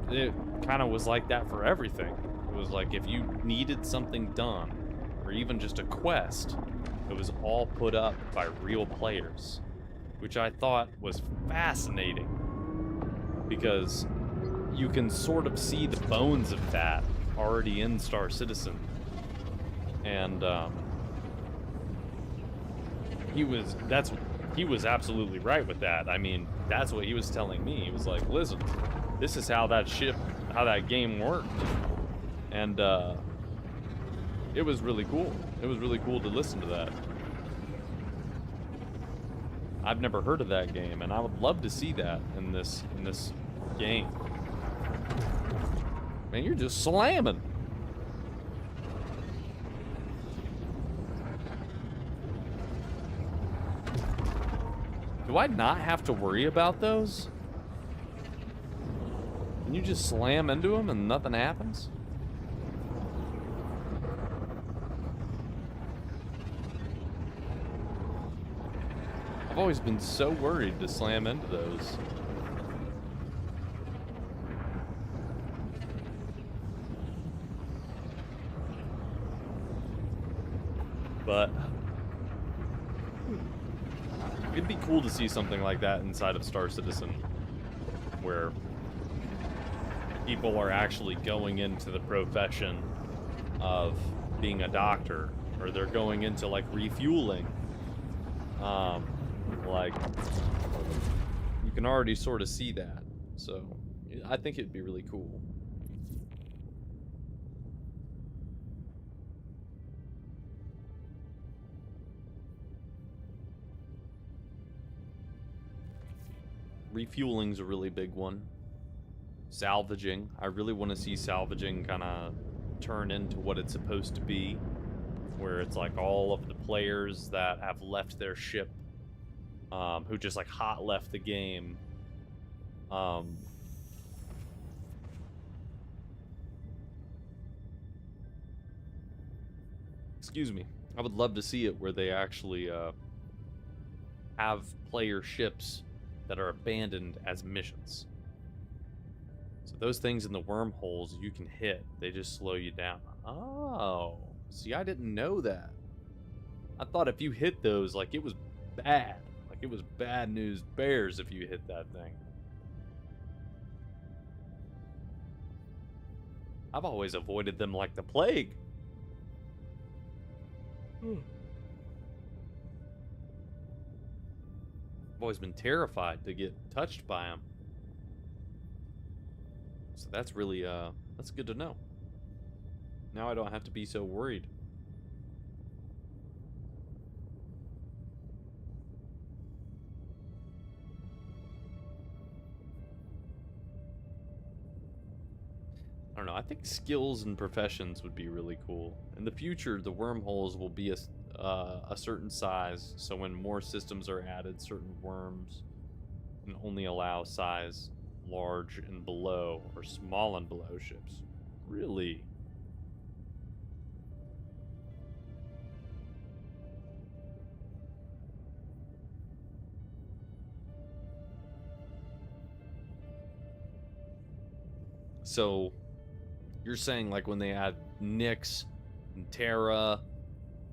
Speaker 1: it kind of was like that for everything. It was like if you needed something done, or even just a quest, it was all put up by real players, which I thought was fascinating, because you can sort of see the bones of that already in Star Citizen. And he was absolutely right with that. I mean, that's what he was telling me. He was like, listen, this is how that game worked. And it was really cool. It was really cool to listen to that. I've never heard of that game, and I would love to see that in this game. Man, you're just slamming. Do I not have to worry about those? Can you just slam into them and nothing happens? I've always been so worried to slam into those. But it'd be cool to see something like that inside of Star Citizen, where people are actually going into the profession of being a doctor, or they're going into like refueling. Like you can already sort of see that, so I think it'd be really cool. Refueling's a really big one. Salvaging. I really want to see salvaging kind of turn into what it's supposed to be, where it's like all of the players that have left their ship, who just like hot left the game, excuse me. I would love to see it where they actually have player ships that are abandoned as missions. So those things in the wormholes you can hit, they just slow you down. Oh, see, I didn't know that. I thought if you hit those, like it was bad. Like it was bad news bears if you hit that thing. I've always avoided them like the plague. I've always been terrified to get touched by them. So that's really, that's good to know. Now I don't have to be so worried. I don't know, I think skills and professions would be really cool. In the future, the wormholes will be a certain size, so when more systems are added, certain worms can only allow size large and below, or small and below ships. Really? So you're saying like when they add Nyx and Terra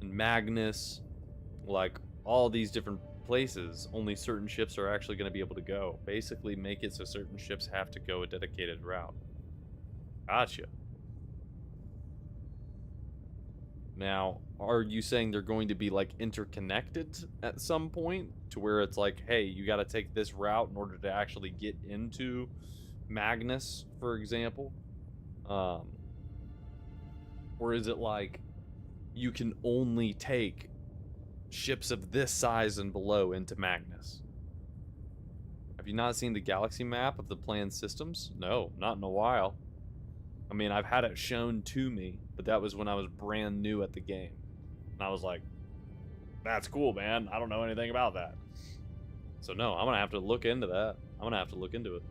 Speaker 1: and Magnus, like all these different places, only certain ships are actually going to be able to go. Basically make it so certain ships have to go a dedicated route. Gotcha. Now, are you saying they're going to be like interconnected at some point to where it's like, hey, you got to take this route in order to actually get into Magnus, for example? Or is it like you can only take ships of this size and below into Magnus? Have you not seen the galaxy map of the planned systems? No, not in a while. I mean, I've had it shown to me, but that was when I was brand new at the game. And I was like, that's cool, man. I don't know anything about that. So no, I'm going to have to look into that. I'm going to have to look into it.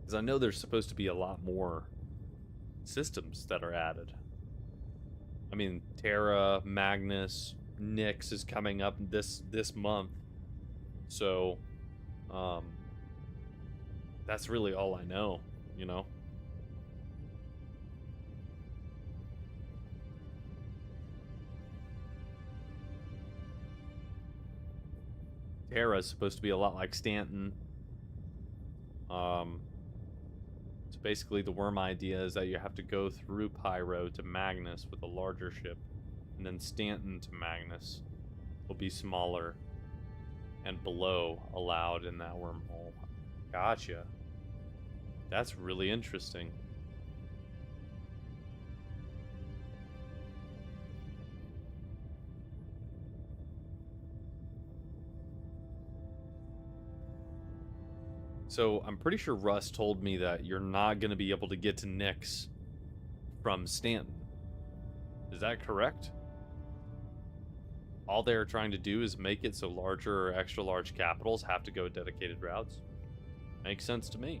Speaker 1: Because I know there's supposed to be a lot more systems that are added. I mean, Terra, Magnus, Nyx is coming up this month. So, that's really all I know, you know? Terra is supposed to be a lot like Stanton. So basically the worm idea is that you have to go through Pyro to Magnus with a larger ship, and then Stanton to Magnus will be smaller and below allowed in that wormhole. Gotcha. That's really interesting. So I'm pretty sure Russ told me that you're not going to be able to get to Nyx from Stanton. Is that correct? All they're trying to do is make it so larger or extra large capitals have to go dedicated routes. Makes sense to me.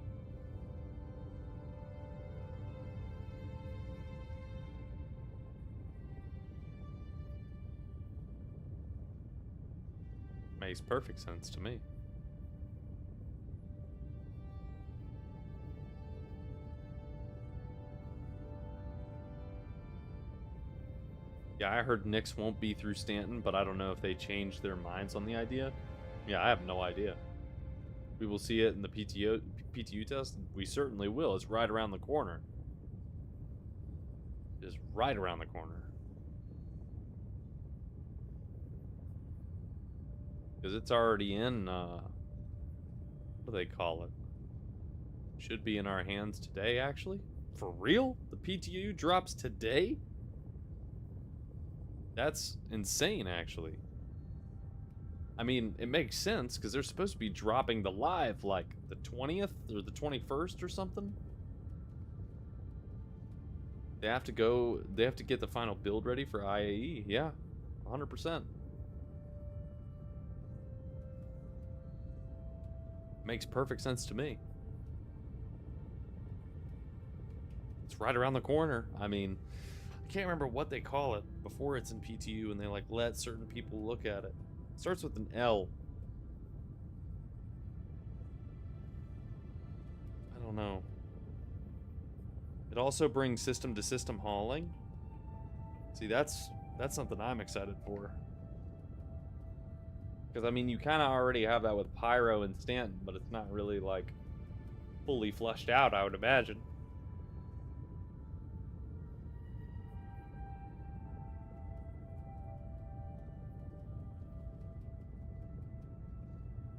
Speaker 1: Makes perfect sense to me. Yeah, I heard Nix won't be through Stanton, but I don't know if they changed their minds on the idea. Yeah, I have no idea. We will see it in the PTU test. We certainly will. It's right around the corner. It's right around the corner. Because it's already in, what do they call it? Should be in our hands today, actually. For real? The PTU drops today? That's insane, actually. I mean, it makes sense, because they're supposed to be dropping the live, like, the 20th or the 21st or something. They have to get the final build ready for IAE. Yeah, 100%. Makes perfect sense to me. It's right around the corner. I mean, I can't remember what they call it before it's in PTU and they like let certain people look at it. It starts with an L. I don't know. It also brings system to system hauling. See, that's something I'm excited for. Because, I mean, you kind of already have that with Pyro and Stanton, but it's not really, like, fully fleshed out, I would imagine.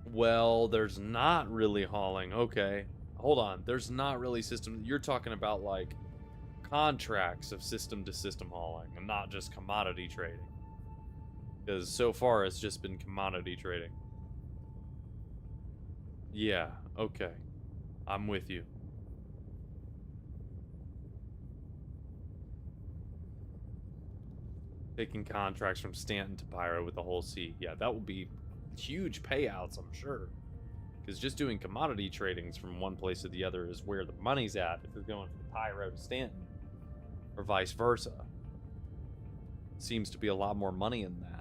Speaker 1: Well, there's not really hauling. Okay. Hold on. There's not really system. You're talking about, like, contracts of system to system hauling and not just commodity trading. Because so far it's just been commodity trading. Yeah, okay. I'm with you. Taking contracts from Stanton to Pyro with the whole sea. Yeah, that will be huge payouts, I'm sure. Because just doing commodity tradings from one place to the other is where the money's at if you're going from Pyro to Stanton. Or vice versa. Seems to be a lot more money in that.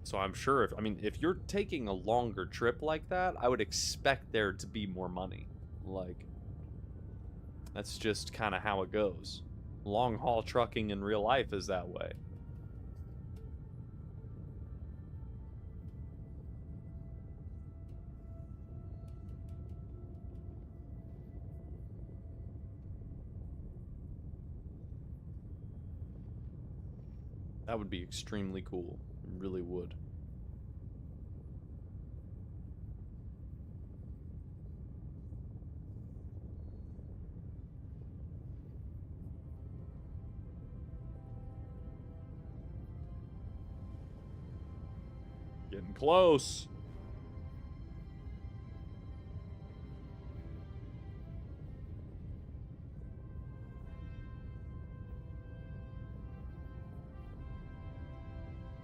Speaker 1: So I'm sure if you're taking a longer trip like that, I would expect there to be more money. Like, that's just kind of how it goes. Long haul trucking in real life is that way. That would be extremely cool. It really would. Getting close.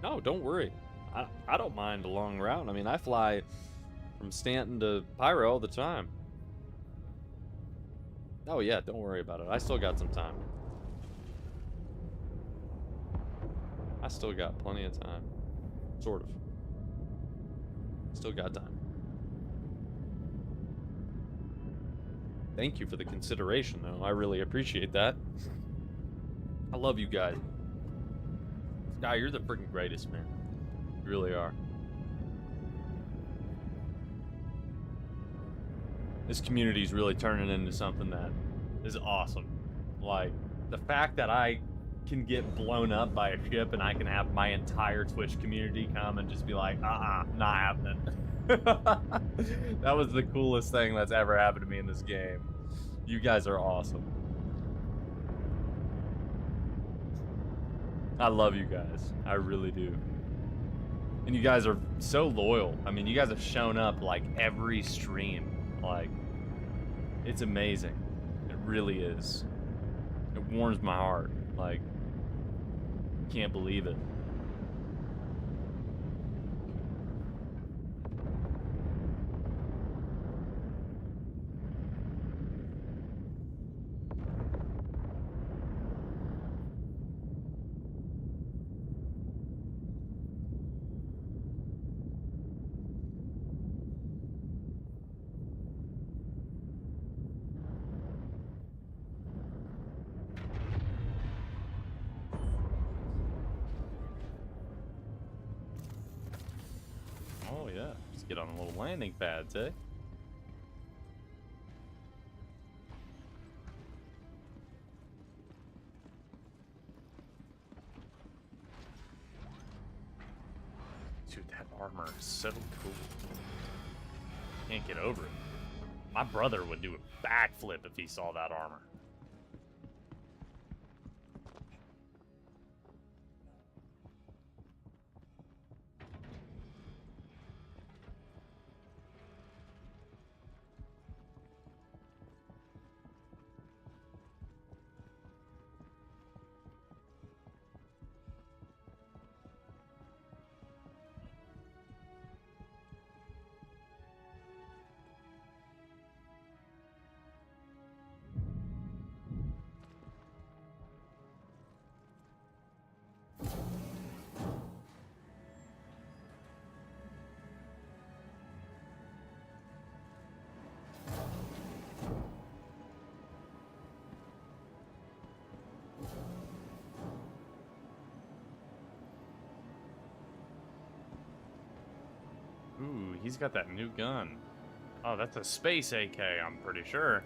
Speaker 1: No, don't worry. I don't mind a long route. I mean, I fly from Stanton to Pyro all the time. Oh yeah, don't worry about it. I still got some time. I still got plenty of time. Sort of. Still got time. Thank you for the consideration, though. I really appreciate that. I love you guys. Sky, you're the freaking greatest, man. You really are. This community's really turning into something that is awesome. Like, the fact that I can get blown up by a ship and I can have my entire Twitch community come and just be like, not happening. That was the coolest thing that's ever happened to me in this game. You guys are awesome. I love you guys. I really do. And you guys are so loyal. I mean, you guys have shown up like every stream. Like, it's amazing. It really is. It warms my heart. Like, can't believe it. get on the little landing pads, eh? Dude, that armor is so cool. Can't get over it. My brother would do a backflip if he saw that armor. Ooh, he's got that new gun. Oh, that's a space AK, I'm pretty sure.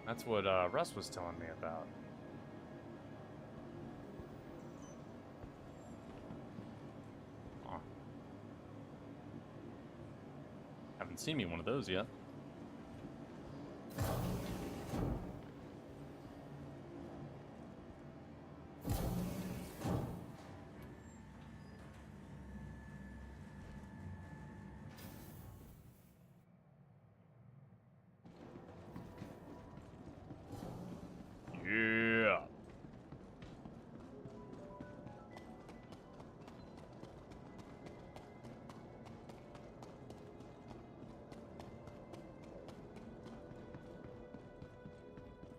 Speaker 1: That's what Russ was telling me about. Huh. Haven't seen me one of those yet. Yeah.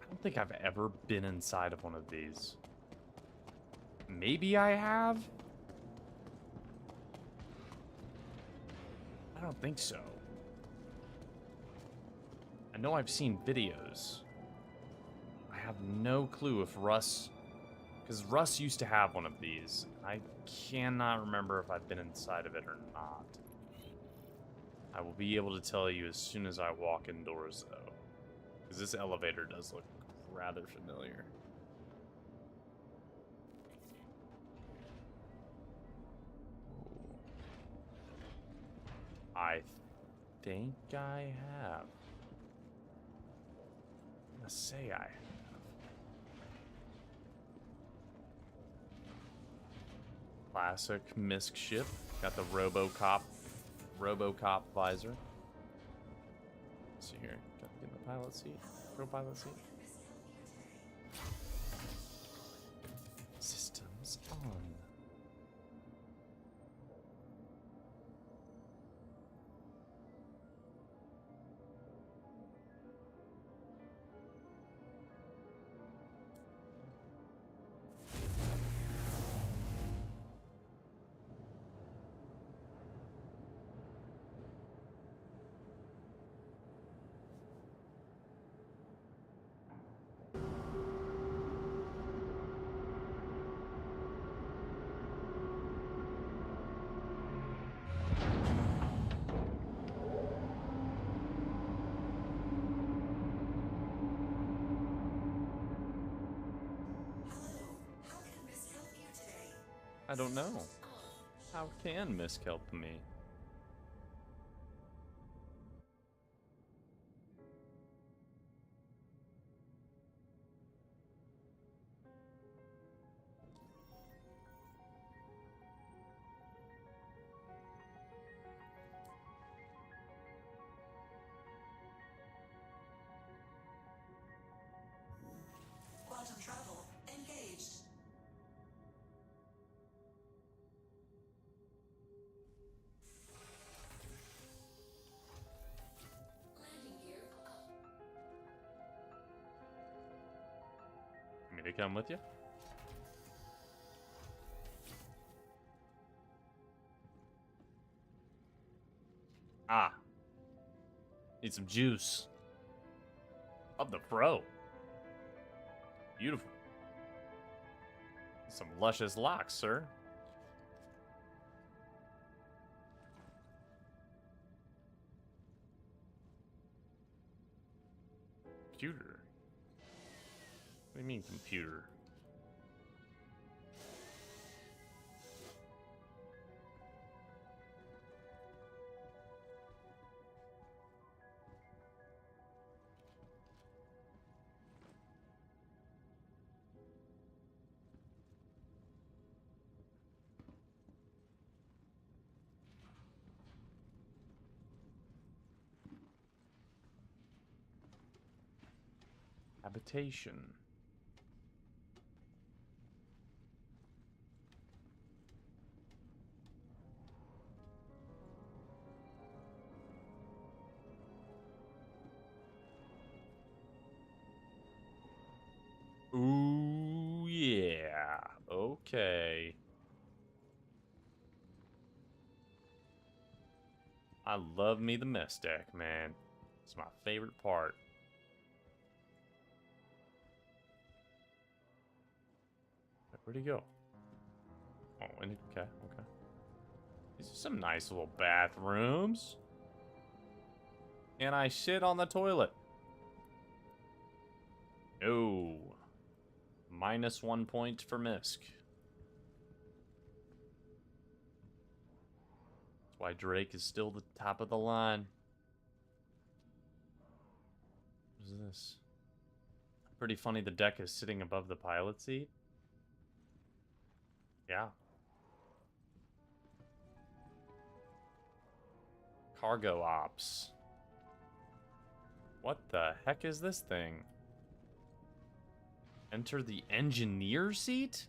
Speaker 1: I don't think I've ever been inside of one of these. Maybe I have? I don't think so. I know I've seen videos. I have no clue if Russ... Because Russ used to have one of these. I cannot remember if I've been inside of it or not. I will be able to tell you as soon as I walk indoors, though. Because this elevator does look rather familiar. I think I have. I'm gonna say I have. Classic MISC ship. Got the RoboCop visor. Let's see here. Got to get in the pilot seat. Pro-pilot seat. Systems on. I don't know. How can MISC help me?
Speaker 3: Quantum travel engaged. Landing gear.
Speaker 1: Want me to come with you? Ah. Need some juice. Of the fro. Beautiful. Some luscious locks, sir. computer? What do you mean computer? Habitation. Ooh, yeah. Okay. I love me the mess deck, man. It's my favorite part. Where'd he go? Oh, okay, okay. These are some nice little bathrooms. And I shit on the toilet. Oh. -1 point for Misk. That's why Drake is still the top of the line. What is this? Pretty funny the deck is sitting above the pilot seat. Yeah. Cargo ops. What the heck is this thing? Enter the engineer seat?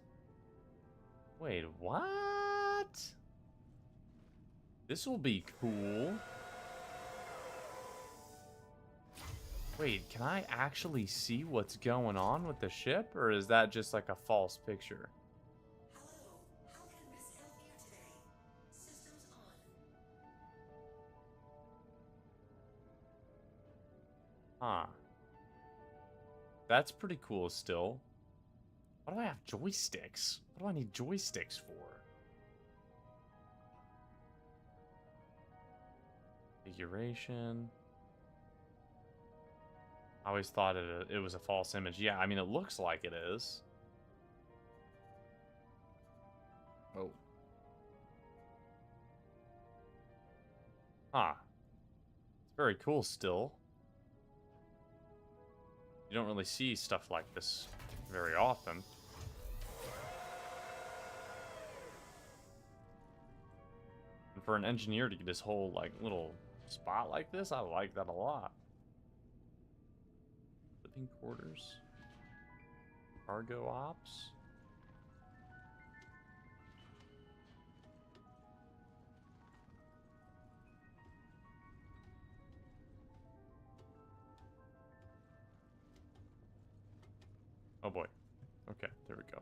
Speaker 1: Wait, what? This will be cool. Wait, can I actually see what's going on with the ship? Or is that just like a false picture?
Speaker 3: Hello, how can Miss help you today? Systems on.
Speaker 1: Huh. That's pretty cool still. Why do I have joysticks? What do I need joysticks for? Configuration. I always thought it was a false image. Yeah, I mean, it looks like it is. Oh. Huh. It's very cool still. You don't really see stuff like this very often. And for an engineer to get his whole, like, little spot like this, I like that a lot. Living quarters. Cargo ops. Oh boy. Okay, there we go.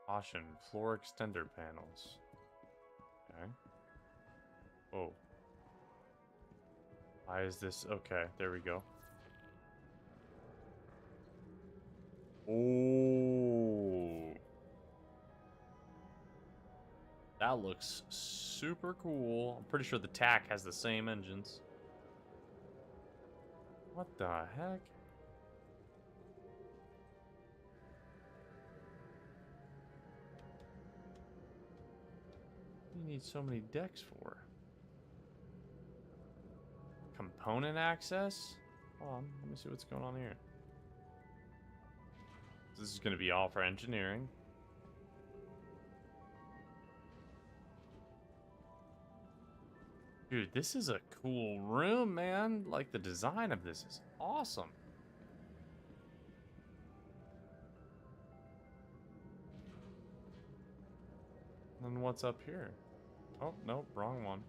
Speaker 1: Caution, floor extender panels. Okay. Whoa. Why is this? Okay, there we go. Oh. That looks super cool. I'm pretty sure the TAC has the same engines. What the heck? What do you need so many decks for? Component access? Hold on, let me see what's going on here. This is going to be all for engineering. Dude, this is a cool room, man. Like, the design of this is awesome. And then what's up here? Oh, nope, wrong one.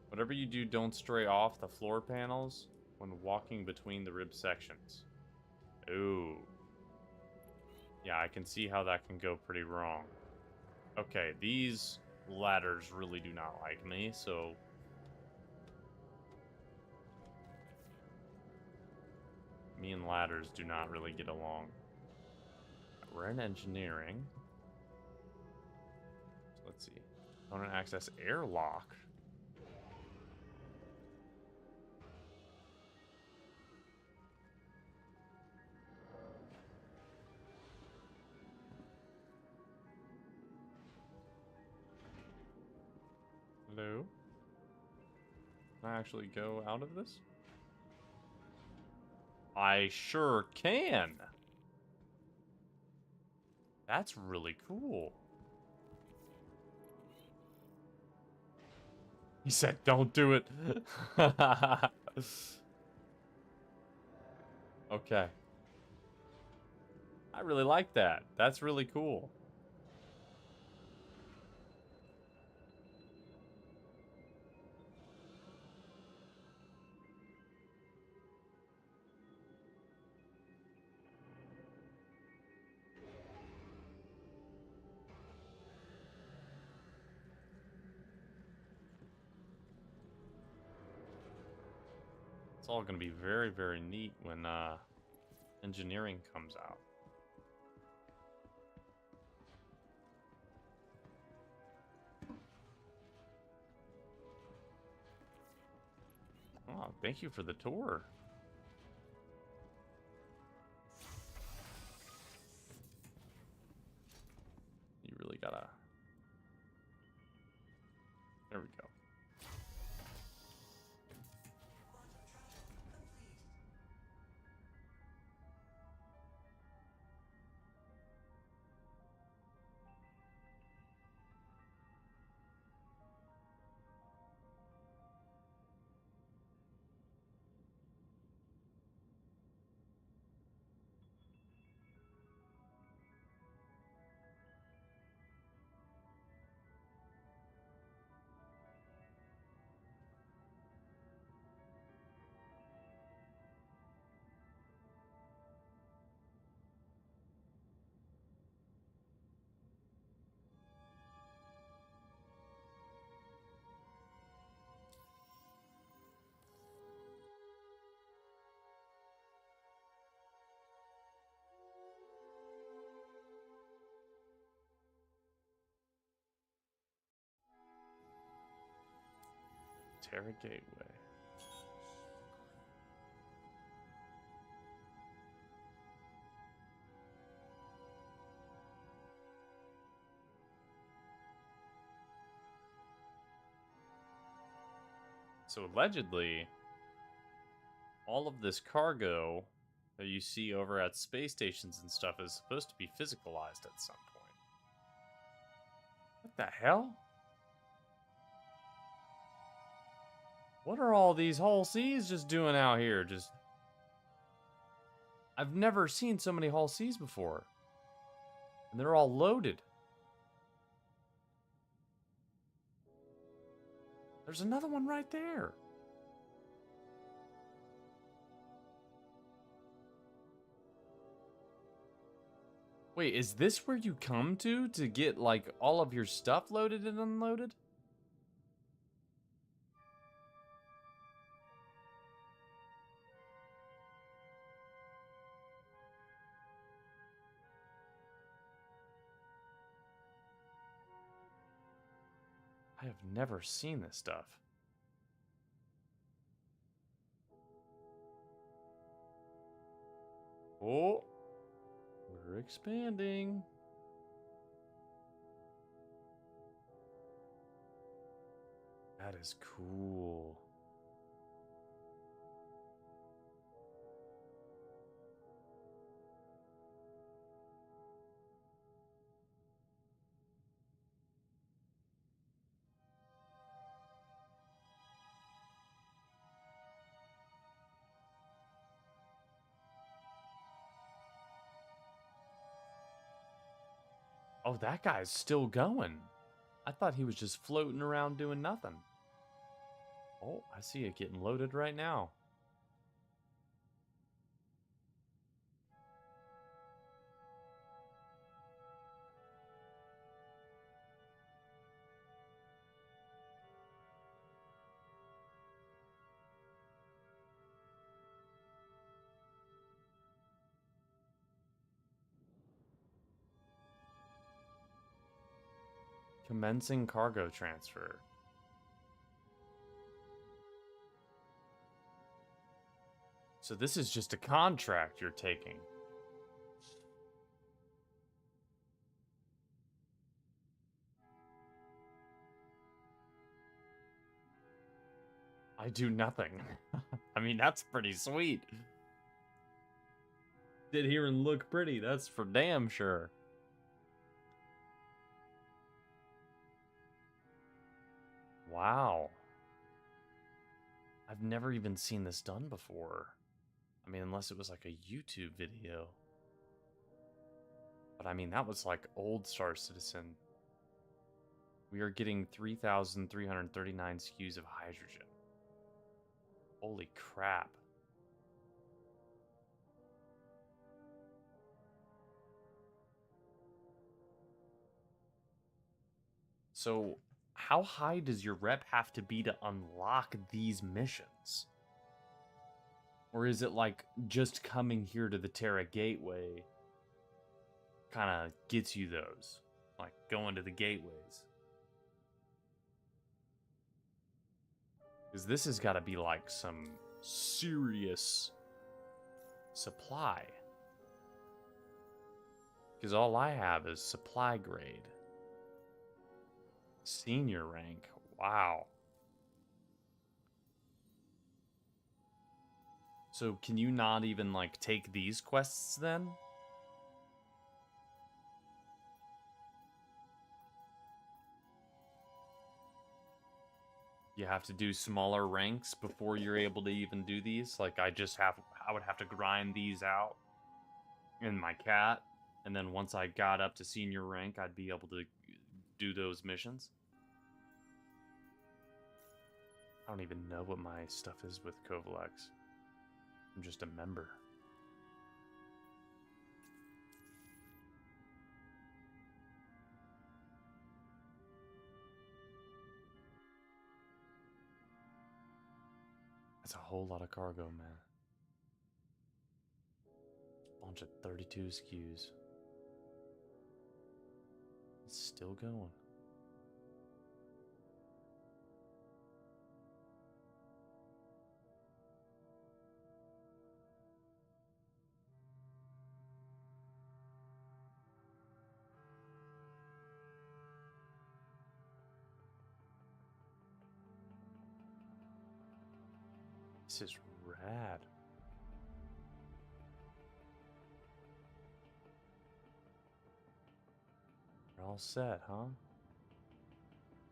Speaker 1: Whatever you do, don't stray off the floor panels when walking between the rib sections. Ooh. Yeah, I can see how that can go pretty wrong. Okay, these ladders really do not like me, so... Me and ladders do not really get along. We're in engineering. Let's see. Component access airlock. Hello? Can I actually go out of this? I sure can. That's really cool. He said, don't do it. Okay. I really like that. That's really cool. It's all going to be very, very neat when engineering comes out. Oh, thank you for the tour. You really gotta... There we go. Terra Gateway. So allegedly, all of this cargo that you see over at space stations and stuff is supposed to be physicalized at some point. What the hell? What are all these Hull C's just doing out here? I've never seen so many Hull C's before. And they're all loaded. There's another one right there. Wait, is this where you come to get, like, all of your stuff loaded and unloaded? I have never seen this stuff. Oh, we're expanding. That is cool. Oh, that guy's still going. I thought he was just floating around doing nothing. Oh, I see it getting loaded right now. Commencing cargo transfer. So this is just a contract you're taking. I do nothing. I mean, that's pretty sweet. Sit here and look pretty, that's for damn sure. Wow. I've never even seen this done before. I mean, unless it was like a YouTube video. But I mean, that was like old Star Citizen. We are getting 3,339 SKUs of hydrogen. Holy crap. So, how high does your rep have to be to unlock these missions? Or is it like just coming here to the Terra Gateway kind of gets you those? Like going to the gateways? Because this has got to be like some serious supply. Because all I have is supply grade. Senior rank. Wow. So can you not even like take these quests then? You have to do smaller ranks before you're able to even do these? Like I would have to grind these out in my cat, and then once I got up to senior rank, I'd be able to do those missions? I don't even know what my stuff is with Kovalex. I'm just a member. That's a whole lot of cargo, man. Bunch of 32 SKUs. It's still going. This is rad. We're all set, huh?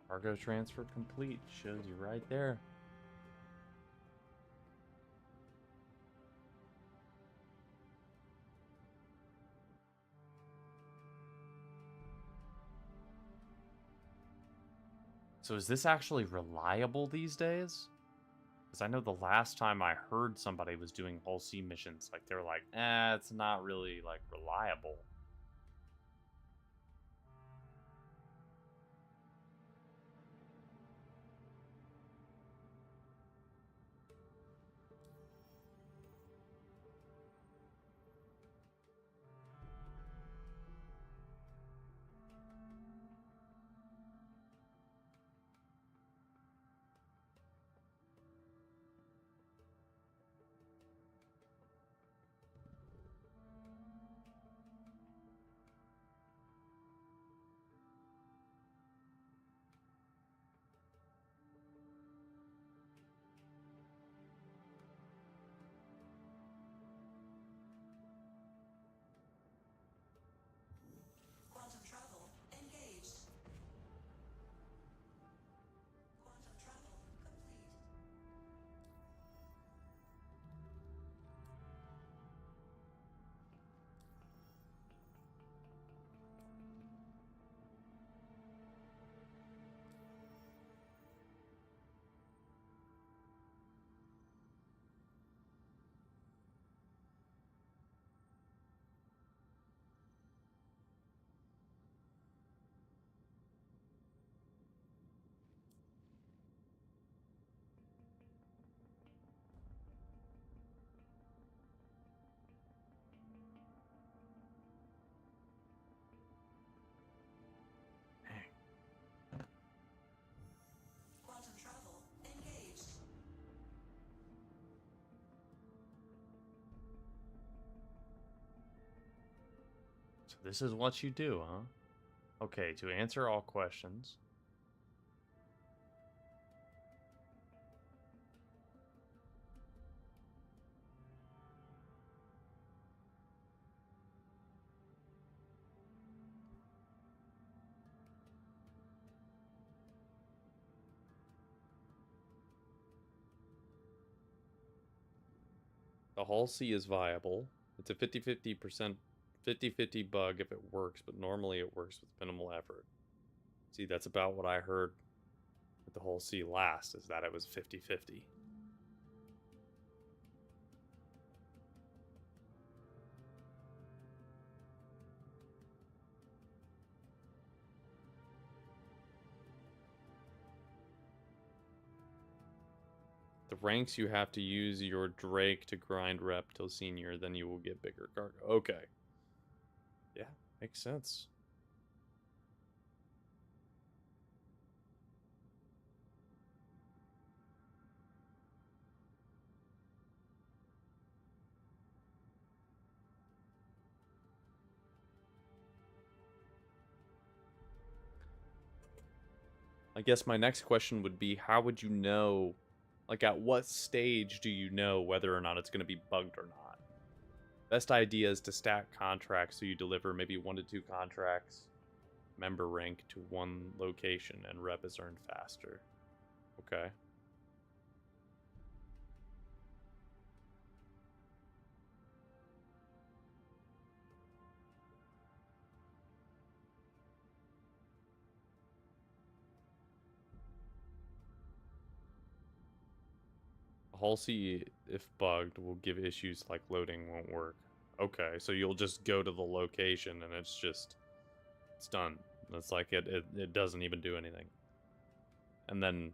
Speaker 1: Cargo transfer complete. Shows you right there. So is this actually reliable these days? Because I know the last time I heard somebody was doing Hull C missions, like they were like, it's not really like reliable. So this is what you do, huh? Okay, to answer all questions. The Hull C is viable. It's a 50-50%, 50-50 bug if it works, but normally it works with minimal effort. See, that's about what I heard with the Hull C last, is that it was 50-50. The ranks you have to use your Drake to grind rep till senior, then you will get bigger cargo. Okay. Yeah, makes sense. I guess my next question would be, how would you know, like at what stage do you know whether or not it's going to be bugged or not? Best idea is to stack contracts so you deliver maybe 1 to 2 contracts, member rank to one location, and rep is earned faster. Okay. Hull C, if bugged, will give issues like loading won't work. Okay, so you'll just go to the location and it's done. It's like it doesn't even do anything. And then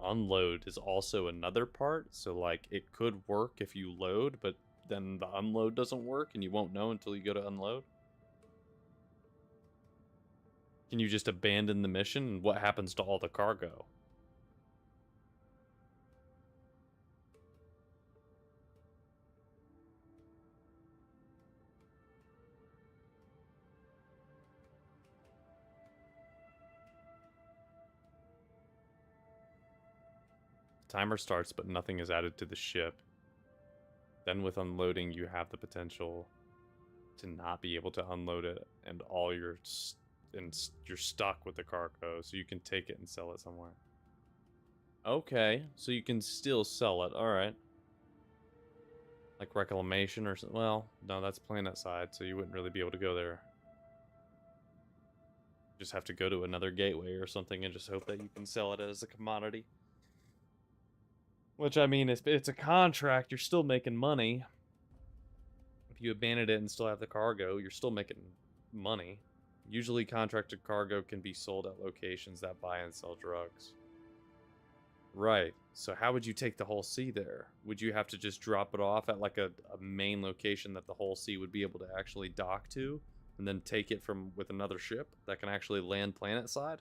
Speaker 1: unload is also another part, so like it could work if you load, but then the unload doesn't work and you won't know until you go to unload. Can you just abandon the mission, and what happens to all the cargo? Timer starts, but nothing is added to the ship. Then with unloading, you have the potential to not be able to unload it, and you're stuck with the cargo, so you can take it and sell it somewhere. Okay, so you can still sell it. All right. Like reclamation or something. Well, no, that's planet side, so you wouldn't really be able to go there. Just have to go to another gateway or something and just hope that you can sell it as a commodity. Which, I mean, if it's a contract, you're still making money. If you abandon it and still have the cargo, you're still making money. Usually contracted cargo can be sold at locations that buy and sell drugs. Right. So how would you take the Hull C there? Would you have to just drop it off at like a main location that the Hull C would be able to actually dock to? And then take it from with another ship that can actually land planet side?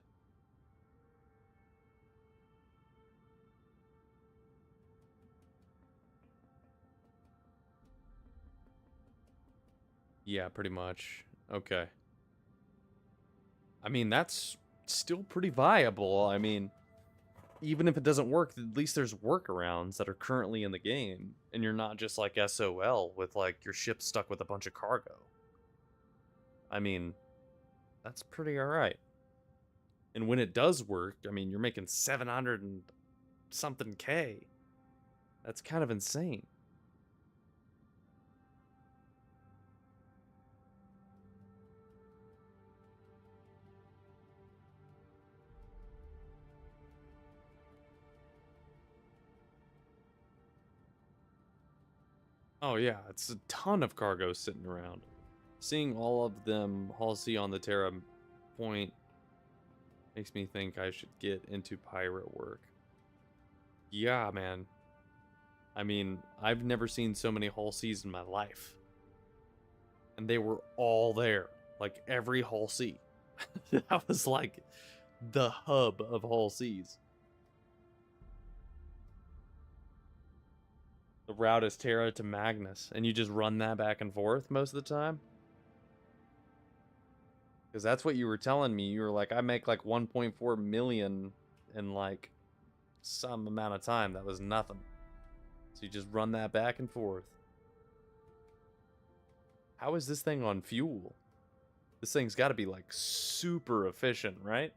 Speaker 1: Yeah, pretty much. Okay. I mean, that's still pretty viable. I mean, even if it doesn't work, at least there's workarounds that are currently in the game. And you're not just like SOL with like your ship stuck with a bunch of cargo. I mean, that's pretty alright. And when it does work, I mean, you're making 700 and something K. That's kind of insane. Oh yeah, it's a ton of cargo sitting around. Seeing all of them Hull C on the Terra point makes me think I should get into pirate work. Yeah, man. I mean, I've never seen so many Hull Cs in my life. And they were all there. Like, every Hull C. That was like the hub of Hull Cs. The route is Terra to Magnus, and you just run that back and forth most of the time? Because that's what you were telling me. You were like, I make like 1.4 million in like some amount of time. That was nothing. So you just run that back and forth. How is this thing on fuel? This thing's got to be like super efficient, right?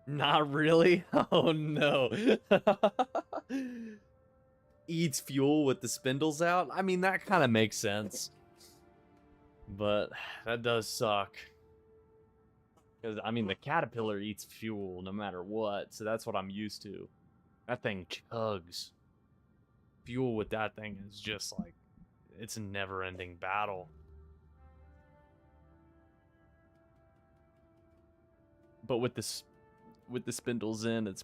Speaker 1: Not really? Oh no. Eats fuel with the spindles out? I mean, that kind of makes sense. But that does suck. Because, I mean, the caterpillar eats fuel no matter what, so that's what I'm used to. That thing chugs. Fuel with that thing is just like, it's a never-ending battle. But with this, with the spindles in, it's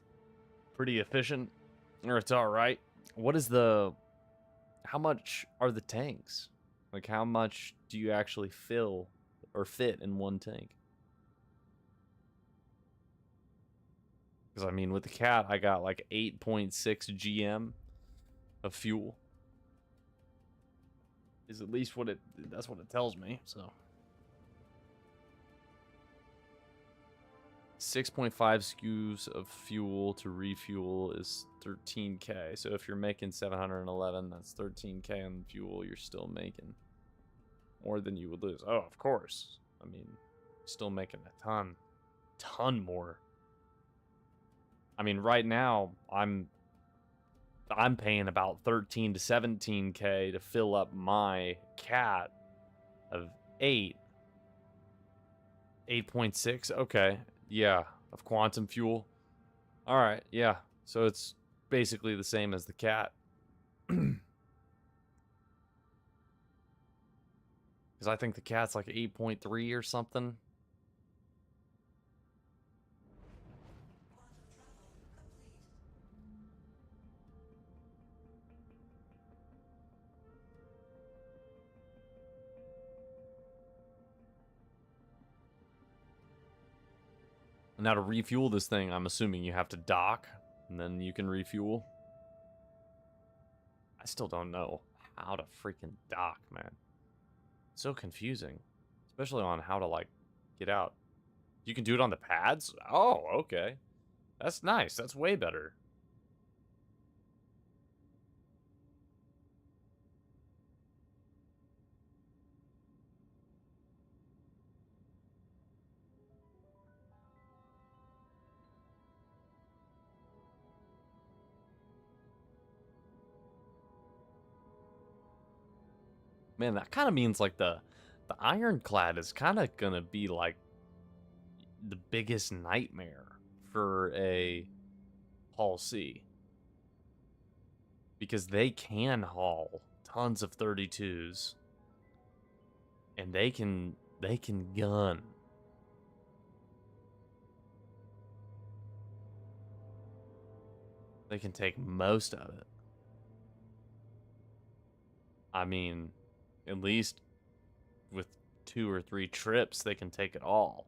Speaker 1: pretty efficient, or it's all right. What is the, how much are the tanks? Like, how much do you actually fill or fit in one tank? Because, I mean, with the cat, I got like 8.6 GM of fuel. Is at least what it, that's what it tells me, so. 6.5 SKUs of fuel to refuel is 13k. So if you're making 711, that's 13k on fuel you're still making. More than you would lose. Oh, of course. I mean, still making a ton more. I mean, right now I'm paying about 13 to 17k to fill up my cat of 8.6. Okay. Yeah, of quantum fuel. All right, yeah. So it's basically the same as the cat. Because I think the cat's like 8.3 or something. Now to refuel this thing, I'm assuming you have to dock, and then you can refuel. I still don't know how to freaking dock, man. It's so confusing. Especially on how to, like, get out. You can do it on the pads? Oh, okay. That's nice. That's way better. Man, that kind of means like the ironclad is kind of gonna be like the biggest nightmare for a Hull C, because they can haul tons of 32s and they can gun. They can take most of it. I mean, at least with 2 or 3 trips, they can take it all.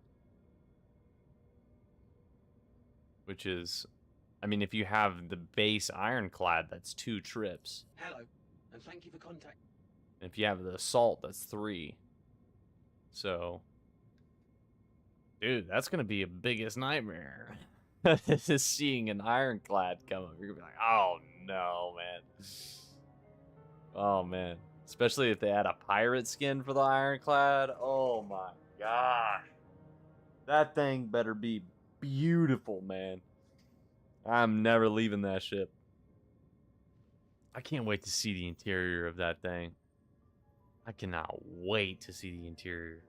Speaker 1: Which is, I mean, if you have the base ironclad, that's 2 trips.
Speaker 7: Hello, and thank you for contact.
Speaker 1: And if you have the assault, that's 3. So, dude, that's gonna be a biggest nightmare. Just seeing an ironclad come up, you're gonna be like, oh no, man. Oh man. Especially if they add a pirate skin for the ironclad. Oh my gosh. That thing better be beautiful, man. I'm never leaving that ship. I can't wait to see the interior of that thing. I cannot wait to see the interior.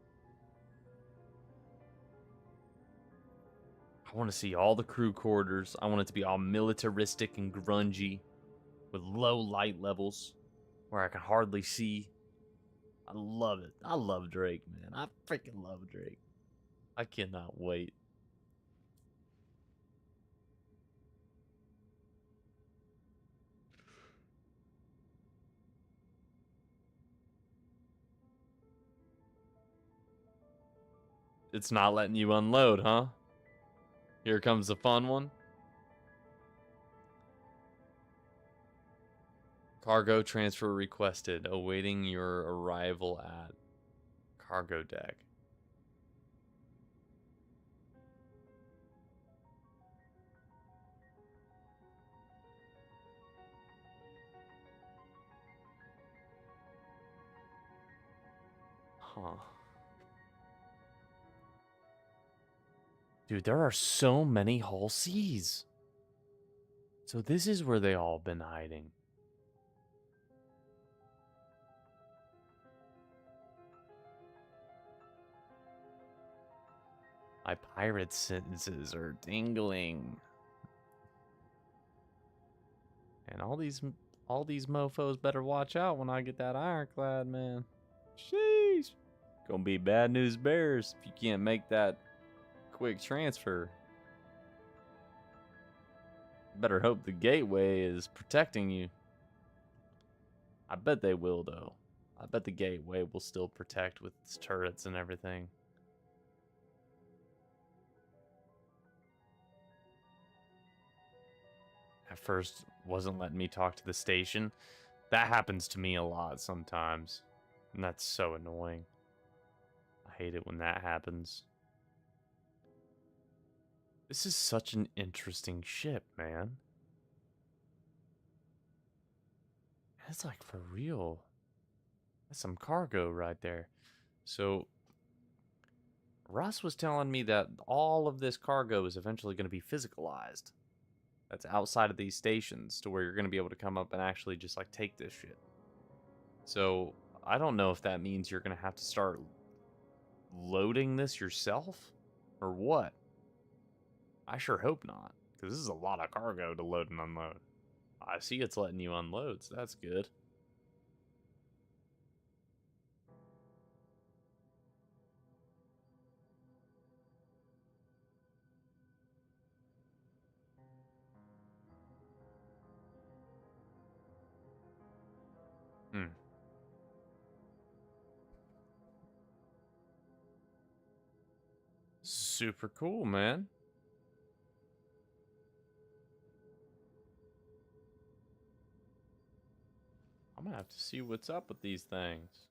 Speaker 1: I want to see all the crew quarters. I want it to be all militaristic and grungy with low light levels where I can hardly see. I love it. I love Drake, man. I freaking love Drake. I cannot wait. It's not letting you unload, huh? Here comes the fun one. Cargo transfer requested. Awaiting your arrival at cargo deck. Huh. Dude, there are so many Hull C's. So this is where they all been hiding. My pirate sentences are tingling. And all these mofos better watch out when I get that ironclad, man. Sheesh. Gonna be bad news bears if you can't make that quick transfer. Better hope the gateway is protecting you. I bet they will, though. I bet the gateway will still protect with its turrets and everything. At first, wasn't letting me talk to the station. That happens to me a lot sometimes. And that's so annoying. I hate it when that happens. This is such an interesting ship, man. It's like for real. That's some cargo right there. So, Russ was telling me that all of this cargo is eventually going to be physicalized. That's outside of these stations to where you're going to be able to come up and actually just like take this shit. So, I don't know if that means you're going to have to start loading this yourself or what. I sure hope not, because this is a lot of cargo to load and unload. I see it's letting you unload, so that's good. Super cool, man. I'm gonna have to see what's up with these things.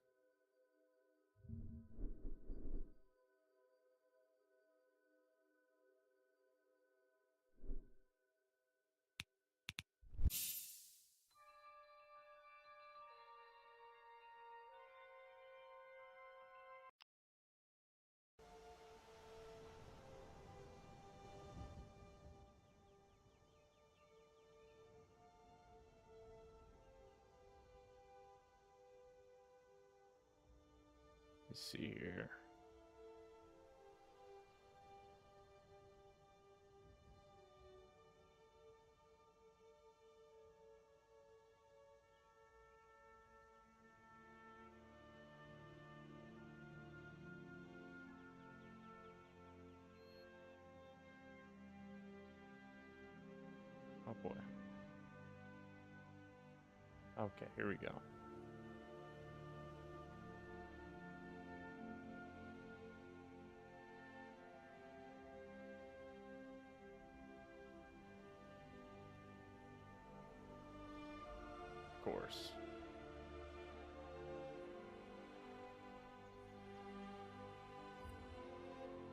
Speaker 1: Let's see here. Oh boy. Okay, here we go. Of course.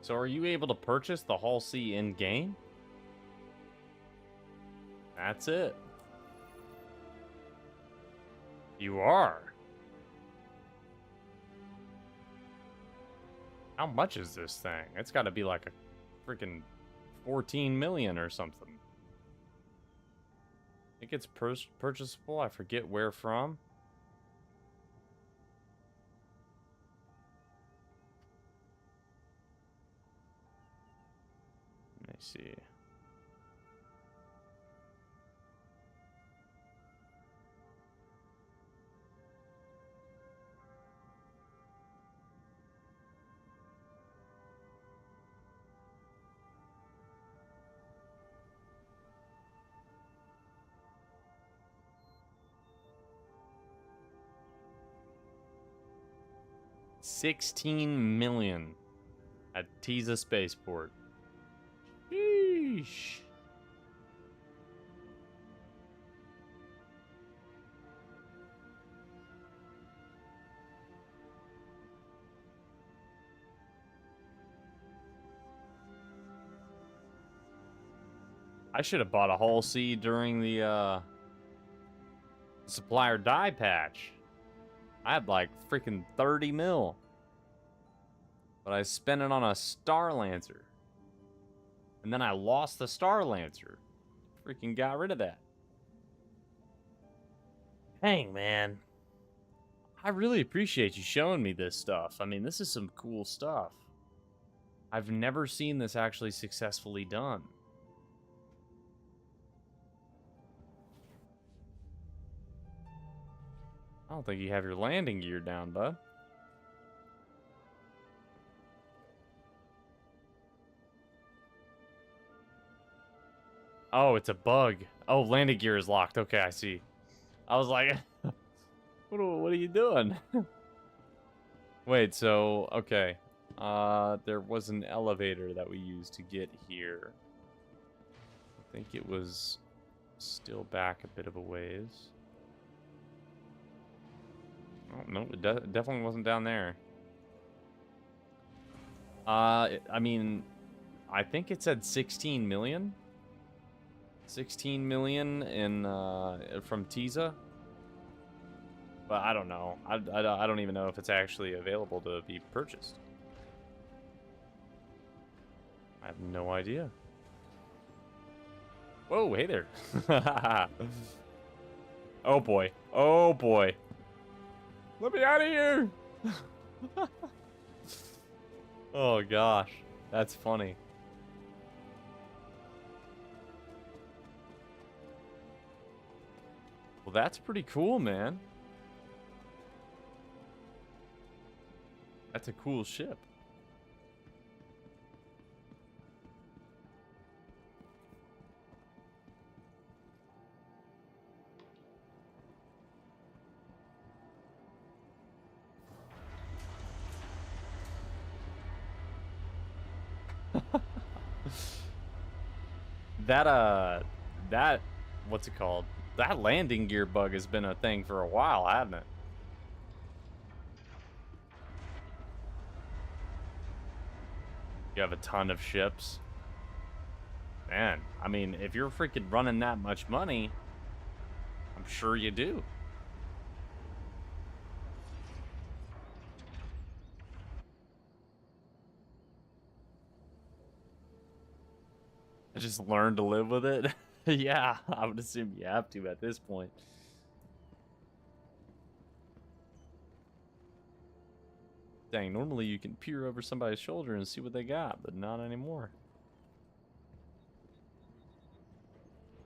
Speaker 1: So are you able to purchase the Hull C in-game? That's it. You are. How much is this thing? It's got to be like a freaking 14 million or something. I think it's purchasable. I forget where from. Let me see. $16 million at Tisa Spaceport. Sheesh. I should have bought a Hull C during the supplier die patch. I had like freaking 30 mil. But I spent it on a Star Lancer. And then I lost the Star Lancer. Freaking got rid of that. Dang, man. I really appreciate you showing me this stuff. I mean, this is some cool stuff. I've never seen this actually successfully done. I don't think you have your landing gear down, bud. Oh, it's a bug. Oh, landing gear is locked. Okay, I see. I was like, what are you doing? Wait, so, okay. There was an elevator that we used to get here. I think it was still back a bit of a ways. Oh, no, it definitely wasn't down there. I mean, I think it said 16 million. 16 million in, from Tisa. But I don't know. I don't even know if it's actually available to be purchased. I have no idea. Whoa, hey there. Oh boy. Oh boy. Let me out of here. Oh gosh. That's funny. Well, that's pretty cool, man. That's a cool ship. That what's it called? That landing gear bug has been a thing for a while, hasn't it? You have a ton of ships. Man, I mean, if you're freaking running that much money, I'm sure you do. I just learned to live with it. Yeah, I would assume you have to at this point. Dang, normally you can peer over somebody's shoulder and see what they got, but not anymore.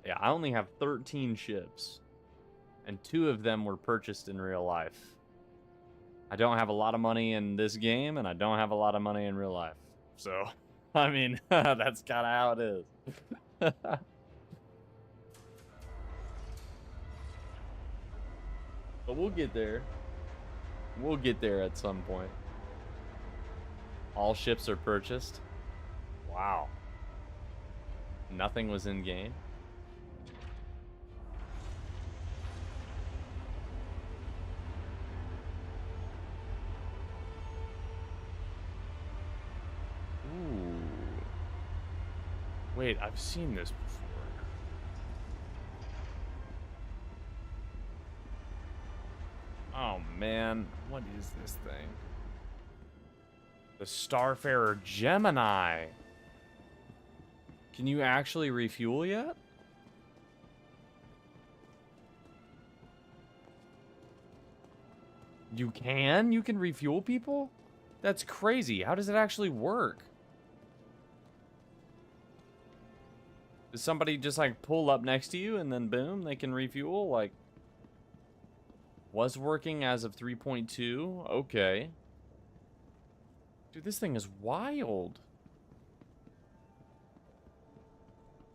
Speaker 1: Yeah, I only have 13 ships, and 2 of them were purchased in real life. I don't have a lot of money in this game, and I don't have a lot of money in real life. So, I mean, that's kind of how it is. But we'll get there. We'll get there at some point. All ships are purchased. Wow. Nothing was in game. Ooh. Wait, I've seen this before. Oh man, what is this thing? The Starfarer Gemini. Can you actually refuel yet? You can? You can refuel people? That's crazy. How does it actually work? Does somebody just like pull up next to you and then boom, they can refuel? Like, was working as of 3.2? Okay. Dude, this thing is wild.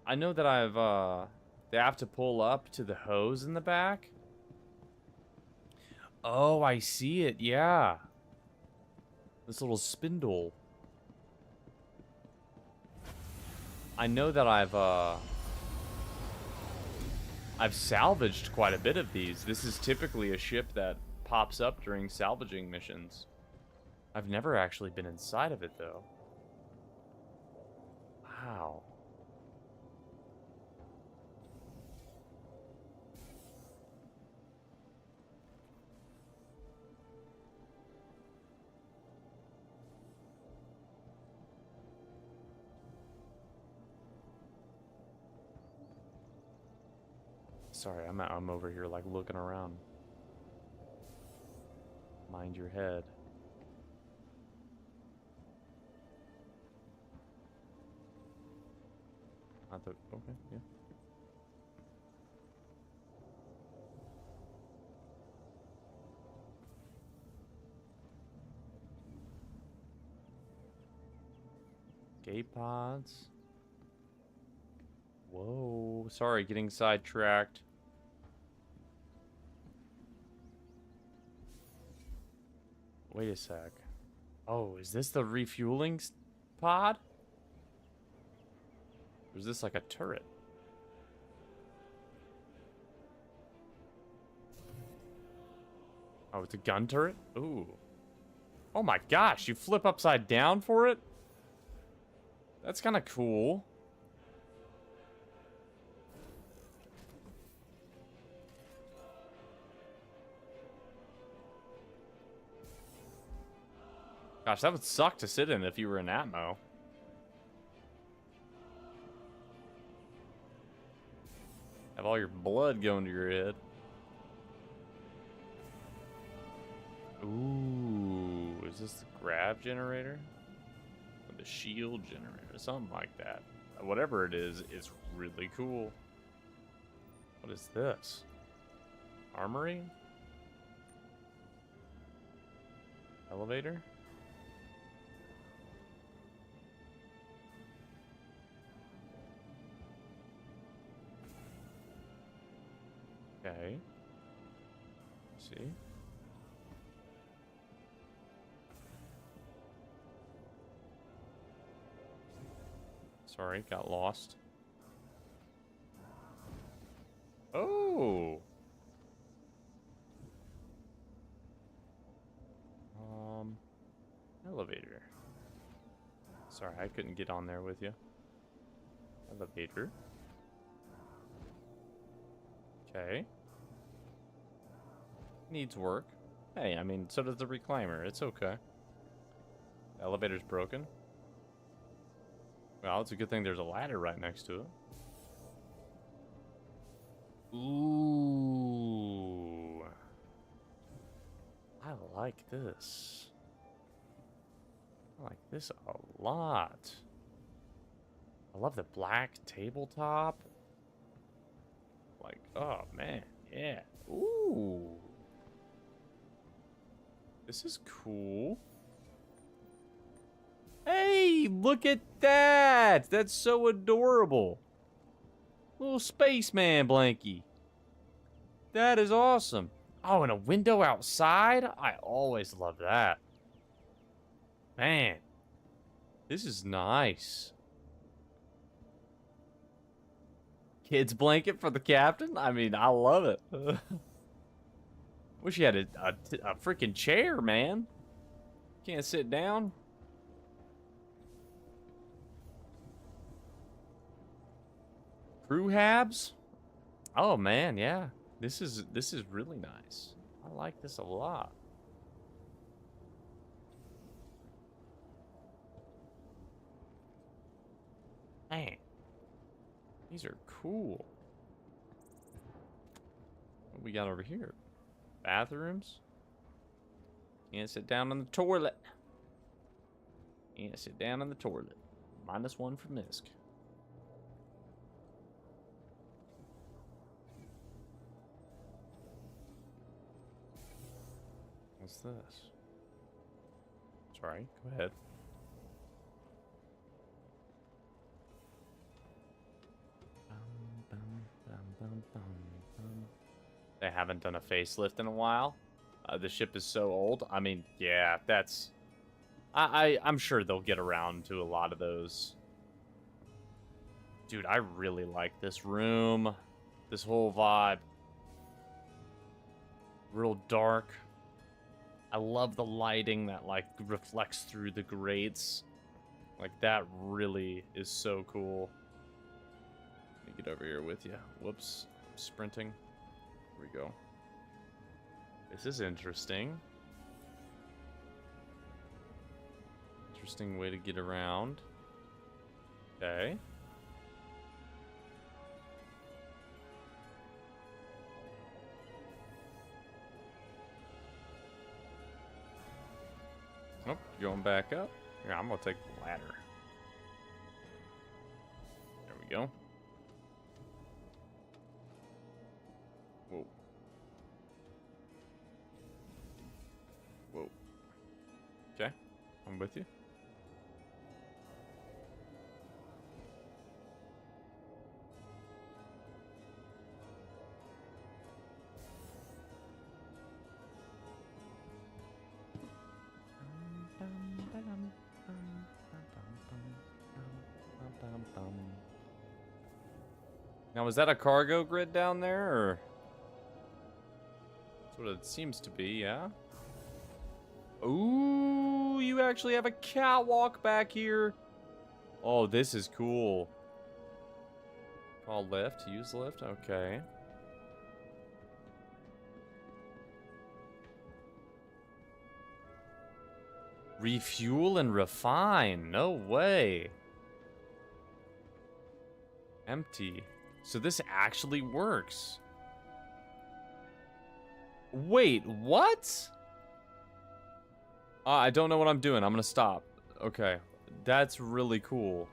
Speaker 1: I know that they have to pull up to the hose in the back. Oh, I see it, yeah. This little spindle. I know that I've salvaged quite a bit of these. This is typically a ship that pops up during salvaging missions. I've never actually been inside of it, though. Wow. Sorry, I'm over here like looking around. Mind your head. Not the okay, yeah. Gate pods. Whoa, sorry, getting sidetracked. Wait a sec. Oh, is this the refueling pod? Or is this like a turret? Oh, it's a gun turret? Ooh. Oh my gosh, you flip upside down for it? That's kind of cool. Gosh, that would suck to sit in if you were in Atmo. Have all your blood going to your head. Ooh, is this the grab generator? Or the shield generator? Something like that. Whatever it is, it's really cool. What is this? Armory? Elevator? Okay. See? Sorry, got lost. Oh! Elevator. Sorry, I couldn't get on there with you. Elevator. Okay. Needs work. Hey, I mean, so does the reclaimer. It's okay. The elevator's broken. Well, it's a good thing there's a ladder right next to it. Ooh. I like this. I like this a lot. I love the black tabletop. Like, oh man, yeah. Ooh. This is cool. Hey, look at that! That's so adorable. Little spaceman blankie. That is awesome. Oh, and a window outside? I always love that. Man, this is nice. Kids blanket for the captain? I mean, I love it. Wish you had a freaking chair, man. Can't sit down. Crew habs? Oh man, yeah. This is really nice. I like this a lot. Man, these are cool. What we got over here? Bathrooms? Can't sit down on the toilet. Can't sit down on the toilet. -1 for MISC. What's this? Sorry, go ahead. They haven't done a facelift in a while. The ship is so old. I mean, yeah, that's... I'm sure they'll get around to a lot of those. Dude, I really like this room. This whole vibe. Real dark. I love the lighting that, like, reflects through the grates. Like, that really is so cool. Let me get over here with you. Whoops. Sprinting. Here we go. This is interesting. Interesting way to get around. Okay. Nope, going back up. Here, I'm gonna take the ladder. There we go. Whoa. Whoa. Okay, I'm with you. Now, is that a cargo grid down there, or? That's what it seems to be, yeah? Ooh, you actually have a catwalk back here. Oh, this is cool. Call lift, use lift, okay. Refuel and refine, no way. Empty. So this actually works. Wait, what? I don't know what I'm doing. I'm gonna stop. Okay. That's really cool.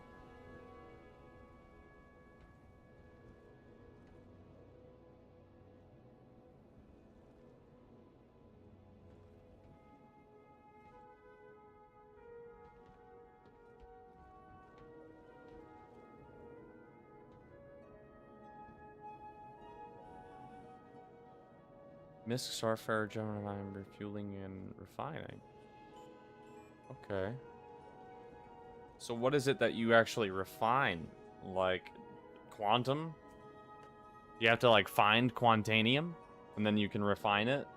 Speaker 1: Misk, Starfire, Gemini, refueling and refining. Okay. So what is it that you actually refine? Like, quantum? You have to, like, find quantanium, and then you can refine it?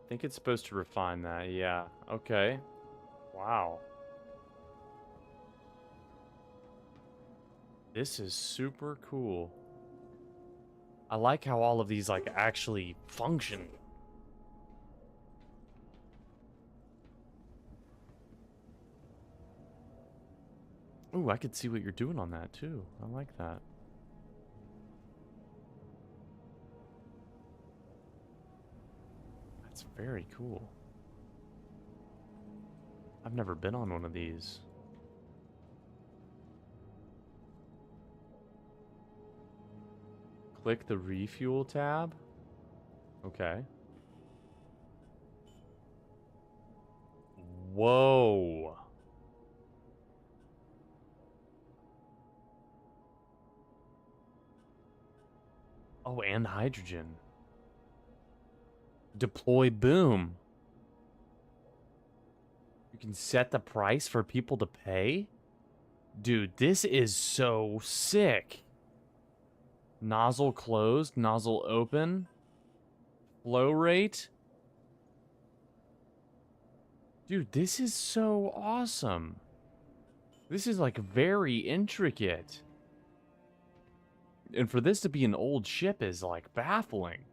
Speaker 1: I think it's supposed to refine that, yeah. Okay. Wow. This is super cool. I like how all of these, like, actually function. Ooh, I could see what you're doing on that, too. I like that. That's very cool. I've never been on one of these. Click the refuel tab. Okay. Whoa. Oh, and hydrogen. Deploy boom. You can set the price for people to pay? Dude, this is so sick. Nozzle closed, nozzle open. Flow rate. Dude, this is so awesome. This is like very intricate. And for this to be an old ship is like baffling.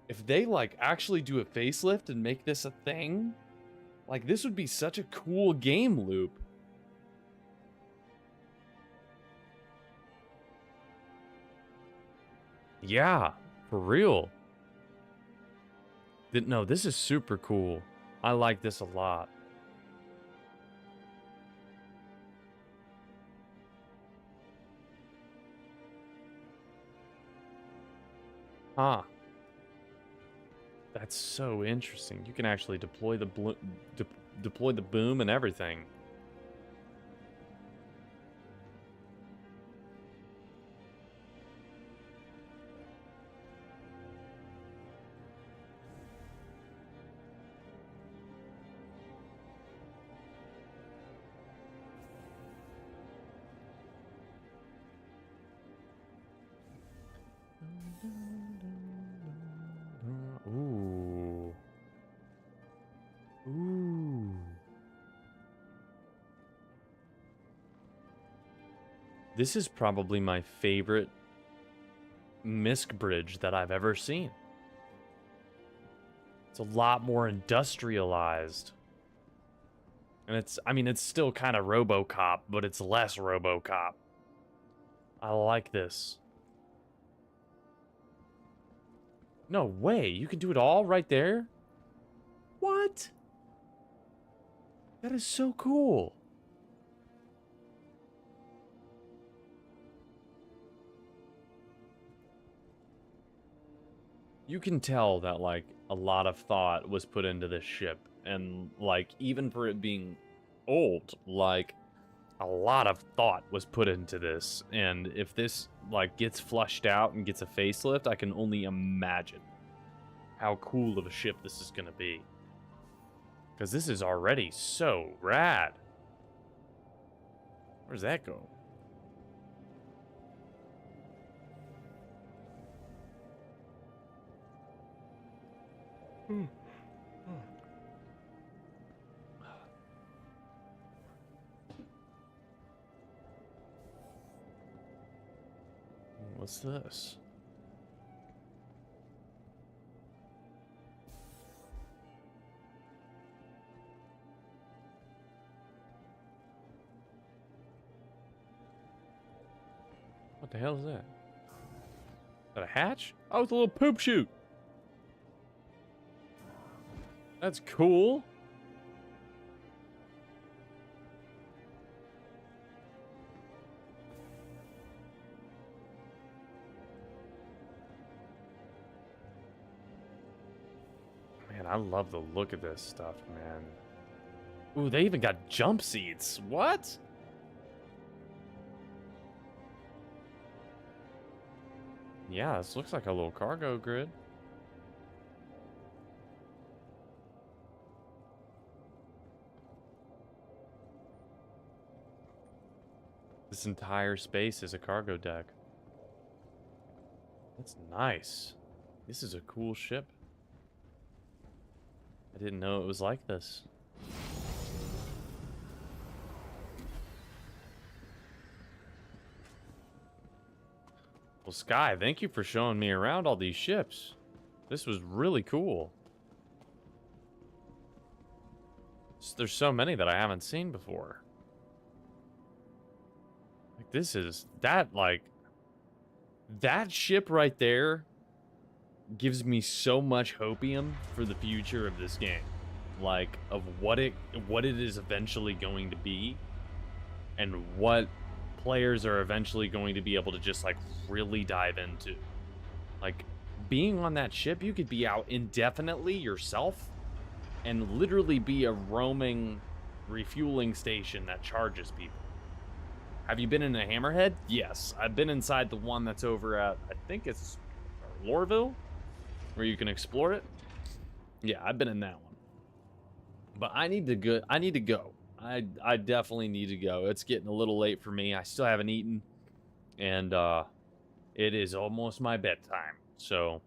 Speaker 1: If they like actually do a facelift and make this a thing, like this would be such a cool game loop. Yeah, for real. No, this is super cool. I like this a lot. Huh. That's so interesting. You can actually deploy the deploy the boom and everything. Ooh. Ooh. This is probably my favorite Misk bridge that I've ever seen. It's a lot more industrialized. And it's, I mean, it's still kind of RoboCop, but it's less RoboCop. I like this. No way, you can do it all right there? What? That is so cool. You can tell that, like, a lot of thought was put into this ship. And, like, even for it being old, like, a lot of thought was put into this. And if this, like, gets flushed out and gets a facelift, I can only imagine how cool of a ship this is going to be. Because this is already so rad. Where's that go? What's this? What the hell is that? Is that a hatch? Oh, it's a little poop chute. That's cool. Man, I love the look of this stuff, man. Ooh, they even got jump seats. What? Yeah, this looks like a little cargo grid. This entire space is a cargo deck. That's nice. This is a cool ship. I didn't know it was like this. Well, Sky, thank you for showing me around all these ships. This was really cool. There's so many that I haven't seen before. Like, this is... that ship right there gives me so much hopium for the future of this game. Like, of what it is eventually going to be. And what players are eventually going to be able to just, like, really dive into. Like, being on that ship, you could be out indefinitely yourself and literally be a roaming refueling station that charges people. Have you been in a Hammerhead? Yes. I've been inside the one that's over at, I think it's Lorville, where you can explore it. Yeah, I've been in that one. But I need to go. I definitely need to go. It's getting a little late for me. I still haven't eaten. And it is almost my bedtime. So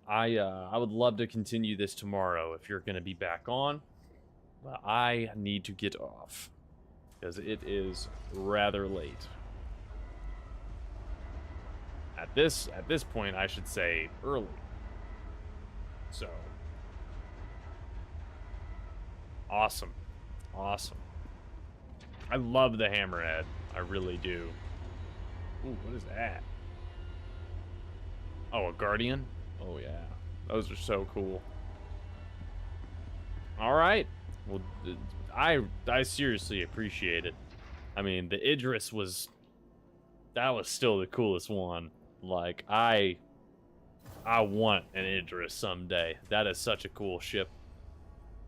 Speaker 1: I would love to continue this tomorrow if you're going to be back on. But I need to get off, because it is rather late. At this point, I should say early. So awesome. Awesome. I love the Hammerhead. I really do. Ooh, what is that? Oh, a Guardian? Oh, yeah. Those are so cool. All right. Well, I seriously appreciate it. I mean, the Idris was... that was still the coolest one. Like, I want an Idris someday. That is such a cool ship.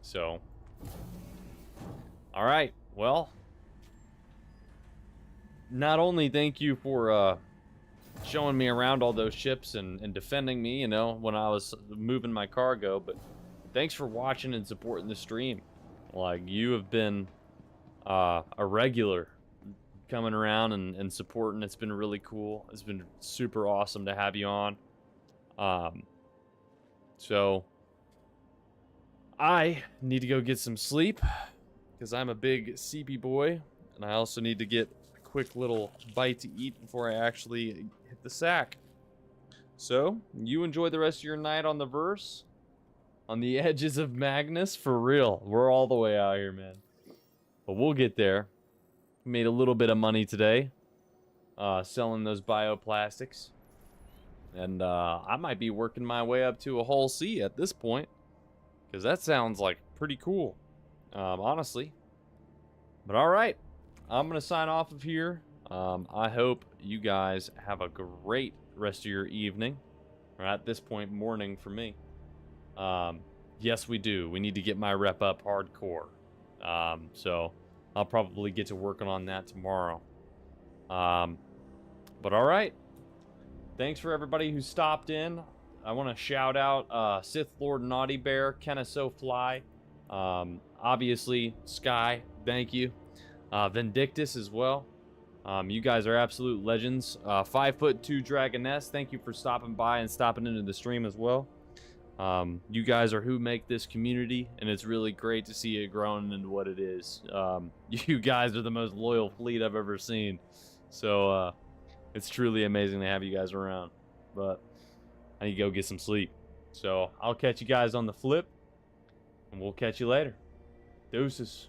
Speaker 1: So... all right, well, not only thank you for showing me around all those ships and defending me, you know, when I was moving my cargo, but thanks for watching and supporting the stream. Like, you have been a regular coming around and supporting. It's been really cool. It's been super awesome to have you on. So I need to go get some sleep, because I'm a big CP boy, and I also need to get a quick little bite to eat before I actually hit the sack. So, you enjoy the rest of your night on the verse, on the edges of Magnus, for real. We're all the way out here, man. But we'll get there. Made a little bit of money today. selling those bioplastics. And I might be working my way up to a Hull C at this point, because that sounds like pretty cool, honestly. But all right, I'm going to sign off of here. I hope you guys have a great rest of your evening, or at this point, morning for me. Yes, we do. We need to get my rep up hardcore. So I'll probably get to working on that tomorrow. But all right. Thanks for everybody who stopped in. I want to shout out Sith Lord Naughty Bear, Kenneso Fly, obviously Sky, thank you. Vindictus as well. You guys are absolute legends. 5'2" Dragoness, thank you for stopping by and stopping into the stream as well. You guys are who make this community, and it's really great to see it growing into what it is. You guys are the most loyal fleet I've ever seen. So, it's truly amazing to have you guys around. But I need to go get some sleep. So, I'll catch you guys on the flip, and we'll catch you later. Deuces.